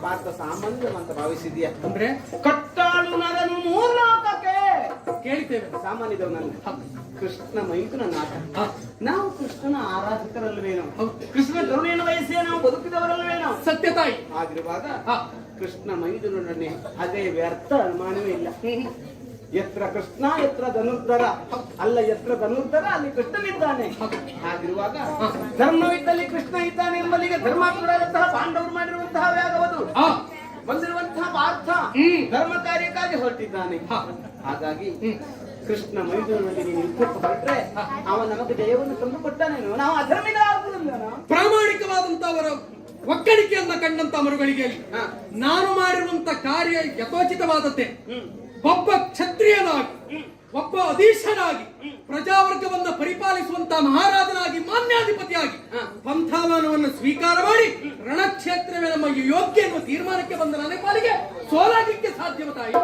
ಪಾರ್ಥ ಸಾಮಾನ್ಯ ಅಂತ ಭಾವಿಸಿದ್ಯಾ? ಅಂದ್ರೆ ಕಟ್ಟಾಳು ನರನು ಮೂರ್ಲೋಕಕ್ಕೆ ಕೇಳ್ತೇವೆ. ಸಾಮಾನ್ಯದವನಲ್ಲ. ಕೃಷ್ಣ ಮೈದುನನ ಆಟ. ಹಾ. ನಾವು ಕೃಷ್ಣನ ಆರಾಧಕರಲ್ವೇನೋ, ಹೌದು. ಕೃಷ್ಣ ಕರುಣೆಯನ್ನು ವಹಿಸಿ ನಾವು ಬದುಕಿದವರಲ್ವೇನೋ. ಸತ್ಯ ತಾಯಿ. ಆಗಿರುವಾಗ ಹಾ. ಕೃಷ್ಣ ಮೈದುನೊಡನೆ ಅದೇ ವ್ಯರ್ಥ ಅನುಮಾನವೇ ಇಲ್ಲ. ಎತ್ರ ಕೃಷ್ಣ ಎತ್ರ ಧನುರ್ಧರ, ಅಲ್ಲ ಎತ್ರ ಧನುರ್ಧರ ಅಲ್ಲಿ ಕೃಷ್ಣನಿದ್ದಾನೆ. ಹಾಗಿರುವಾಗ ಧರ್ಮವಿದ್ದಲ್ಲಿ ಕೃಷ್ಣ ಇದ್ದಾನೆ ಎಂಬಲ್ಲಿಗೆ ಧರ್ಮಾತ್ಮರಾದಂತಹ ಪಾಂಡವರು ಮಾಡಿರುವಂತಹ ವ್ಯಾಗವದು. ಹಾ. ಬಂದಿರುವಂತಹ ಪಾರ್ಥ ಧರ್ಮ ಕಾರ್ಯಕ್ಕಾಗಿ ಹೊರಟಿದ್ದಾನೆ. ಹಾಗಾಗಿ ಕೃಷ್ಣ ಮೈದುನಲ್ಲಿ ನೀನು ಯುದ್ಧಕ್ಕೆ ಹೊರಟ್ರೆ ಅವ ನಮಗೆ ಜಯವನ್ನು ತಂದು ಕೊಟ್ಟಾನೇನು? ನಾವು ಅಧರ್ಮಿಕ ಆಗುವುದಿಲ್ಲ. ಪ್ರಾಮಾಣಿಕವಾದಂತವರ ಒಕ್ಕಣಿಕೆಯನ್ನ ಕಂಡಂತ ಮರುಗಳಿಗೆ ನಾನು ಮಾಡಿರುವಂತ ಕಾರ್ಯ ಯಥೋಚಿತವಾದದ್ದೇ. ಒಬ್ಬ ಕ್ಷತ್ರಿಯನಾಗಿ, ಒಬ್ಬ ಅಧೀಶನಾಗಿ, ಪ್ರಜಾವರ್ಗವನ್ನ ಪರಿಪಾಲಿಸುವಂತ ಮಹಾರಾಜನಾಗಿ, ಮಾನ್ಯಾಧಿಪತಿಯಾಗಿ ಪಂಥಾಮಾನವನ್ನು ಸ್ವೀಕಾರ ಮಾಡಿ ರಣಕ್ಷೇತ್ರವೇ ನಮ್ಮ ಯೋಗ್ಯ ಎನ್ನುವ ತೀರ್ಮಾನಕ್ಕೆ ಬಂದ ನನ್ನ ಪಾಲಿಗೆ ಸೋಲಾಗಲಿಕ್ಕೆ ಸಾಧ್ಯವ ತಾಯಿ?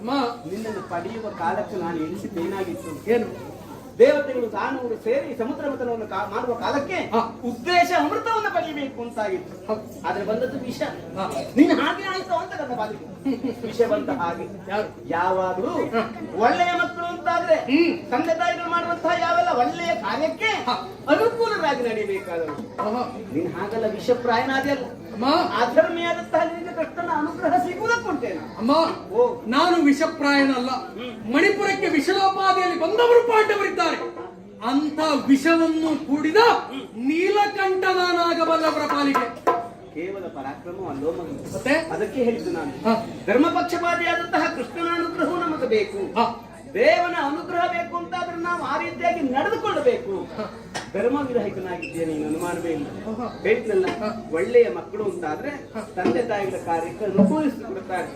ಅಮ್ಮ, ನಿನ್ನನ್ನು ಪಡೆಯುವ ಕಾಲಕ್ಕೆ ನಾನು ಎಣಿಸಿದ್ದೇನಾಗಿತ್ತು? ಏನು? ದೇವತೆಗಳು ದಾನವರು ಸೇರಿ ಸಮುದ್ರ ಮಥನವನ್ನು ಮಾಡುವ ಕಾಲಕ್ಕೆ ಉದ್ದೇಶ ಅಮೃತವನ್ನು ಪಡೆಯಬೇಕು ಅಂತಾಗಿತ್ತು. ಆದ್ರೆ ಬಂದದ್ದು ವಿಷ. ನೀನು ಹಾಗೆ ಆಯ್ತು ಅಂತ ನನ್ನ ಬಾಲಿಗೆ ವಿಷ ಬಂತ. ಹಾಗೆ ಯಾವಾಗಲೂ ಒಳ್ಳೆಯ ಮಕ್ಕಳು ಅಂತಾದ್ರೆ ತಂದೆ ತಾಯಿಗಳು ಮಾಡುವಂತಹ ಯಾವೆಲ್ಲ ಒಳ್ಳೆಯ ಕಾರ್ಯಕ್ಕೆ ಅನುಕೂಲರಾಗಿ ನಡೆಯಬೇಕಾದವರು. ನೀನು ಹಾಗಲ್ಲ, ವಿಷಪ್ರಾಯನಾದಿ ಅಲ್ಲ. ಅಧರ್ಮಿಯಾದಂತಹ ನಿನಗೆ ಕೃಷ್ಣನ ಅನುಗ್ರಹ ಸಿಗುವುದಕ್ಕುಂಟೇನ? ಅಮ್ಮ, ನಾನು ವಿಷಪ್ರಾಯನಲ್ಲ. ಮಣಿಪುರಕ್ಕೆ ವಿಷಲೋಪಾದಿಯಲ್ಲಿ ಬಂದವರು ಪಾಂಡವರಿದ್ದಾರೆ. ಅಂತ ವಿಷವನ್ನು ಕೂಡಿದ ನೀಲಕಂಠ ನಾನಾಗಬಲ್ಲವರ ಪಾಲಿಗೆ ಕೇವಲ ಪರಾಕ್ರಮವಲ್ಲೋ ಮಗನು. ಮತ್ತೆ ಅದಕ್ಕೆ ಹೇಳಿದ್ದು ನಾನು, ಧರ್ಮ ಪಕ್ಷಪಾತಿಯಾದಂತಹ ಕೃಷ್ಣನ ಅನುಗ್ರಹವು ನಮಗೆ ಬೇಕು. ದೇವನ ಅನುಗ್ರಹ ಬೇಕು ಅಂತಾದ್ರೆ ನಾವು ಆ ರೀತಿಯಾಗಿ ನಡೆದುಕೊಳ್ಳಬೇಕು. ಧರ್ಮ ವಿರಹಿತನಾಗಿದ್ದೀಯ ನೀನು, ಅನುಮಾನವೇ ಇಲ್ಲ. ಹೇಳಿದ್ನಲ್ಲ, ಒಳ್ಳೆಯ ಮಕ್ಕಳು ಅಂತಾದ್ರೆ ತಂದೆ ತಾಯಿಗಳ ಕಾರ್ಯಕ್ಕೆ ಅನುಕೂಲಿಸಿಕೊಡುತ್ತಾರೆ.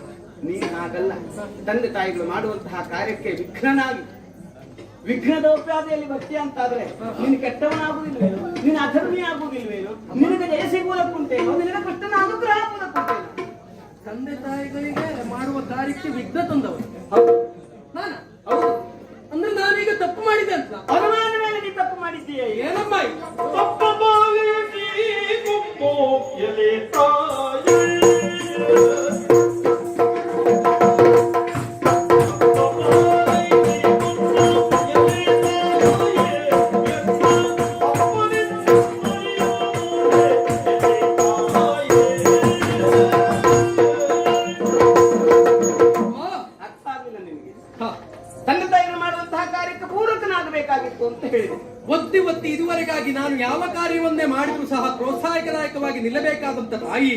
ನೀನು ಹಾಗಲ್ಲ, ತಂದೆ ತಾಯಿಗಳು ಮಾಡುವಂತಹ ಕಾರ್ಯಕ್ಕೆ ವಿಘ್ನನಾಗಿ ವಿಘ್ನದೋಪಾದಿಯಲ್ಲಿ ಭಕ್ತಿ ಅಂತಾದ್ರೆ ನೀನು ಕೆಟ್ಟವನಾಗುವುದಿಲ್ವೇನು, ನೀನು ಅಧರ್ಮಿ ಆಗುವುದಿಲ್ವೇನು, ನಿನಗೆ ಜಯ ಸಿಗುವುದಕ್ಕುಂಟೇನು, ನಿನಗೆ ಕೃಷ್ಣನ ಅನುಗ್ರಹ ಆಗುವುದಕ್ಕುಂಟೇನು? ತಂದೆ ತಾಯಿಗಳಿಗೆ ಮಾಡುವ ಕಾರ್ಯಕ್ಕೆ ವಿಘ್ನ ತಂದವರು ಹೌದು ನಾನು. ಹೌದು. ಅಂದ್ರೆ ನಾನೀಗ ತಪ್ಪು ಮಾಡಿದೆ ಅಂತ. ಅನುಮಾನ ಮೇಲೆ ನೀ ತಪ್ಪು ಮಾಡಿದ್ದೀಯ. ಏನಮ್ಮ ಇದು? ತಪ್ಪ ಭಾವಿಸಿ ಗುಂಪು ಎಲೆ ತಾಯಿ ಅರ್ಥ ಆಗಲಿಲ್ಲ ನಿನಗೆ. ತಂದೆ ತಾಯಿಗಳು ಮಾಡುವಂತಹ ಕಾರ್ಯಕ್ಕೆ ಪೂರಕನಾಗಬೇಕಾಗಿತ್ತು ಅಂತ ಹೇಳಿದೆ. ಒತ್ತಿ ಒತ್ತಿ ಇದುವರೆಗಾಗಿ ನಾನು ಯಾವ ಕಾರ್ಯವನ್ನೇ ಮಾಡಿದ್ರು ಸಹ ಪ್ರೋತ್ಸಾಹಕದಾಯಕವಾಗಿ ನಿಲ್ಲಬೇಕಾದಂತ ತಾಯಿ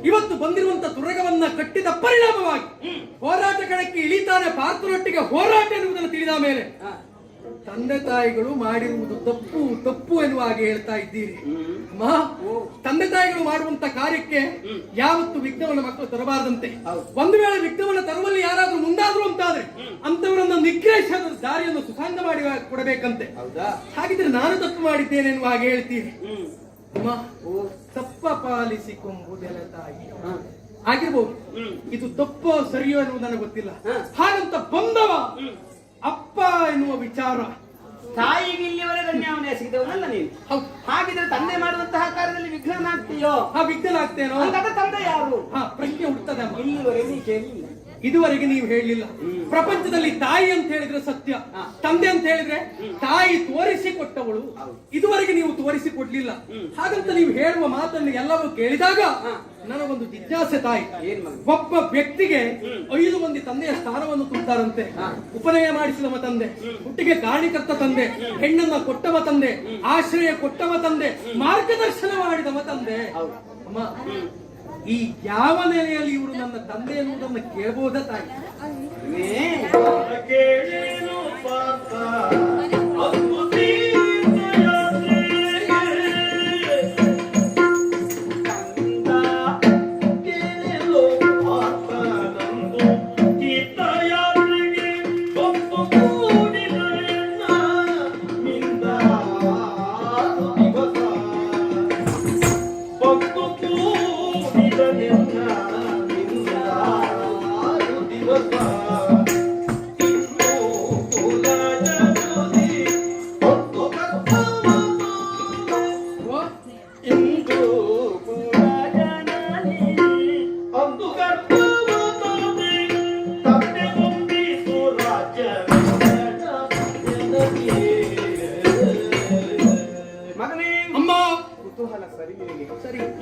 ಇವತ್ತು ಬಂದಿರುವಂತ ತುರಗವನ್ನ ಕಟ್ಟಿದ ಪರಿಣಾಮವಾಗಿ ಹೋರಾಟ ಕಣಕ್ಕೆ ಇಳಿತಾನೆ ಪಾತ್ರರೊಟ್ಟಿಗೆ ಹೋರಾಟ ಎನ್ನುವುದನ್ನು ತಿಳಿದ ಮೇಲೆ ತಂದೆ ತಾಯಿಗಳು ಮಾಡಿರುವುದು ತಪ್ಪು ತಪ್ಪು ಎನ್ನುವ ಹಾಗೆ ಹೇಳ್ತಾ ಇದ್ದೀರಿ. ಅಮ್ಮ, ತಂದೆ ತಾಯಿಗಳು ಮಾಡುವಂತ ಕಾರ್ಯಕ್ಕೆ ಯಾವತ್ತು ವಿಘ್ನವನ್ನು ಮಕ್ಕಳು ತರಬಾರದಂತೆ. ಒಂದು ವೇಳೆ ವಿಘ್ನವನ್ನು ತರುವಲ್ಲಿ ಯಾರಾದ್ರೂ ಮುಂದಾದ್ರು ಅಂತಾದ್ರೆ ಅಂತವರನ್ನ ನಿಗ್ರಹಿಸದ ದಾರಿಯನ್ನು ಸುಸಂಗ ಮಾಡಿ ಕೊಡಬೇಕಂತೆ. ಹಾಗಿದ್ರೆ ನಾನು ತಪ್ಪು ಮಾಡಿದ್ದೇನೆ ಎನ್ನುವ ಹಾಗೆ ಹೇಳ್ತೀರಿ. ಅಮ್ಮ, ತಪ್ಪ ಪಾಲಿಸಿಕೊಂಬುದೆಲ್ಲ ತಾಯಿ ಆಗಿರ್ಬೋದು. ಇದು ತಪ್ಪೋ ಸರಿಯೋ ಎನ್ನುವುದನ್ನು ಗೊತ್ತಿಲ್ಲ. ಹಾಗಂತ ಬಂದವ ಅಪ್ಪ ಎನ್ನುವ ವಿಚಾರ ತಾಯಿಗೆ ಇಲ್ಲಿವರೆಗೆ ಅನ್ಯಾಯ ಎಸಗಿದವನಲ್ಲ ನೀನು. ಹಾಗಿದ್ರೆ ತಂದೆ ಮಾಡುವಂತಹ ಕಾರ್ಯದಲ್ಲಿ ವಿಘ್ನನಾಗ್ತೀಯೋ? ವಿಘ್ನನಾಗ್ತೇನೋ? ಹಾಗಾದ್ರೆ ತಂದೆ ಯಾರು? ಪ್ರಶ್ನೆ ಹುಡ್ತದೆ ಅಮ್ಮ. ಇಲ್ಲಿವರೆಗೆ ನೀ ಕೇಳಿಲ್ಲ. ಇದುವರೆಗೆ ನೀವು ಹೇಳಲಿಲ್ಲ. ಪ್ರಪಂಚದಲ್ಲಿ ತಾಯಿ ಅಂತ ಹೇಳಿದ್ರೆ ಸತ್ಯ, ತಂದೆ ಅಂತ ಹೇಳಿದ್ರೆ ತಾಯಿ ತೋರಿಸಿಕೊಟ್ಟವಳು. ಇದುವರೆಗೆ ನೀವು ತೋರಿಸಿಕೊಡ್ಲಿಲ್ಲ. ಹಾಗಂತ ನೀವು ಹೇಳುವ ಮಾತನ್ನು ಎಲ್ಲವೂ ಕೇಳಿದಾಗ ನನಗೊಂದು ಜಿಜ್ಞಾಸೆ ತಾಯಿ. ಒಬ್ಬ ವ್ಯಕ್ತಿಗೆ 5 ಮಂದಿ ತಂದೆಯ ಸ್ಥಾನವನ್ನು ತುಂಬ್ತಾರಂತೆ. ಉಪನಯ ಮಾಡಿಸಿದವ ತಂದೆ, ಹುಟ್ಟಿಗೆ ಕಾರಣಕರ್ತ ತಂದೆ, ಹೆಣ್ಣನ್ನ ಕೊಟ್ಟವ ತಂದೆ, ಆಶ್ರಯ ಕೊಟ್ಟವ ತಂದೆ, ಮಾರ್ಗದರ್ಶನ ಮಾಡಿದವ ತಂದೆ. ಅಮ್ಮ, ಈ ಯಾವ ನೆಲೆಯಲ್ಲಿ ಇವರು ನನ್ನ ತಂದೆ ಎನ್ನುವುದನ್ನು ಕೇಳಬಹುದ ತಾಯಿ? ಕೇಳೇನು ಪಾಪ ಅದ್ಭುತಿ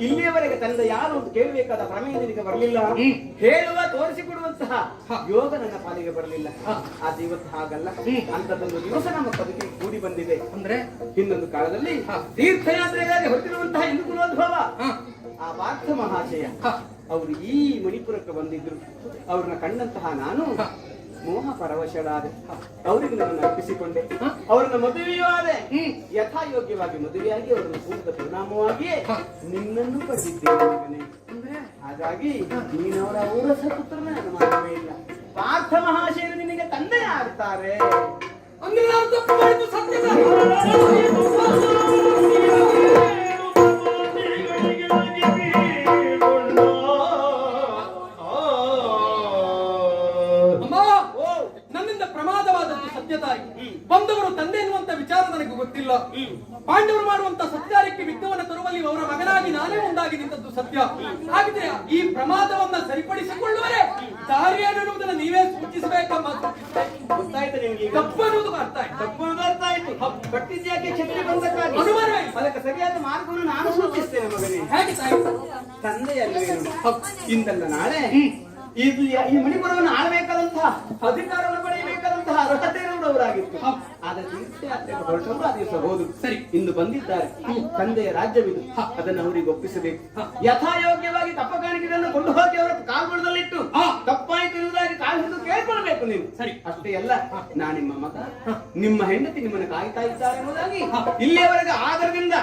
ಇಲ್ಲಿಯವರೆಗೆ ತಂದೆ ಯಾರು ಅಂತ ಕೇಳಬೇಕಾದ ಪ್ರಮೇಯ ನಿನಗೆ ಬರಲಿಲ್ಲ. ಹೇಳುವ ತೋರಿಸಿಕೊಡುವಂತಹ ಯೋಗ ನನ್ನ ಪಾಲಿಗೆ ಬರಲಿಲ್ಲ. ಅದು ಇವತ್ತು ಹಾಗಲ್ಲ. ಅಂತದೊಂದು ದಿವಸ ನಮ್ಮ ಬದುಕಿಗೆ ಕೂಡಿ ಬಂದಿದೆ. ಅಂದ್ರೆ ಇನ್ನೊಂದು ಕಾಲದಲ್ಲಿ ತೀರ್ಥಯಾತ್ರೆಗಾಗಿ ಹೊರಟಿರುವಂತಹ ಹಿಂದೂ ಕುಲೋದ್ಭವ ಆ ಪಾರ್ಥ ಮಹಾಶಯ ಅವರು ಈ ಮಣಿಪುರಕ್ಕೆ ಬಂದಿದ್ರು. ಅವ್ರನ್ನ ಕಂಡಂತಹ ನಾನು ಮೋಹ ಪರವಶರಾದೆ. ಅವರಿಗೆ ನನ್ನನ್ನು ಅರ್ಪಿಸಿಕೊಂಡೆ. ಅವರನ್ನ ಮದುವೆಯೂ ಆದೆ. ಯಥಾಯೋಗ್ಯವಾಗಿ ಮದುವೆಯಾಗಿ ಅವರನ್ನು ಕೂಡಿದ ಪರಿಣಾಮವಾಗಿಯೇ ನಿನ್ನನ್ನು ಪಡೆದಿದ್ದೇನೆ. ಹಾಗಾಗಿ ನೀನವರ ಔರಸ ಪುತ್ರನ ನಾನು ಮಾಡಲೇ ಇಲ್ಲ. ಪಾರ್ಥ ಮಹಾಶಯರು ನಿನಗೆ ತಂದೆ ಆಗ್ತಾರೆ. ಅಂದ್ರೆ ನಾನು ತಪ್ಪು ಮಾಡಿದ್ದು ಸತ್ಯದ. ಬಂದವರು ತಂದೆ ಎನ್ನುವಂತ ವಿಚಾರ ನನಗೆ ಗೊತ್ತಿಲ್ಲ. ಪಾಂಡವರು ಮಾಡುವಂತ ಸತ್ಕಾರ್ಯಕ್ಕೆ ವಿಘ್ನವನ್ನು ತರುವಲ್ಲಿ ಅವರ ಮಗನಾಗಿ ನಾನೇ ಒಂದಾಗಿ ನಿಂತದ್ದು ಸತ್ಯ. ಹಾಗಿದ್ರೆ ಈ ಪ್ರಮಾದವನ್ನ ಸರಿಪಡಿಸಿಕೊಳ್ಳುವರೆ ದಾರಿ ಅನ್ನುವುದನ್ನು ನೀವೇ ಸೂಚಿಸಬೇಕಮ್ಮ. ಗೊತ್ತಾಯ್ತು ನಿಮ್ಗೆ? ತಪ್ಪು ಅನ್ನೋದು ಅರ್ಥ ಆಯ್ತು. ತಪ್ಪು ಅನ್ನೋದು ಅರ್ಥ ಆಯ್ತು. ಪಟ್ಟಿದ್ಯಾಕೆ ಛತ್ರಿ ಬಂದಕ್ಕಾಗಿ ಅನುಮಾನ ಅದಕ್ಕೆ ಸರಿಯಾದ ಮಾರ್ಗವನ್ನು ನಾನು ಸೂಚಿಸ್ತೇನೆ ಮಗನೇ. ಹೇಗೆ ತಾಯಿ? ತಂದೆಯಲ್ವೇನು ಇಂದಲ್ಲ ನಾಳೆ ಇದು ಈ ಮಣಿಪುರವನ್ನು ಆಳಬೇಕಾದಂತಹ ಅಧಿಕಾರವನ್ನು ಪಡೆಯಬೇಕಾದಂತಹ ಅರ್ಹತೆ ಇರುವವರಾಗಿತ್ತು. ಆದ ತೀರ್ಥಯಾತ್ರೆಗೆ ಹೊರಟವರು ಆ ದಿವಸ ಹೋದ್ರು. ಸರಿ, ಇಂದು ಬಂದಿದ್ದಾರೆ. ತಂದೆಯ ರಾಜ್ಯವಿದು, ಅದನ್ನು ಅವರಿಗೆ ಒಪ್ಪಿಸಬೇಕು. ಯಥಾಯೋಗ್ಯವಾಗಿ ತಪ್ಪ ಕಾಣಿಕೆಗಳನ್ನು ಕೊಂಡು ಹೋಗಿ ಅವರ ಕಾಲ್ಗೊಳದಲ್ಲಿಟ್ಟು ತಪ್ಪಾಯಿತು ಎನ್ನುವುದಾಗಿ ಕಾಲು ಹಿಡಿದು ಕೇಳ್ಕೊಳ್ಬೇಕು ನೀವು. ಸರಿ, ಅಷ್ಟೇ ಅಲ್ಲ, ನಾ ನಿಮ್ಮ ಮಗ, ನಿಮ್ಮ ಹೆಂಡತಿ ನಿಮ್ಮನ್ನು ಕಾಯ್ತಾ ಇದ್ದಾರೆ ಎಂಬುದಾಗಿ ಇಲ್ಲಿಯವರೆಗೆ ಆದರದಿಂದ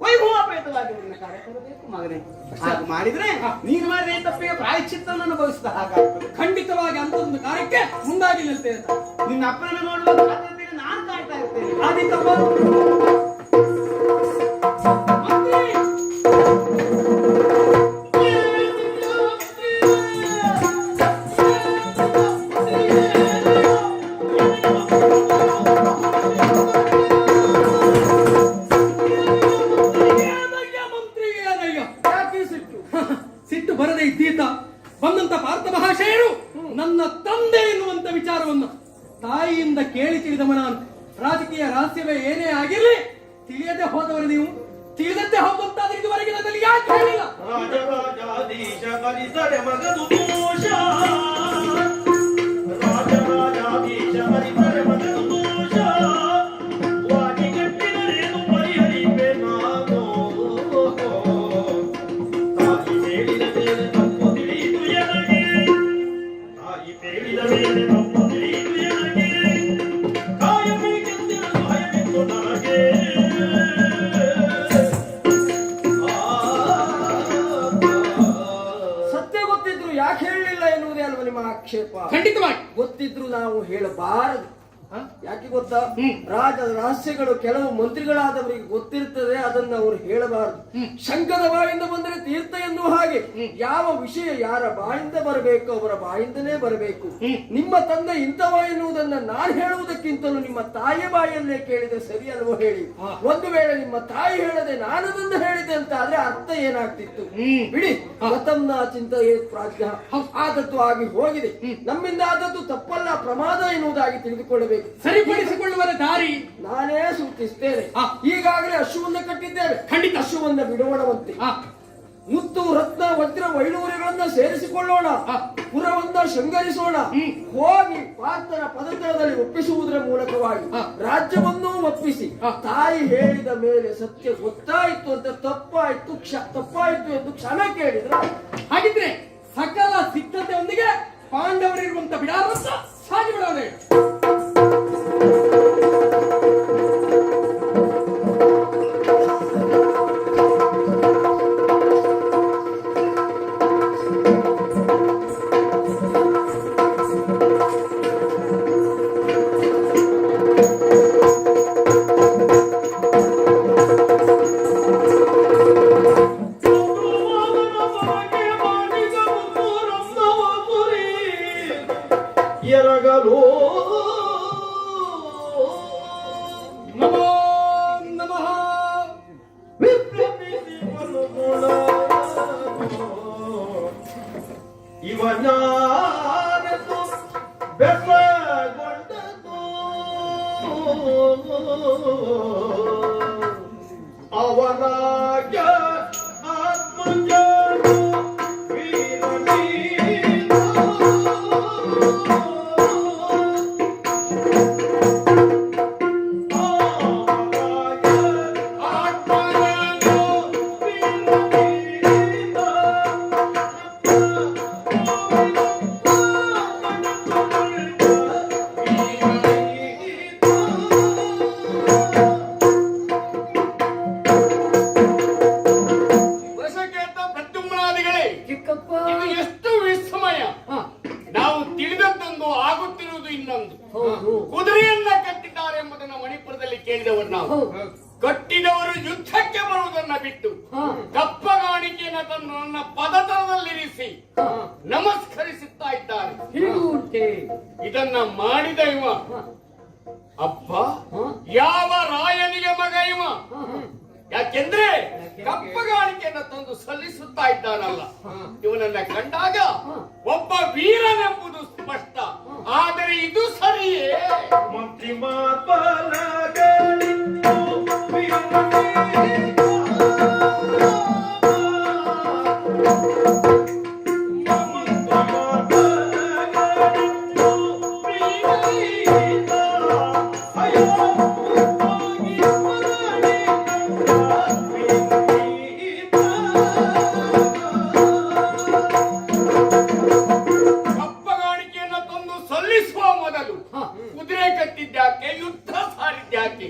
ವೈಭವಪೇತವಾಗಿ ಕಾರ್ಯ ತರಬೇಕು ಮಗನೇ. ಹಾಗೆ ಮಾಡಿದ್ರೆ ನೀನು ಮಾಡಿದ ತಪ್ಪಿಗೆ ಪ್ರಾಯಶ್ಚಿತ್ತವನ್ನು ಅನುಭವಿಸಿದ ಹಾಗಾಗ್ತದೆ. ಖಂಡಿತವಾಗಿ ಅಂತ ಒಂದು ಕಾರ್ಯಕ್ಕೆ ಮುಂದಾಗಿ ನಿಲ್ತೇನೆ. ನಿನ್ನ ಅಪ್ಪನನ್ನು ನೋಡುವ ಆದಿತ್ತಪ್ಪ ಮಂತ್ರಿ ಯಾಕೆ ಸಿಟ್ಟು? ಸಿಟ್ಟು ಬರದೆ ಇದ್ದೀತ ಬಂದಂತ ಭಾರತ ಮಹಾಶಯರು ನನ್ನ ತಂದೆ ಎನ್ನುವಂತ ವಿಚಾರವನ್ನು ತಾಯಿಯಿಂದ ಕೇಳಿ ತಿಳಿದವ ನಾನು. ರಾಜಕೀಯ ರಹಸ್ಯವೇ ಏನೇ ಆಗಿರಲಿ ತಿಳಿಯದೆ ಹೋದವರು ನೀವು. ತಿಳಿದಂತೆ ಹೋಗುವಂತಾದ್ರೆ ಇದುವರೆಗೆ ನನ್ನಲ್ಲಿ ಯಾಕೆ ಹೇಳಿಲ್ಲ? ರಾಜರಾಜಾಧೀಶ ಕಲಿತರೆ ಮಗದು ದೋಷ ರಾಜರಾಜಾಧೀಶ ಕಲಿತರೆ ಮಗದು ದೋಷ ವಾಣಿಗೆಟ್ಟಿದರೇನು ಪರಿಹರಿಪೆ ನಾನು ತಾಯಿ ಹೇಳಿದ ಮೇಲೆ ತಪ್ಪು ತಿಳಿಯಿತು ಎನಗೆ ತಾಯಿ ಹೇಳಿದ ಮೇಲೆ ತಪ್ಪು ತಿಳಿಯಿತು ಎನಗೆ ಕಾಯಬೇಕೆಂದಿನ ಸಹಾಯವಿತ್ತು ನನಗೆ ಸತ್ಯ ಗೊತ್ತಿದ್ರು ಯಾಕೆ ಹೇಳಲಿಲ್ಲ ಎನ್ನುವುದೇ ಅಲ್ವ ನಿಮ್ಮ ಆಕ್ಷೇಪ? ಖಂಡಿತವಾಗಿ ಗೊತ್ತಿದ್ರು ನಾವು ಹೇಳಬಾರದು. ಹ? ಯಾಕೆ ಗೊತ್ತಾ? ರಾಜ ರಹಸ್ಯಗಳು ಕೆಲವು ಮಂತ್ರಿಗಳಾದವರಿಗೆ ಗೊತ್ತಿರ್ತದೆ, ಅದನ್ನ ಅವರು ಹೇಳಬಾರದು. ಶಂಕದ ಬಾಯಿಂದ ಬಂದರೆ ತೀರ್ಥ ಎನ್ನುವ ಹಾಗೆ ಯಾವ ವಿಷಯ ಯಾರ ಬಾಯಿಂದ ಬರಬೇಕು ಅವರ ಬಾಯಿಂದನೇ ಬರಬೇಕು. ನಿಮ್ಮ ತಂದೆ ಇಂಥವ ಎನ್ನುವುದನ್ನ ನಾನು ಹೇಳುವುದಕ್ಕಿಂತಲೂ ನಿಮ್ಮ ತಾಯಿಯ ಬಾಯಲ್ಲೇ ಕೇಳಿದ್ರೆ ಸರಿ ಅಲ್ವೋ ಹೇಳಿ? ಒಂದು ವೇಳೆ ನಿಮ್ಮ ತಾಯಿ ಹೇಳದೆ ನಾನದನ್ನು ಹೇಳಿದೆ ಅಂತ ಆದ್ರೆ ಅರ್ಥ ಏನಾಗ್ತಿತ್ತು? ಬಿಡಿ, ಗತಂನ ಚಿಂತೆಯೇ ಪ್ರಾಜ್ಞ. ಆದದ್ದು ಆಗಿ ಹೋಗಿದೆ, ನಮ್ಮಿಂದ ಆದದ್ದು ತಪ್ಪಲ್ಲ, ಪ್ರಮಾದ ಎನ್ನುವುದಾಗಿ ತಿಳಿದುಕೊಳ್ಳಬೇಕು. ಸರಿಪಡಿಸಿಕೊಳ್ಳುವ ದಾರಿ ನಾನೇ ಸೂಚಿಸ್ತೇನೆ. ಈಗಾಗಲೇ ಅಶ್ವವನ್ನ ಕಟ್ಟಿದ್ದೇವೆ, ಖಂಡಿತ. ಅಶ್ವವನ್ನ ಬಿಡೋಣವಂತೆ. ಮುತ್ತು ರತ್ನ ವಜ್ರ ವೈಡೂರ್ಯಗಳನ್ನ ಸೇರಿಸಿಕೊಳ್ಳೋಣ, ಪುರವನ್ನ ಶೃಂಗರಿಸೋಣ. ಹೋಗಿ ಪಾರ್ಥನ ಪದತಳದಲ್ಲಿ ಒಪ್ಪಿಸುವುದರ ಮೂಲಕವಾಗಿ ರಾಜ್ಯವನ್ನೂ ಒಪ್ಪಿಸಿ ತಾಯಿ ಹೇಳಿದ ಮೇಲೆ ಸತ್ಯ ಗೊತ್ತಾಯಿತು ಅಂತ ತಪ್ಪಾಯಿತು ಎಂದು ಕ್ಷಮೆ ಕೇಳಿದ್ರೆ ಹಾಗಿದ್ರೆ ಸಕಲ ಸಿದ್ಧತೆಯೊಂದಿಗೆ ಪಾಂಡವರಿರುವಂತ ಬಿಡಾರಂತ ಸಾಗಿ ಬಿಡೋದೆ. ಎರಗಲು ನಮೋ ನಮಃ. ವಿಪ್ರಮಿಸಿ ಬಲುಗುಣ ಇವನಾರೆಂದು ಬೆಸಗೊಂಡನು ಅವರಾಗ ಆತ್ಮಜನು ವೀರನೀನು ವಶಕೇತ ಪ್ರದ್ಯುಮ್ನಾದಿಗಳೇ, ಚಿಕ್ಕಪ್ಪ ಇದು ಎಷ್ಟು ವಿಸ್ಮಯ! ನಾವು ತಿಳಿದದ್ದೊಂದು ಆಗುತ್ತಿರುವುದು ಇನ್ನೊಂದು. ಕುದುರೆಯನ್ನ ಕಟ್ಟಿದ್ದಾರೆ ಎಂಬುದನ್ನು ಮಣಿಪುರದಲ್ಲಿ ಕೇಳಿದವರು ನಾವು. ಕಟ್ಟಿದವರು ಯುದ್ಧಕ್ಕೆ ಬರುವುದನ್ನ ಬಿಟ್ಟು ಕಪ್ಪಗಾಣಿಕೆಯನ್ನು ತಂದು ನನ್ನ ಪದತಲದಲ್ಲಿರಿಸಿ ನಮಸ್ಕರಿಸುತ್ತಾ ಇದ್ದಾರೆ. ಇದನ್ನ ಮಾಡಿದ ಇವ ಅಪ್ಪ ಯಾವ ರಾಯನಿಗೆ ಮಗ ಇವ? ಯಾಕೆಂದ್ರೆ ಕಪ್ಪಗಾಣಿಕೆಯನ್ನು ತಂದು ಸಲ್ಲಿಸುತ್ತಾ ಇದ್ದಾನಲ್ಲ, ಇವನನ್ನ ಕಂಡಾಗ ಒಬ್ಬ ವೀರನೆಂಬುದು ಸ್ಪಷ್ಟ. ಆದರೆ ಇದು ಸರಿಯೇ? ಮಂತ್ರಿ ಮಾರ್ಬಲಗಳಿತ್ತು ವೀರನೀನು. ಕಪ್ಪಗಾಣಿಕೆಯನ್ನು ತಂದು ಸಲ್ಲಿಸುವ ಮೊದಲು ಕುದುರೆ ಕಟ್ಟಿದ್ಯಾಕೆ, ಯುದ್ಧ ಸಾರಿದ್ಯಾಕೆ?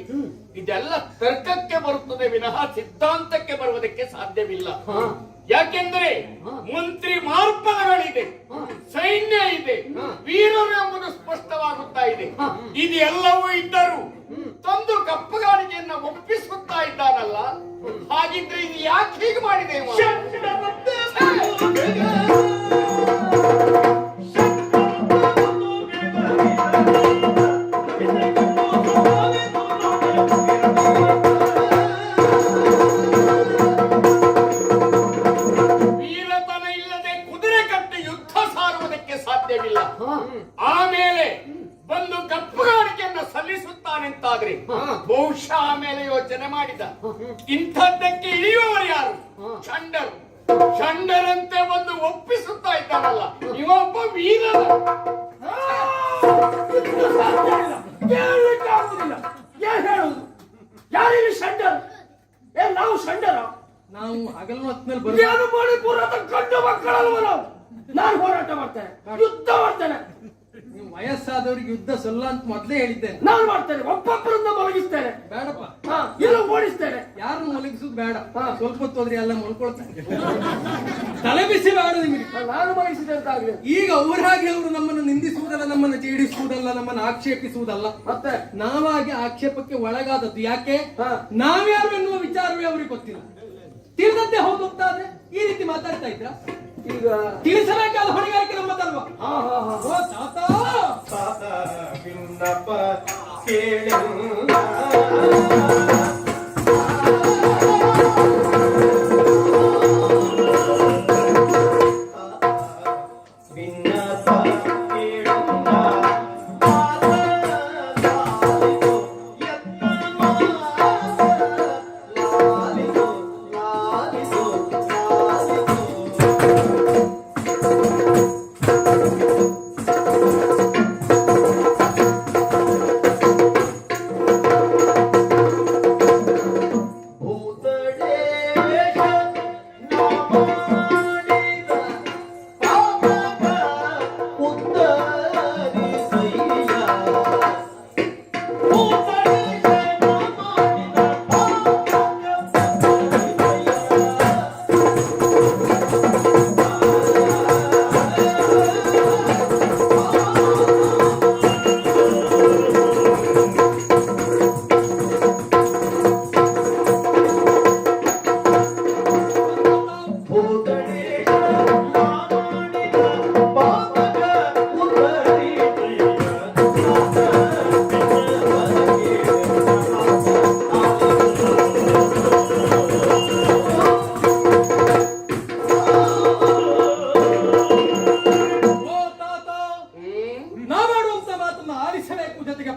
ಇದೆಲ್ಲ ತರ್ಕಕ್ಕೆ ಬರುತ್ತದೆ ವಿನಃ ಸಿದ್ಧಾಂತಕ್ಕೆ ಬರುವುದಕ್ಕೆ ಸಾಧ್ಯವಿಲ್ಲ. ಯಾಕೆಂದ್ರೆ ಮಂತ್ರಿ ಮಾರ್ಪದಗಳಿದೆ, ಸೈನ್ಯ ಇದೆ, ವೀರರು ಎಂಬುದು ಸ್ಪಷ್ಟವಾಗುತ್ತಾ ಇದೆ. ಇದೆಲ್ಲವೂ ಇದ್ದರೂ ತಂದು ಕಪ್ಪುಗಾಣಿಕೆಯನ್ನ ಒಪ್ಪಿಸುತ್ತಾ ಇದ್ದಾನಲ್ಲ, ಹಾಗಿದ್ರೆ ಇದು ಯಾಕೆ ಹೀಗೆ ಮಾಡಿದೆ ಇವ? ವೀರತನ ಇಲ್ಲದೆ ಕುದುರೆ ಕಟ್ಟಿ ಯುದ್ಧ ಸಾರುವುದಕ್ಕೆ ಸಾಧ್ಯವಿಲ್ಲ. ಆಮೇಲೆ ಬಂದು ಕಪ್ಪುಗಾಣಿಕೆಯನ್ನ ಸಲ್ಲಿಸುತ್ತಾನೆಂತಾದ್ರೆ ಬಹುಶಃ ಆಮೇಲೆ ಯೋಚನೆ ಮಾಡಿದ, ಇಂಥದ್ದಕ್ಕೆ ಇಳಿಯುವವರು ಯಾರು? ಷಂಡರು. ಷಂಡರಂತೆ ಬಂದು ಒಪ್ಪಿಸುತ್ತಾ ಇದ್ದಾನಲ್ಲ, ಇವೊಬ್ಬ ವೀರನ. ಏನ್ ಹೇಳುದು? ಯಾರಿಲ್ಲಿ ಷಂಡರು? ನಾವು ಷಂಡರ? ನಾವು ಹಗಲು ಹೊತ್ತಿನಲ್ಲಿ ಬರುವ ಏನು ಮಣಿಪುರದ ಗಂಡು ಮಕ್ಕಳಲ್ವ ನಾವು? ನಾನು ಹೋರಾಟ ಮಾಡ್ತೇನೆ, ಯುದ್ಧ ಮಾಡ್ತೇನೆ. ನೀವು ವಯಸ್ಸಾದವರಿಗೆ ಯುದ್ಧ ಸಲ್ಲ ಅಂತ ಮೊದಲೇ ಹೇಳಿದ್ದೇನೆ. ನಾನು ಮಾಡ್ತೇನೆ, ಒಬ್ಬೊಬ್ಬರನ್ನ ಮಲಗಿಸ್ತೇನೆ, ಬೇಡಪ್ಪ, ಇಲ್ಲ ಓಡಿಸ್ತೇನೆ. ಯಾರನ್ನು ಮಲಗಿಸುದು ಬೇಡ. ಸ್ವಲ್ಪ ಹೊತ್ತು ಹೋದ್ರೆ ಎಲ್ಲ ಮಲ್ಕೊಳ್ತಾರೆ. ತಲೆ ಬಿಸಿ ಬೇಡ ನಿಮಗೆ. ನಾನು ಮಲಗಿಸಿದೆ ಅಂತ ಆಗ್ಲಿ. ಈಗ ಅವರಾಗಿ ಅವರು ನಮ್ಮನ್ನು ನಿಂದಿಸುವುದಲ್ಲ, ನಮ್ಮನ್ನು ಜೀಡಿಸುವುದಲ್ಲ, ನಮ್ಮನ್ನು ಆಕ್ಷೇಪಿಸುವುದಲ್ಲ. ಮತ್ತೆ ನಾವಾಗಿ ಆಕ್ಷೇಪಕ್ಕೆ ಒಳಗಾದದ್ದು ಯಾಕೆ? ನಾವ್ಯಾರು ಎನ್ನುವ ವಿಚಾರವೇ ಅವ್ರಿಗೆ ಗೊತ್ತಿಲ್ಲ. ತಿಳಿದಂತೆ ಹೋಗುತ್ತಾದ್ರೆ ಈ ರೀತಿ ಮಾತಾಡ್ತಾ ಇದ್ರ? ಈಗ ತಿಳಿಸಬೇಕಾದ ಹೊಣೆಗಾರಿಕೆ ನಮ್ಮದಲ್ವಾ? ಓ ತಾತ, ವಿನ್ನಪ ಕೇಳು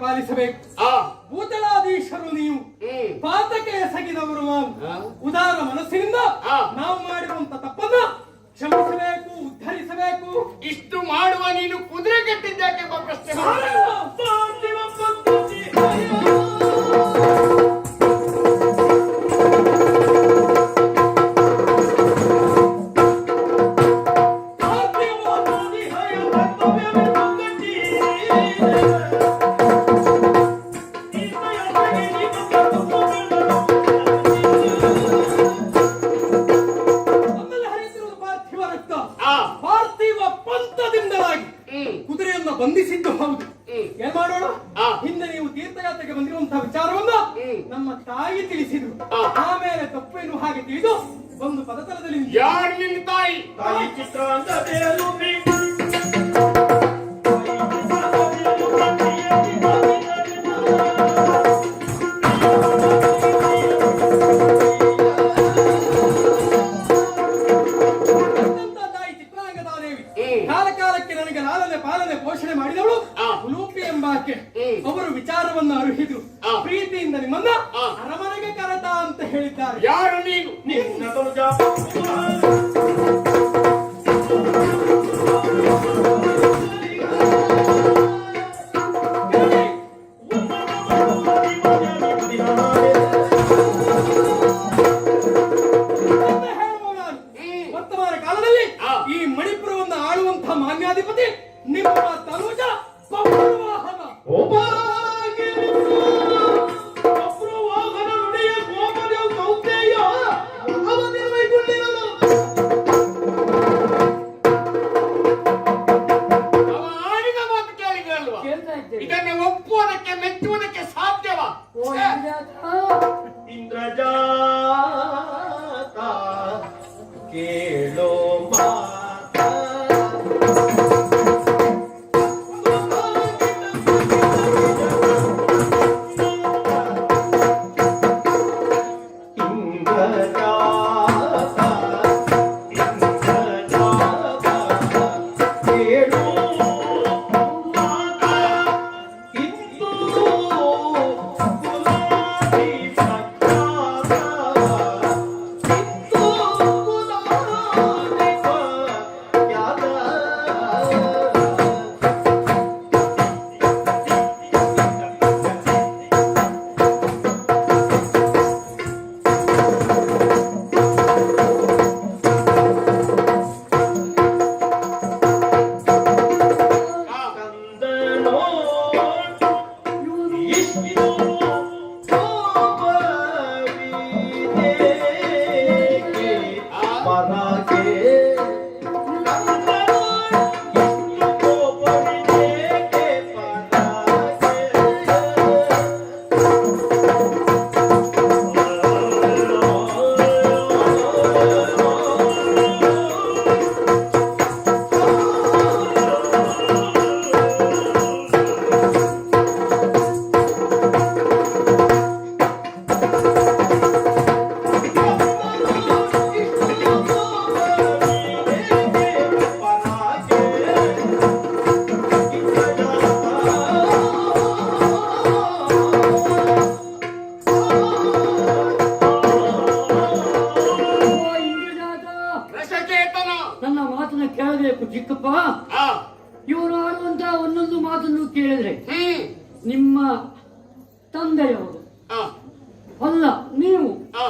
ಪಾಲಿಸಬೇಕು. ಭೂತಳಾಧೀಶರು ನೀವು, ಪಾತಕ್ಕೆ ಎಸಗಿದವರು ನಾವು. ಉದಾರ ಮನಸ್ಸಿನಿಂದ ನಾವು ಮಾಡಿರುವಂತ ತಪ್ಪನ್ನ ಕ್ಷಮಿಸಬೇಕು, ಉದ್ಧರಿಸಬೇಕು. ಇಷ್ಟು ಮಾಡುವ ನೀನು ಕುದುರೆ ಕಟ್ಟಿದ್ದಕ್ಕೆ ಪ್ರಶ್ನೆ ಕುದುರೆಯನ್ನ ಬಂಧಿಸಿದ್ದು ಹೌದು. ಏನ್ ಮಾಡೋಣ? ಹಿಂದೆ ನೀವು ತೀರ್ಥಯಾತ್ರೆಗೆ ಬಂದಿರುವಂತಹ ವಿಚಾರವನ್ನ ನಮ್ಮ ತಾಯಿ ತಿಳಿಸಿದ್ರು. ಆಮೇಲೆ ತಪ್ಪೇನು ಹಾಗೆ ತಿಳಿದು ಒಂದು ಪದತಲದಲ್ಲಿ ಯಾರು ನಿನ್ನ ತಾಯಿ? ತಾಯಿ ಚಿತ್ರ ಅಂತ ಕಾಲಕಾಲಕ್ಕೆ ನನಗೆ ಲಾಲನೆ ಪಾಲನೆ ಪೋಷಣೆ ಮಾಡಿದವಳು ಉಲೂಪಿ ಎಂಬಾಕೆ. ಅವರು ವಿಚಾರವನ್ನು ಅರುಹಿದ್ರು. ಪ್ರೀತಿಯಿಂದ ನಿಮ್ಮನ್ನ ಅರಮನೆಗೆ ಕರೆತ ಅಂತ ಹೇಳಿದ್ದಾರೆ. ಯಾರು ನೀನು? ನಿನ್ನ ವರ್ತಮಾನ ಕಾಲದಲ್ಲಿ ಈ ಮಣಿಪುರವನ್ನು ಆಳುವಂತಹ ಮಾನ್ಯಾಧಿಪತಿ ನಿಮ್ಮ ತನುಜ ಪೌರವಾಹನ. ನುಡಿಯ ಗೋಪದೇವ ಕೌಂತೆಯ ಅವಧಿಯ ವೈಗುಣ್ಯನಲ್ಲ. ಚಿಕ್ಕಪ್ಪ ಆ, ಇವರು ಆಡುವಂತಹ ಒಂದೊಂದು ಮಾತನ್ನು ಕೇಳಿದ್ರೆ ಹ್ಮ್, ನಿಮ್ಮ ತಂದೆಯವರು ಆ, ಅಲ್ಲ ನೀವು ಆ,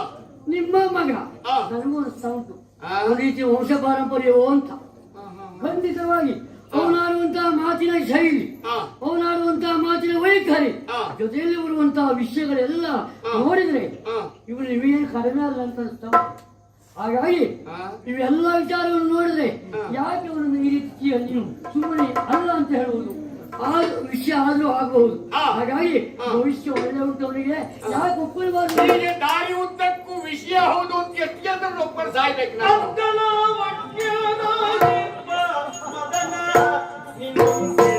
ನಿಮ್ಮ ಮಗ ಆ. ನನಗೂ ಅನಿಸ್ತಾ ಉಂಟು ಆ. ಒಂದು ರೀತಿಯ ವಂಶ ಪಾರಂಪರ್ಯವೋ ಅಂತ ಆ, ಖಂಡಿತವಾಗಿ ಅವನಾಡುವಂತಹ ಮಾತಿನ ಶೈಲಿ ಆ. ಅವನಾಡುವಂತಹ ಮಾತಿನ ವೈಖರಿ ಆ. ಜೊತೆಯಲ್ಲಿ ಬರುವಂತಹ ವಿಷಯಗಳೆಲ್ಲ ನೋಡಿದ್ರೆ ಆ. ಇವರು ನಿಮಗೇನು ಕಡಿಮೆ ಅಲ್ಲ ಅಂತ ಅನಿಸ್ತಾ ಉಂಟು. ಹಾಗಾಗಿ ಆ. ಇವೆಲ್ಲ ವಿಚಾರವನ್ನು ನೋಡಿದ್ರೆ ಯಾಕೆ ಅವರನ್ನು ಈ ರೀತಿ ನೀವು ಸುಮ್ಮನೆ ಅಲ್ಲ ಅಂತ ಹೇಳುವುದು ಆ ವಿಷಯ ಆದ್ರೂ ಆಗಬಹುದು. ಆ. ಹಾಗಾಗಿ ಭವಿಷ್ಯ ಒಳ್ಳೆ ಉಂಟು ಅವರಿಗೆ ಯಾಕೆ ಒಪ್ಪಬಾರ್ದು? ಹೀಗೆ ದಾರಿ ಉದ್ದಕ್ಕೂ ವಿಷಯ ಹೌದು ಅಂತ ಎಷ್ಟು ಜನರು ಒಬ್ಬರು ಸಾಯ್ಬೇಕು ನಾವು. ಅಕ್ಕನ ವಕ್ಯನಾಗಿರುವ ಮದನ ನಿನ್ನಂತೆ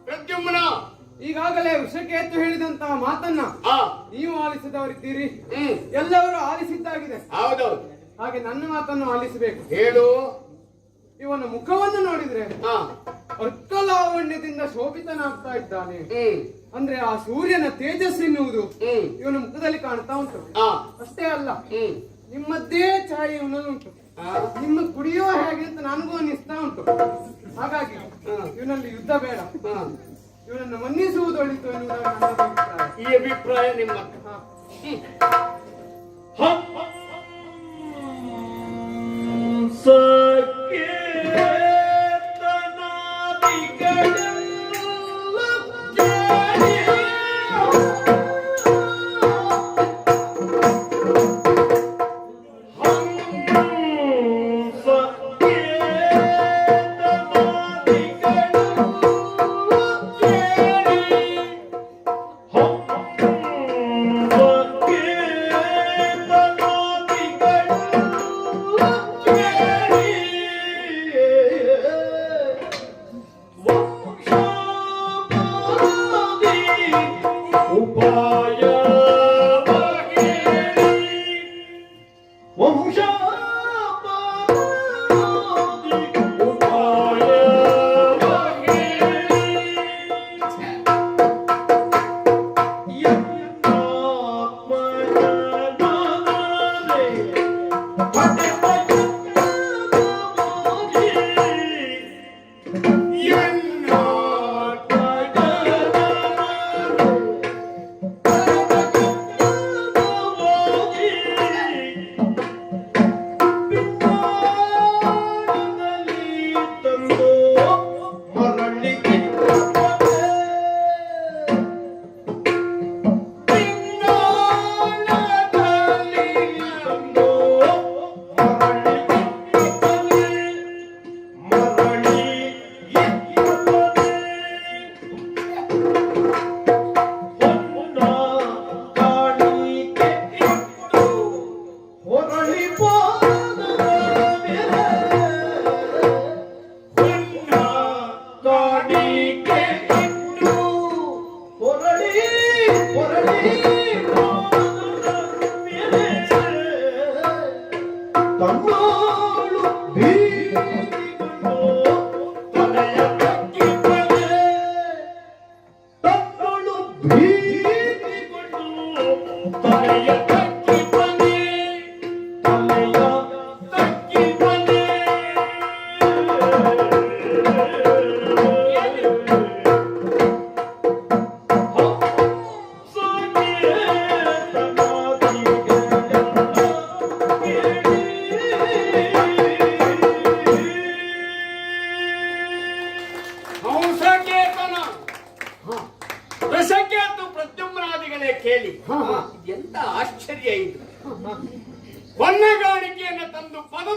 ಪ್ರದ್ಯುಮ್ನ, ಈಗಾಗಲೇ ವೃಷಕೇತು ಹೇಳಿದಂತಹ ಮಾತನ್ನ ಆ, ನೀವು ಆಲಿಸಿದವರಿದ್ದೀರಿ, ಹ್ಮ್, ಎಲ್ಲರೂ ಆಲಿಸಿದ್ದಾಗಿದೆ. ಹೌದೌದು, ಹಾಗೆ ನನ್ನ ಮಾತನ್ನು ಆಲಿಸಬೇಕು. ಹೇಳು. ಇವನ ಮುಖವನ್ನು ನೋಡಿದ್ರೆ ಆ, ಅರ್ಕಲಾವಣ್ಯದಿಂದ ಶೋಭಿತನಾಗ್ತಾ ಇದ್ದಾನೆ. ಹ್ಮ್, ಅಂದ್ರೆ ಆ ಸೂರ್ಯನ ತೇಜಸ್ ಎನ್ನುವುದು ಹ್ಮ್, ಇವನ ಮುಖದಲ್ಲಿ ಕಾಣ್ತಾ ಉಂಟು. ಆ, ಅಷ್ಟೇ ಅಲ್ಲ, ಹ್ಮ್, ನಿಮ್ಮದ್ದೇ ಛಾಯೆ ಇವನಲ್ಲಿ ಉಂಟು. ಆ, ನಿಮ್ಮ ಕುಡಿಯೋ ಹೇಗೆ ಅಂತ ನನಗೂ ಅನ್ನಿಸ್ತಾ ಉಂಟು. ಹಾಗಾಗಿ ಇವನಲ್ಲಿ ಯುದ್ಧ ಬೇಡ, ಆ. ಇವನನ್ನು ಮನ್ನಿಸುವುದು ಒಳಿತು ಎನ್ನುವುದಾಗಿ ನನ್ನ ಅಭಿಪ್ರಾಯ. ಈ ಅಭಿಪ್ರಾಯ ನಿಮ್ಮ. ಹಾ. Yeah.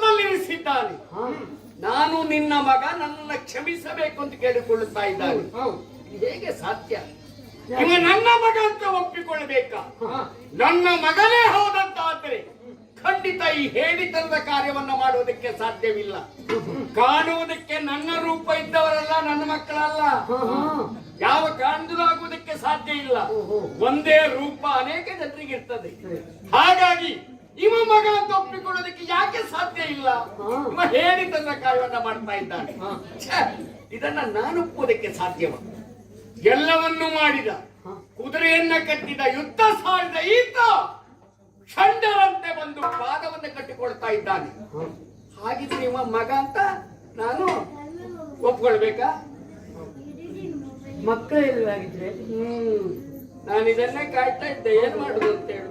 ನನ್ನಲ್ಲಿರಿಸಿದ್ದಾನೆ. ನಾನು ನಿನ್ನ ಮಗ, ನನ್ನನ್ನು ಕ್ಷಮಿಸಬೇಕು ಅಂತ ಕೇಳಿಕೊಳ್ಳುತ್ತಾ ಇದ್ದಾನೆ. ಹೌದು. ಇದು ಹೇಗೆ ಸಾಧ್ಯ? ಇವ ನನ್ನ ಮಗ ಅಂತ ಒಪ್ಪಿಕೊಳ್ಳಬೇಕಾ? ನನ್ನ ಮಗನೇ ಹೌದಂತಾದ್ರೆ ಖಂಡಿತ ಈ ಹೇಳಿತನದ ಕಾರ್ಯವನ್ನ ಮಾಡುವುದಕ್ಕೆ ಸಾಧ್ಯವಿಲ್ಲ. ಕಾಣುವುದಕ್ಕೆ ನನ್ನ ರೂಪ ಇದ್ದವರಲ್ಲ, ನನ್ನ ಮಕ್ಕಳಲ್ಲ. ಯಾವ ಕಾರಣದಲ್ಲೂ ಆಗುವುದಕ್ಕೆ ಸಾಧ್ಯ ಇಲ್ಲ. ಒಂದೇ ರೂಪ ಅನೇಕ ಜನರಿಗೆ ಇರ್ತದೆ. ಹಾಗಾಗಿ ಇವ ಮಗ ಅಂತ ಒಪ್ಪಿಕೊಳ್ಳೋದಕ್ಕೆ ಯಾಕೆ ಸಾಧ್ಯ ಇಲ್ಲ? ಇವ ಹೇಳಿತನದ ಕಾರ್ಯವನ್ನ ಮಾಡ್ತಾ ಇದ್ದಾನೆ. ಛೆ, ಇದನ್ನ ನಾನು ಒಪ್ಪುವುದಕ್ಕೆ ಸಾಧ್ಯವ? ಎಲ್ಲವನ್ನೂ ಮಾಡಿದ, ಕುದುರೆಯನ್ನ ಕಟ್ಟಿದ, ಯುದ್ಧ ಸಾರಿದ ಈತ ಷಂಡರಂತೆ ಬಂದು ಪಾದವನ್ನು ಕಟ್ಟಿಕೊಳ್ತಾ ಇದ್ದಾನೆ. ಹಾಗಿದ್ರೆ ನಿಮ್ಮ ಮಗ ಅಂತ ನಾನು ಒಪ್ಕೊಳ್ಬೇಕಾ? ಮಕ್ಕಳೆಲ್ಲವಾಗಿದ್ರೆ ನಾನು ಇದನ್ನೇ ಕಾಯ್ತಾ ಇದ್ದೆ, ಏನ್ ಮಾಡುದು ಅಂತ ಹೇಳಿ.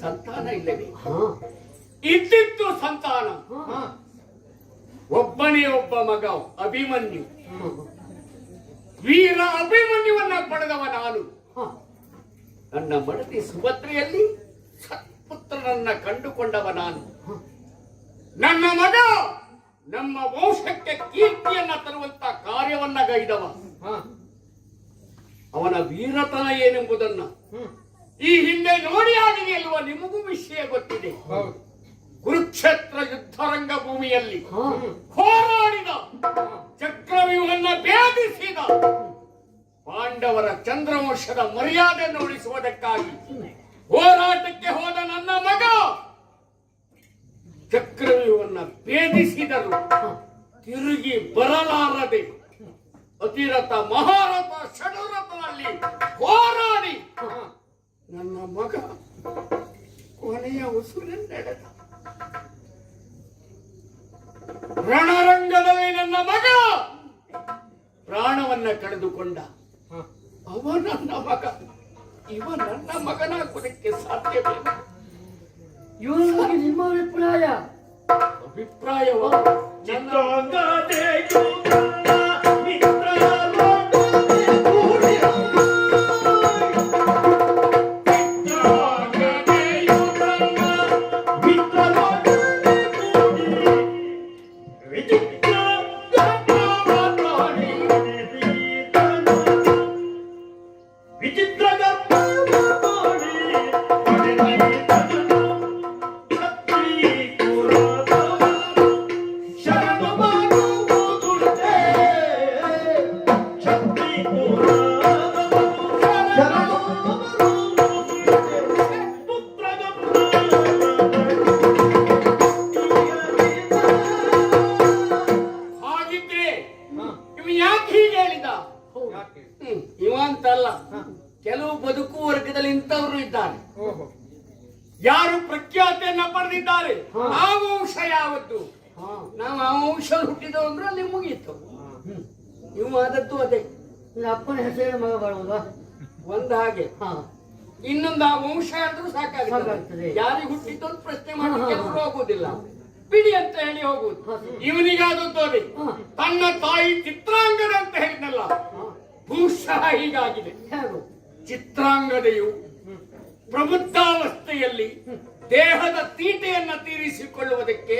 ಸಂತಾನ ಇಲ್ಲವೇ? ಇದ್ದಿತ್ತು ಸಂತಾನ. ಒಬ್ಬನೇ ಒಬ್ಬ ಮಗ ಅಭಿಮನ್ಯು. ವೀರ ಅಭಿಮನ್ಯುವನ್ನ ಪಡೆದವ ನಾನು. ನನ್ನ ಮಡದಿ ಸುಭದ್ರೆಯಲ್ಲಿ ಸತ್ಪುತ್ರನನ್ನ ಕಂಡುಕೊಂಡವ ನಾನು. ನನ್ನ ಮಗ ನಮ್ಮ ವಂಶಕ್ಕೆ ಕೀರ್ತಿಯನ್ನ ತರುವಂತ ಕಾರ್ಯವನ್ನ ಗೈದವ. ಅವನ ವೀರತನ ಏನೆಂಬುದನ್ನ ಈ ಹಿಂದೆ ನೋಡಿ ಆಗಿದೆಯಲ್ವ, ನಿಮಗೂ ವಿಷಯ ಗೊತ್ತಿದೆ. ಕುರುಕ್ಷೇತ್ರ ಯುದ್ಧರಂಗ ಭೂಮಿಯಲ್ಲಿ ಹೋರಾಡಿದ, ಚಕ್ರವ್ಯೂಹನ್ನ ಭೇದಿಸಿದ, ಪಾಂಡವರ ಚಂದ್ರವಂಶದ ಮರ್ಯಾದೆಯನ್ನು ಉಳಿಸುವುದಕ್ಕಾಗಿ ಹೋರಾಟಕ್ಕೆ ಹೋದ ನನ್ನ ಮಗ ಚಕ್ರವ್ಯೂಹನ್ನ ಭೇದಿಸಿದರು. ತಿರುಗಿ ಬರಲಾರದೆ ಅತಿರಥ ಮಹಾರಥ ಷಡರಥನಲ್ಲಿ ಹೋರಾಡಿ ನನ್ನ ಮಗ ಕೊನೆಯ ಉಸಿರೆಳೆದ. ರಣರಂಗದಲ್ಲಿ ನನ್ನ ಮಗ ಪ್ರಾಣವನ್ನ ಕಳೆದುಕೊಂಡ. ಅವ ನನ್ನ ಮಗ, ಇವ ನನ್ನ ಮಗನಾಗುವುದಕ್ಕೆ ಸಾಧ್ಯವೇ? ಇವನ ಬಗ್ಗೆ ನಿಮ್ಮ ಅಭಿಪ್ರಾಯ? ಅಭಿಪ್ರಾಯವ ಇವಂತಲ್ಲ. ಕೆಲವು ಬದುಕು ವರ್ಗದಲ್ಲಿ ಇಂಥವರು ಇದ್ದಾರೆ, ಯಾರು ಪ್ರಖ್ಯಾತಿಯನ್ನ ಪಡೆದಿದ್ದಾರೆ. ಆ ವಂಶ ಯಾವತ್ತು ನಾವು ಆ ವಂಶ ಹುಟ್ಟಿದವು ಅಂದ್ರೆ ಅಲ್ಲಿ ಮುಗೀತು. ನೀವು ಆದದ್ದು ಅದೇ. ಅಪ್ಪನ ಹೆಸರಿನ ಮಗ ಬರುವುದಾ? ಒಂದ್ ಹಾಗೆ, ಇನ್ನೊಂದು ಆ ವಂಶ ಅಂದ್ರೂ ಸಾಕಾಗ್ತದೆ. ಯಾರಿಗೆ ಹುಟ್ಟಿದ್ದು ಅಂತ ಪ್ರಶ್ನೆ ಮಾಡಿ ಕೆಲವರು ಆಗುವುದಿಲ್ಲ. ಬಿಡಿ ಅಂತ ಹೇಳಿ ಹೋಗುದು. ಇವನಿಗಾದದ್ದು ಅದೇ. ಹ. ತನ್ನ ತಾಯಿ ಚಿತ್ರಾಂಗದ ಅಂತ ಹೇಳಿದ್ನಲ್ಲ, ಬಹುಶಃ ಹೀಗಾಗಿದೆ. ಹೇಗೋ ಚಿತ್ರಾಂಗದೆಯು ಪ್ರಬುದ್ಧಾವಸ್ಥೆಯಲ್ಲಿ ದೇಹದ ತೀಟೆಯನ್ನ ತೀರಿಸಿಕೊಳ್ಳುವುದಕ್ಕೆ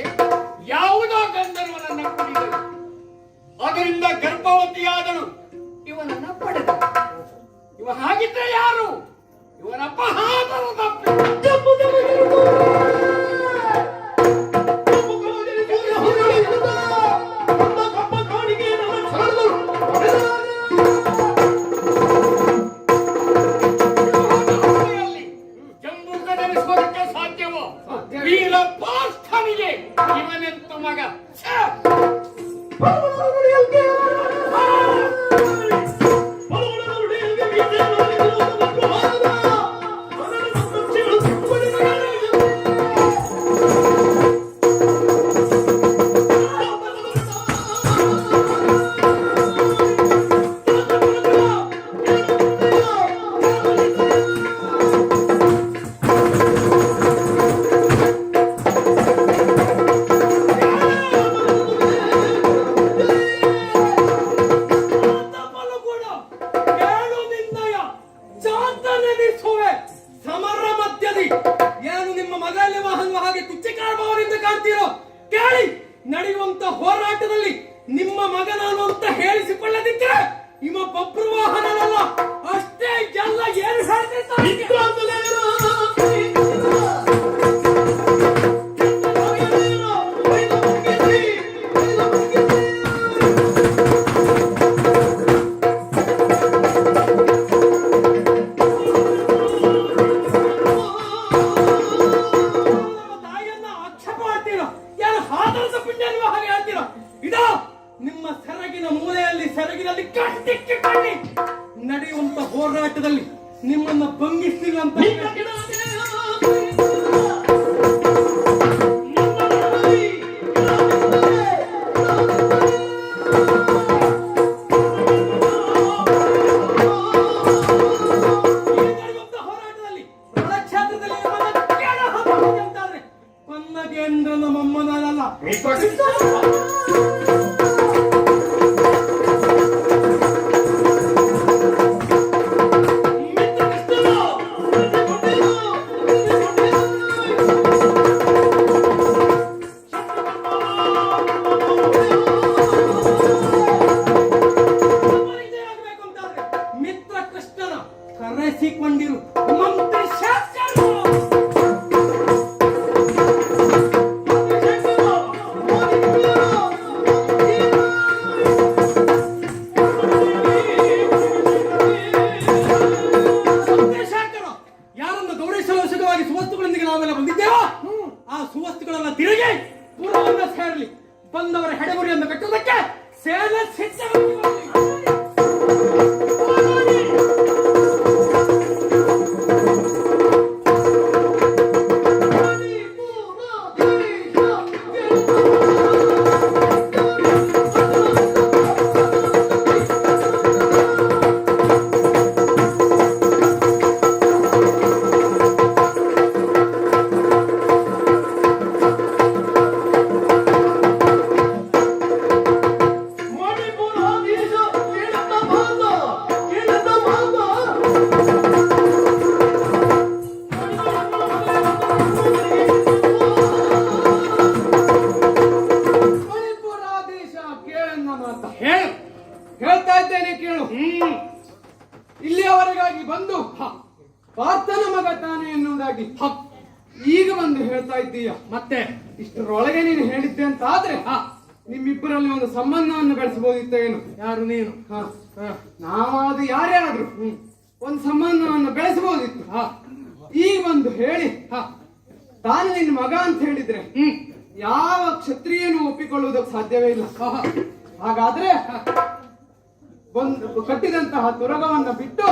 ಯಾವುದೋ ಗಂಧರ್ವನನ್ನ ಕುಡಿದಳು. ಅದರಿಂದ ಗರ್ಭವತಿಯಾದಳು. ಇವನನ್ನ ಪಡೆದ. ಇವ ಹಾಗಿದ್ರೆ ಯಾರು? ಇವನ ಅಪಹಾರದ ತಪ್ಪು. ಜಂಬೂಕದನಿಸುವುದಕ್ಕೆ ಸಾಧ್ಯವೋ? ವೀರ ಪಾರ್ಥನಿಗೆ ಇವನೆಂತು ಮಗ. ಛೆ! ಸಮರ ಮಧ್ಯದಿ ಏನು ನಿಮ್ಮ ಮಗಲ್ಲಿ ಹಾಗೆ ಕುಚ್ಚಕಾರಭಾವದಿಂದ ಕಾಣ್ತೀರೋ ಕೇಳಿ. ನಡೆಯುವಂತ ಹೋರಾಟದಲ್ಲಿ ನಿಮ್ಮ ಮಗನಾನು ಅಂತ ಹೇಳಿಸಿಕೊಳ್ಳದಿದ್ದರೆ ಇವ ಬಬ್ರುವಾಹನನಲ್ಲ. ಅಷ್ಟೇ ಎಲ್ಲ ಏನು ಹೇಳ್ತಿರ್ತಾರೆ. ನಿಮ್ಮ ಸೆರಗಿನ ಮೂಲೆಯಲ್ಲಿ ಸೆರಗಿನಲ್ಲಿ ಕಟ್ಟಿಕ್ಕೆ ಕಣ್ಣಿ ನಡೆಯುವಂತ ಹೋರಾಟದಲ್ಲಿ ನಿಮ್ಮನ್ನ ಬಂಧಿಸಿಲ್ಲ ಅಂತ ಹೋರಾಟದಲ್ಲಿ ರಣಕ್ಷೇತ್ರದಲ್ಲಿ ಅಂತಾದ್ರೆ ಪನ್ನಗೇಂದ್ರನ ಮೊಮ್ಮನಲ್ಲ. ಮಿತ್ರ ಕೃಷ್ಣನ ಕರೆಸಿಕೊಂಡಿರು ಮಂತ್ರಿ ಶಾಸ್ತ್ರರು. ಯಾರನ್ನು ಗೌರವಿಸಲೋಷಕವಾಗಿ ಸುವಸ್ತುಗಳೊಂದಿಗೆ ನಾವೆಲ್ಲ ಬಂದಿದ್ದೇವೋ ಆ ಸುವಸ್ತುಗಳೆಲ್ಲ ತಿರುಗಿ ಪೂರ್ವವನ್ನು ಸೇರಲಿ. ಬಂದವರ ಹೆಡೆಗುರಿಯನ್ನು ಕಟ್ಟುವುದಕ್ಕೆ ಸೇನೆ ಸಿದ್ಧವಾಗಿ ಹೇಳ್ತಾ ಇದ್ದೇನೆ ಕೇಳು. ಇಲ್ಲಿಯವರೆಗಾಗಿ ಬಂದು ಪಾರ್ಥನ ಮಗ ತಾನೆ ಎನ್ನುವುದಾಗಿ ಈಗ ಬಂದು ಹೇಳ್ತಾ ಇದ್ದೀಯ. ಮತ್ತೆ ಇಷ್ಟರೊಳಗೆ ನೀನು ಹೇಳಿದ್ದೆ ಅಂತ ಆದ್ರೆ ನಿಮ್ಮಿಬ್ಬರಲ್ಲಿ ಒಂದು ಸಂಬಂಧವನ್ನು ಬೆಳೆಸಬಹುದಿತ್ತ ಏನು? ಯಾರು ನೀನು? ನಾವಾದ ಯಾರೇ ಆದ್ರು ಒಂದು ಸಂಬಂಧವನ್ನು ಬೆಳೆಸಬಹುದಿತ್ತು. ಈಗ ಬಂದು ಹೇಳಿ ತಾನು ನಿನ್ನ ಮಗ ಅಂತ ಹೇಳಿದ್ರೆ ಯಾವ ಕ್ಷತ್ರಿಯನು ಒಪ್ಪಿಕೊಳ್ಳುವುದಕ್ಕೆ ಸಾಧ್ಯವೇ ಇಲ್ಲ. ಹಾಗಾದ್ರೆ ಕಟ್ಟಿದಂತಹ ತುರಗವನ್ನ ಬಿಟ್ಟು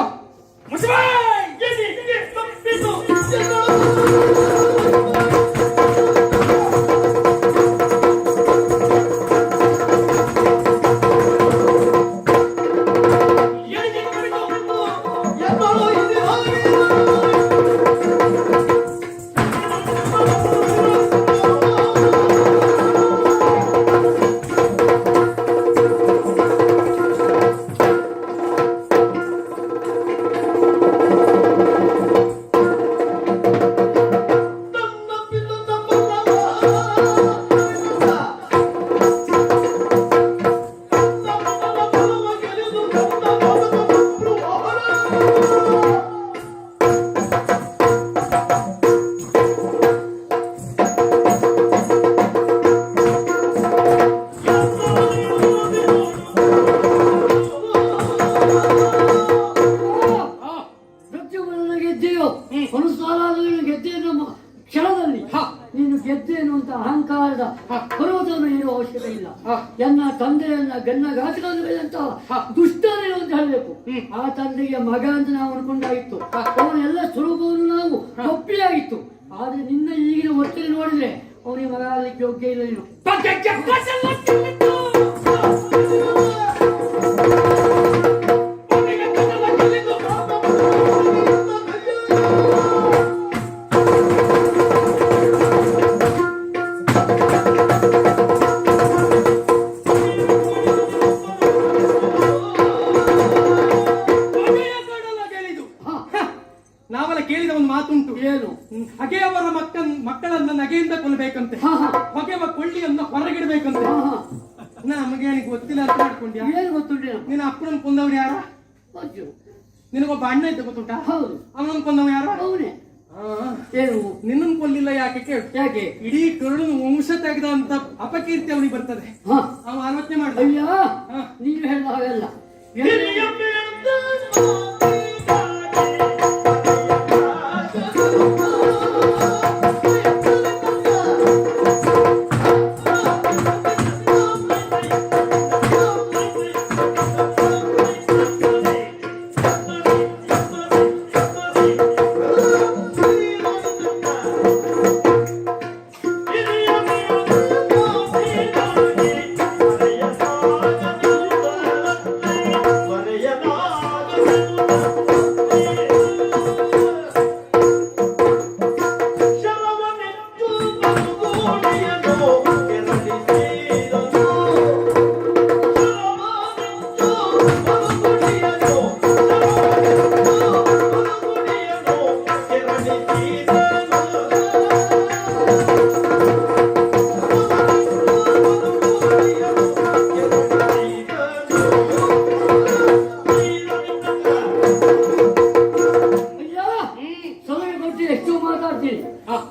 ಅವಶ್ಯಕತೆ ಇಲ್ಲ. ಹಾ. ಎನ್ನ ತಂದೆಯನ್ನ ಗನ್ನಘಾತಕಂತಹ ದುಷ್ಟನೇನು ಅಂತ ಹೇಳಬೇಕು. ಆ ತಂದೆಗೆ ಮಗ ಅಂತ ನಾವು ಅನ್ಕೊಂಡಾಗಿತ್ತು. ಅವನೆಲ್ಲ ಸ್ವರೂಪವನ್ನು ನಾವು ಒಪ್ಪಿಯಾಗಿತ್ತು. ಆದ್ರೆ ನಿನ್ನ ಈಗಿನ ಒತ್ತಡ ನೋಡಿದ್ರೆ ಅವನಿಗೆ ಮಗ ಆಗಲಿಕ್ಕೆ ಯೋಗ್ಯ ಇಲ್ಲ. ನೀನು ನಾವೆಲ್ಲ ಕೇಳಿದ ಒಂದು ಮಾತುಂಟು. ಏನು? ಹಗೆಯವರ ಮಕ್ಕಳನ್ನ ನಗೆಯಿಂದ ಕೊಲ್ಲಬೇಕಂತೆ, ಹೊಗೆವ ಕೊಳ್ಳಿಯನ್ನ ಹೊರಗಿಡಬೇಕಂತೆ. ನಮಗೇನಿಗೆ ಗೊತ್ತಿಲ್ಲ ಅಂತ ಮಾಡ್ಕೊಂಡ್ಯಾ? ಏನು ಗೊತ್ತುಂಟು? ನಿನ್ನ ಅಪ್ಪನನ್ನು ಕೊಂದವ್ರು ಯಾರ? ನಿನಗೊಬ್ಬ ಅಣ್ಣ ಇದ್ದ ಗೊತ್ತುಂಟಾ? ಹೌದು. ಅವನನ್ನು ಕೊಂದವ ಯಾರ? ಅವನೇ. ಏನು? ನಿನ್ನನ್ನು ಕೊಲ್ಲಿಲ್ಲ ಯಾಕೆ ಕೇಳು. ಯಾಕೆ? ಇಡೀ ಕರುಳು ವಂಶ ತೆಗೆದ ಅಂತ ಅಪಕೀರ್ತಿ ಅವನಿಗೆ ಬರ್ತದೆ. ಅವ ಆಲೋಚನೆ ಮಾಡ್ದ. ಅಯ್ಯ, ನೀನು ಹೇಳಿದ ಹಾಗಲ್ಲ.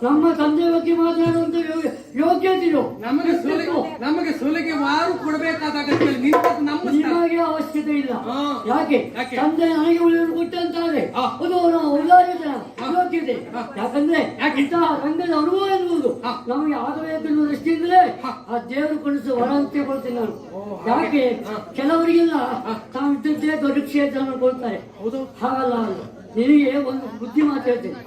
ನಮ್ಮ ತಂದೆ ಬಗ್ಗೆ ಮಾತನಾಡುವಂತ ಯೋಗ್ಯತೆ ನಮಗೆ ಸುಲಿಗೆ ವಾರು ಕೊಡಬೇಕಾದ ಅಗತ್ಯ ನಿಮಗೆ ಅವಶ್ಯಕತೆ ಇಲ್ಲ. ಯಾಕೆ? ತಂದೆ ನನಗೆ ಉಳಿಯನ್ನು ಕೊಟ್ಟಂತಾದ್ರೆ ಅದು ಉದಾಹರಣೆ ಯೋಗ್ಯತೆ. ಯಾಕಂದ್ರೆ ಇಂತಹ ರಂಗದ ಅನುಭವ ಎನ್ನುವುದು ನಮಗೆ ಆಗಬೇಕೆನ್ನುವ ದೃಷ್ಟಿಯಿಂದಲೇ ಆ ದೇವರು ಕೊಡಿಸುವ ವರ ಅಂತ ಕೊಡ್ತೀನಿ ನಾನು. ಯಾಕೆ? ಕೆಲವರಿಗೆಲ್ಲ ತಾವು ಇದ್ದದ್ದೇ ದೊಡ್ಡ ಕ್ಷೇತ್ರ ಕೊಡ್ತಾರೆ. ಹಾಗಲ್ಲ. ನಿನಗೆ ಒಂದು ಬುದ್ಧಿ ಮಾತು ಹೇಳ್ತೇನೆ.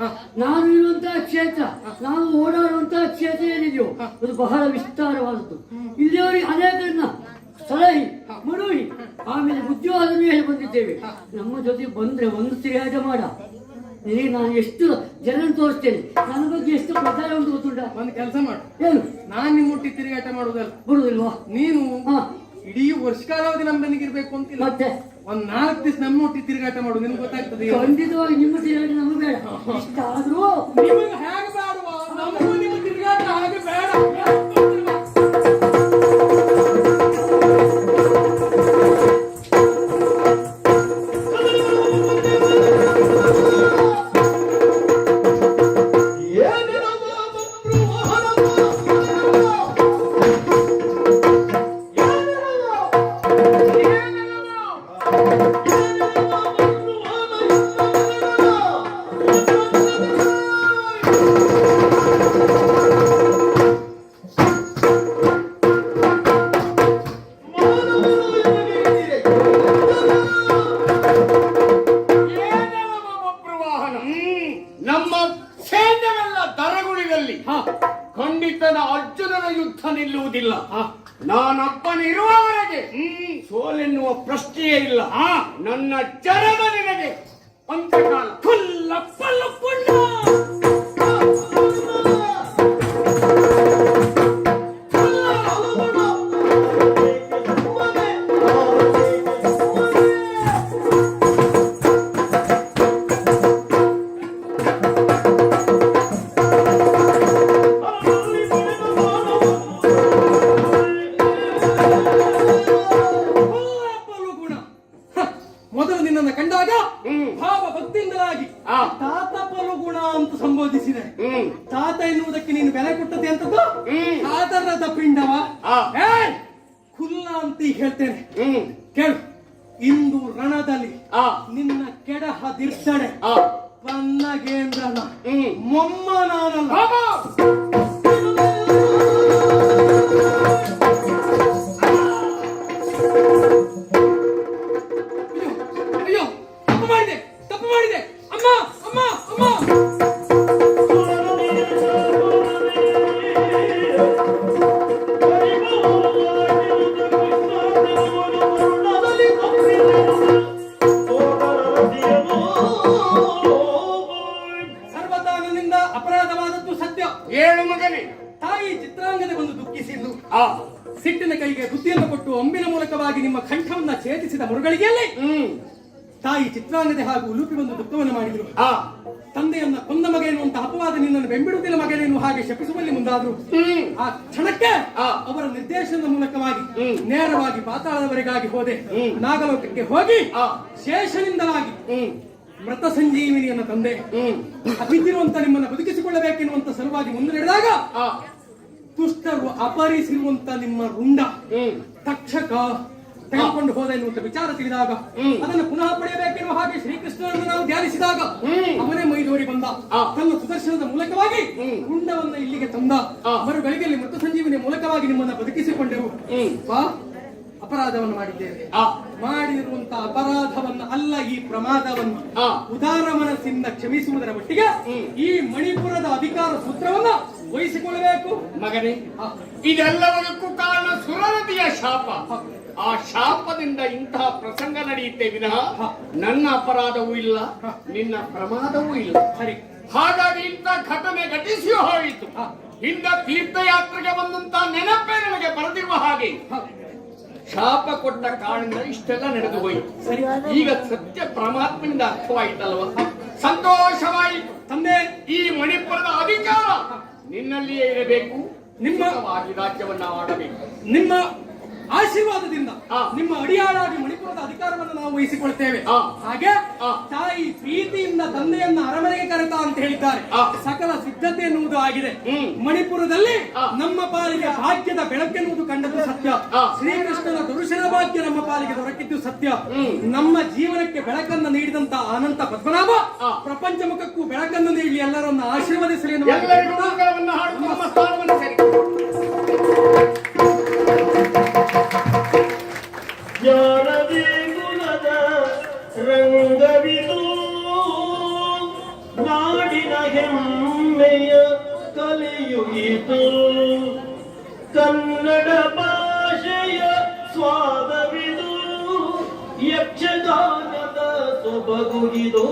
ನಾನು ಇರುವಂತಹ ಕ್ಷೇತ್ರ, ನಾವು ಓಡಾಡುವಂತಹ ಕ್ಷೇತ್ರ ಏನಿದೆಯೋ ಅದು ಬಹಳ ವಿಸ್ತಾರವಾದದ್ದು. ಇಲ್ಲಿಯವರಿಗೆ ಅನೇಕರನ್ನ ಸಲಹಿ ಮಡುವಿ ಆಮೇಲೆ ಬುದ್ಧಿವಾದ ಮೇಲೆ ಬಂದಿದ್ದೇವೆ. ನಮ್ಮ ಜೊತೆ ಬಂದ್ರೆ ಒಂದು ತಿರುಗಾಟ ಮಾಡ. ನಿನಗೆ ನಾನು ಎಷ್ಟು ಜನ ತೋರಿಸ್ತೇನೆ, ನನ್ನ ಬಗ್ಗೆ ಎಷ್ಟು ಪ್ರಚಾರ ಉಂಟು ಗೊತ್ತುಂಟ. ಒಂದು ಕೆಲಸ ಮಾಡು. ಏನು? ನಾನ್ ನಿಮ್ಮೊಟ್ಟಿ ತಿರುಗಾಟ ಮಾಡುವುದಲ್ಲ. ಬರುದಿಲ್ವಾ? ನೀನು ಇಡೀ ವರ್ಷಕಾಲಾವಧಿ ನಮ್ಮ ಮನೆಗಿರ್ಬೇಕು ಅಂತಿಲ್ಲ. ಮತ್ತೆ ಒಂದ್ 4 ದಿವಸ ನಮ್ಮೊಟ್ಟಿ ತಿರುಗಾಟ ಮಾಡು. ನಿಮ್ಗೆ ಗೊತ್ತಾಗ್ತದೆ. ಖಂಡಿತವಾಗಿ ನಿಮ್ಮ ತಿರುಗಾಟ ನಮಗೆ ಬೇಡ. ಇಷ್ಟಾದ್ರೂ ನಿಮಗೆ ಹೇಗೆ ಬೇಡವಾ? ನಮಗೂ ನಿಮ್ಮ ತಿರುಗಾಟ ಹಾಗೆ ಬೇಡ. ನಮ್ಮ ಸೈನ್ಯವೆಲ್ಲ ದರಗುಳಿದಲ್ಲಿ ಖಂಡಿತನ ಅರ್ಜುನನ ಯುದ್ಧ ನಿಲ್ಲುವುದಿಲ್ಲ. ನಾನೊಬ್ಬನಿರುವವರೆಗೆ ಸೋಲೆನ್ನುವ ಪ್ರಶ್ನೆಯೇ ಇಲ್ಲ. ನನ್ನ ಚರಣ ನಿನಗೆ ಅಂತ್ಯಕಾಲ ಮೊದಲು ನಿನ್ನನ್ನು ಕಂಡಾಗ ಭಾವ ಭಕ್ತಿಯಿಂದಲಾಗಿ ತಾತ ಪಲುಗುಣ ಅಂತ ಸಂಬೋಧಿಸಿದೆ. ತಾತ ಎನ್ನುವುದಕ್ಕೆ ನೀನು ಬೆಲೆ ಕೊಟ್ಟದೆ ಅಂತದ್ದು ಆದರದ ಪಿಂಡವ ಖುಲ್ಲ ಅಂತ ಹೇಳ್ತೇನೆ. ಕೇಳು, ಇಂದು ರಣದಲ್ಲಿ ನಿನ್ನ ಕೆಡಹದಿರ್ತಾಳೆ ಪನ್ನಗೇಂದ್ರನ ಮೊಮ್ಮ ನಾನಲ್ಲ. ಕೈಗೆ ಬುದ್ಧಿಯನ್ನು ಕೊಟ್ಟು ಅಂಬಿನ ಮೂಲಕವಾಗಿ ನಿಮ್ಮ ಕಂಠವನ್ನ ಛೇದಿಸಿದ ಮರುಗಳಿಗೆಯಲ್ಲಿ ತಾಯಿ ಚಿತ್ರಾಂಗದೆ ಹಾಗೂ ಉಲುಪಿ ಒಂದು ದುಃಖವನ್ನು ಮಾಡಿದರು. ತಂದೆಯನ್ನ ಕೊಂದ ಮಗ ಎನ್ನುವಂತ ಅಪವಾದ ನಿನ್ನನ್ನು ಬೆಂಬಿಡುವುದಿಲ್ಲ ಮಗನೇನು ಹಾಗೆ ಶಪಿಸುವಲ್ಲಿ ಮುಂದಾದ್ರು. ಆ ಕ್ಷಣಕ್ಕೆ ಅವರ ನಿರ್ದೇಶನದ ಮೂಲಕವಾಗಿ ನೇರವಾಗಿ ಪಾತಾಳದವರೆಗಾಗಿ ಹೋದೆ. ನಾಗಲೋಕಕ್ಕೆ ಹೋಗಿ ಶೇಷನಿಂದಲಾಗಿ ಮೃತ ಸಂಜೀವಿನಿಯನ್ನು ತಂದೆ. ಅಭಿತಿರುವಂತ ನಿಮ್ಮನ್ನು ಬದುಕಿಸಿಕೊಳ್ಳಬೇಕೆನ್ನುವಂತ ಸಲುವಾಗಿ ಮುಂದೆ ನಡೆದಾಗ ದುಷ್ಟರು ಅಪಹರಿಸಿರುವಂತ ನಿಮ್ಮ ರುಂಡ ತಕ್ಷಕ ತೆಗೆದುಕೊಂಡು ಹೋದ ಎನ್ನುವಂತ ವಿಚಾರ ತಿಳಿದಾಗ ಅದನ್ನು ಪುನಃ ಪಡೆಯಬೇಕೆನ್ನುವ ಹಾಗೆ ಶ್ರೀಕೃಷ್ಣನನ್ನು ನಾವು ಧ್ಯಾನಿಸಿದಾಗ ಅವನೇ ಮೈದೂರಿ ಬಂದ. ತನ್ನ ಸುದರ್ಶನದ ಮೂಲಕವಾಗಿ ರುಂಡವನ್ನ ಇಲ್ಲಿಗೆ ತಂದ. ಮರುಗಳಿಗೆಯಲ್ಲಿ ಮೃತ ಸಂಜೀವಿನಿಯ ಮೂಲಕವಾಗಿ ನಿಮ್ಮನ್ನ ಬದುಕಿಸಿಕೊಂಡೆವು. ಅಪರಾಧವನ್ನು ಮಾಡಿದ್ದೇವೆ. ಮಾಡಿರುವಂತ ಅಪರಾಧವನ್ನ ಅಲ್ಲ, ಈ ಪ್ರಮಾದವನ್ನು ಉದಾರ ಮನಸ್ಸಿಂದ ಕ್ಷಮಿಸುವುದರ ಒಟ್ಟಿಗೆ ಈ ಮಣಿಪುರದ ಅಧಿಕಾರ ಸೂತ್ರವನ್ನ ವಹಿಸಿಕೊಳ್ಳಬೇಕು. ಮಗನೇ, ಇದೆಲ್ಲವದಕ್ಕೂ ಕಾರಣ ಸುರನದಿಯ ಶಾಪ. ಆ ಶಾಪದಿಂದ ಇಂತಹ ಪ್ರಸಂಗ ನಡೆಯುತ್ತೆ ವಿನಃ ನನ್ನ ಅಪರಾಧವೂ ಇಲ್ಲ, ನಿನ್ನ ಪ್ರಮಾದವೂ ಇಲ್ಲ. ಸರಿ, ಹಾಗಾಗಿ ಇಂಥ ಘಟನೆ ಘಟಿಸಿಯೂ ಹೋಯಿತು. ಹಿಂದ ತೀರ್ಥಯಾತ್ರೆಗೆ ಬಂದಂತ ನೆನಪೇ ನನಗೆ ಬರೆದಿರುವ ಹಾಗೆ ಶಾಪ ಕೊಟ್ಟ ಕಾರಣದಿಂದ ಇಷ್ಟೆಲ್ಲ ನಡೆದು ಹೋಯಿತು. ಸರಿ, ಈಗ ಸತ್ಯ ಪರಮಾತ್ಮನಿಂದ ಅರ್ಥವಾಯಿತಲ್ವ, ಸಂತೋಷವಾಯಿತು. ತಂದೆ, ಈ ಮಣಿಪುರದ ಅಧಿಕಾರ ನಿನ್ನಲ್ಲಿಯೇ ಇರಬೇಕು, ನಿಮ್ಮ ರಾಜ್ಯವನ್ನ ಆಡಬೇಕು. ನಿಮ್ಮ ಆಶೀರ್ವಾದದಿಂದ ನಿಮ್ಮ ಅಡಿಯಾಳಾಗಿ ಮಣಿಪುರದ ಅಧಿಕಾರವನ್ನು ನಾವು ವಹಿಸಿಕೊಳ್ತೇವೆ. ಹಾಗೆ ತಾಯಿ ಪ್ರೀತಿಯಿಂದ ತಂದೆಯನ್ನ ಅರಮನೆಗೆ ಕರೆತಾ ಅಂತ ಹೇಳಿದ್ದಾರೆ. ಸಕಲ ಸಿದ್ಧತೆ ಎನ್ನುವುದು ಆಗಿದೆ. ಮಣಿಪುರದಲ್ಲಿ ನಮ್ಮ ಪಾಲಿಗೆ ಭಾಗ್ಯದ ಬೆಳಕೆನ್ನುವುದು ಕಂಡದ್ದು ಸತ್ಯ. ಶ್ರೀಕೃಷ್ಣನ ದರ್ಶನ ಭಾಗ್ಯ ನಮ್ಮ ಪಾಲಿಗೆ ದೊರಕಿದ್ದು ಸತ್ಯ. ನಮ್ಮ ಜೀವನಕ್ಕೆ ಬೆಳಕನ್ನು ನೀಡಿದಂತ ಅನಂತ ಪದ್ಮನಾಭ ಪ್ರಪಂಚ ಮುಖಕ್ಕೂ ಬೆಳಕನ್ನು ನೀಡಿ ಎಲ್ಲರನ್ನ ಆಶೀರ್ವದಿಸಲಿ ಜ್ಞಾನವೇ ಕುಲದ ರಂಗವಿದು, ನಾಡಿನ ಹೆಮ್ಮೆಯ ಕಲೆಯುಗಿತು. ಕನ್ನಡ ಭಾಷೆಯ ಸ್ವಾದವಿದು, ಯಕ್ಷಗಾನದ ಸೊಬಗುಗಿದು.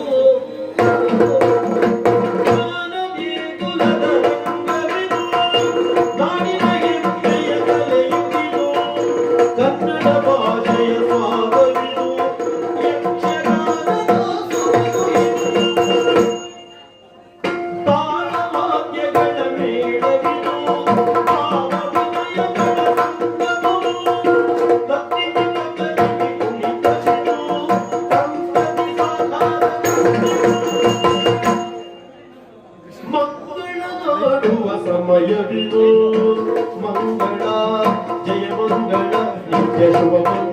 ಸಮಯವಿದು ಮಂಗಳ, ಜಯ ಮಂಗಳ, ನಿತ್ಯ ಶುಭ ಮಂಗಳ.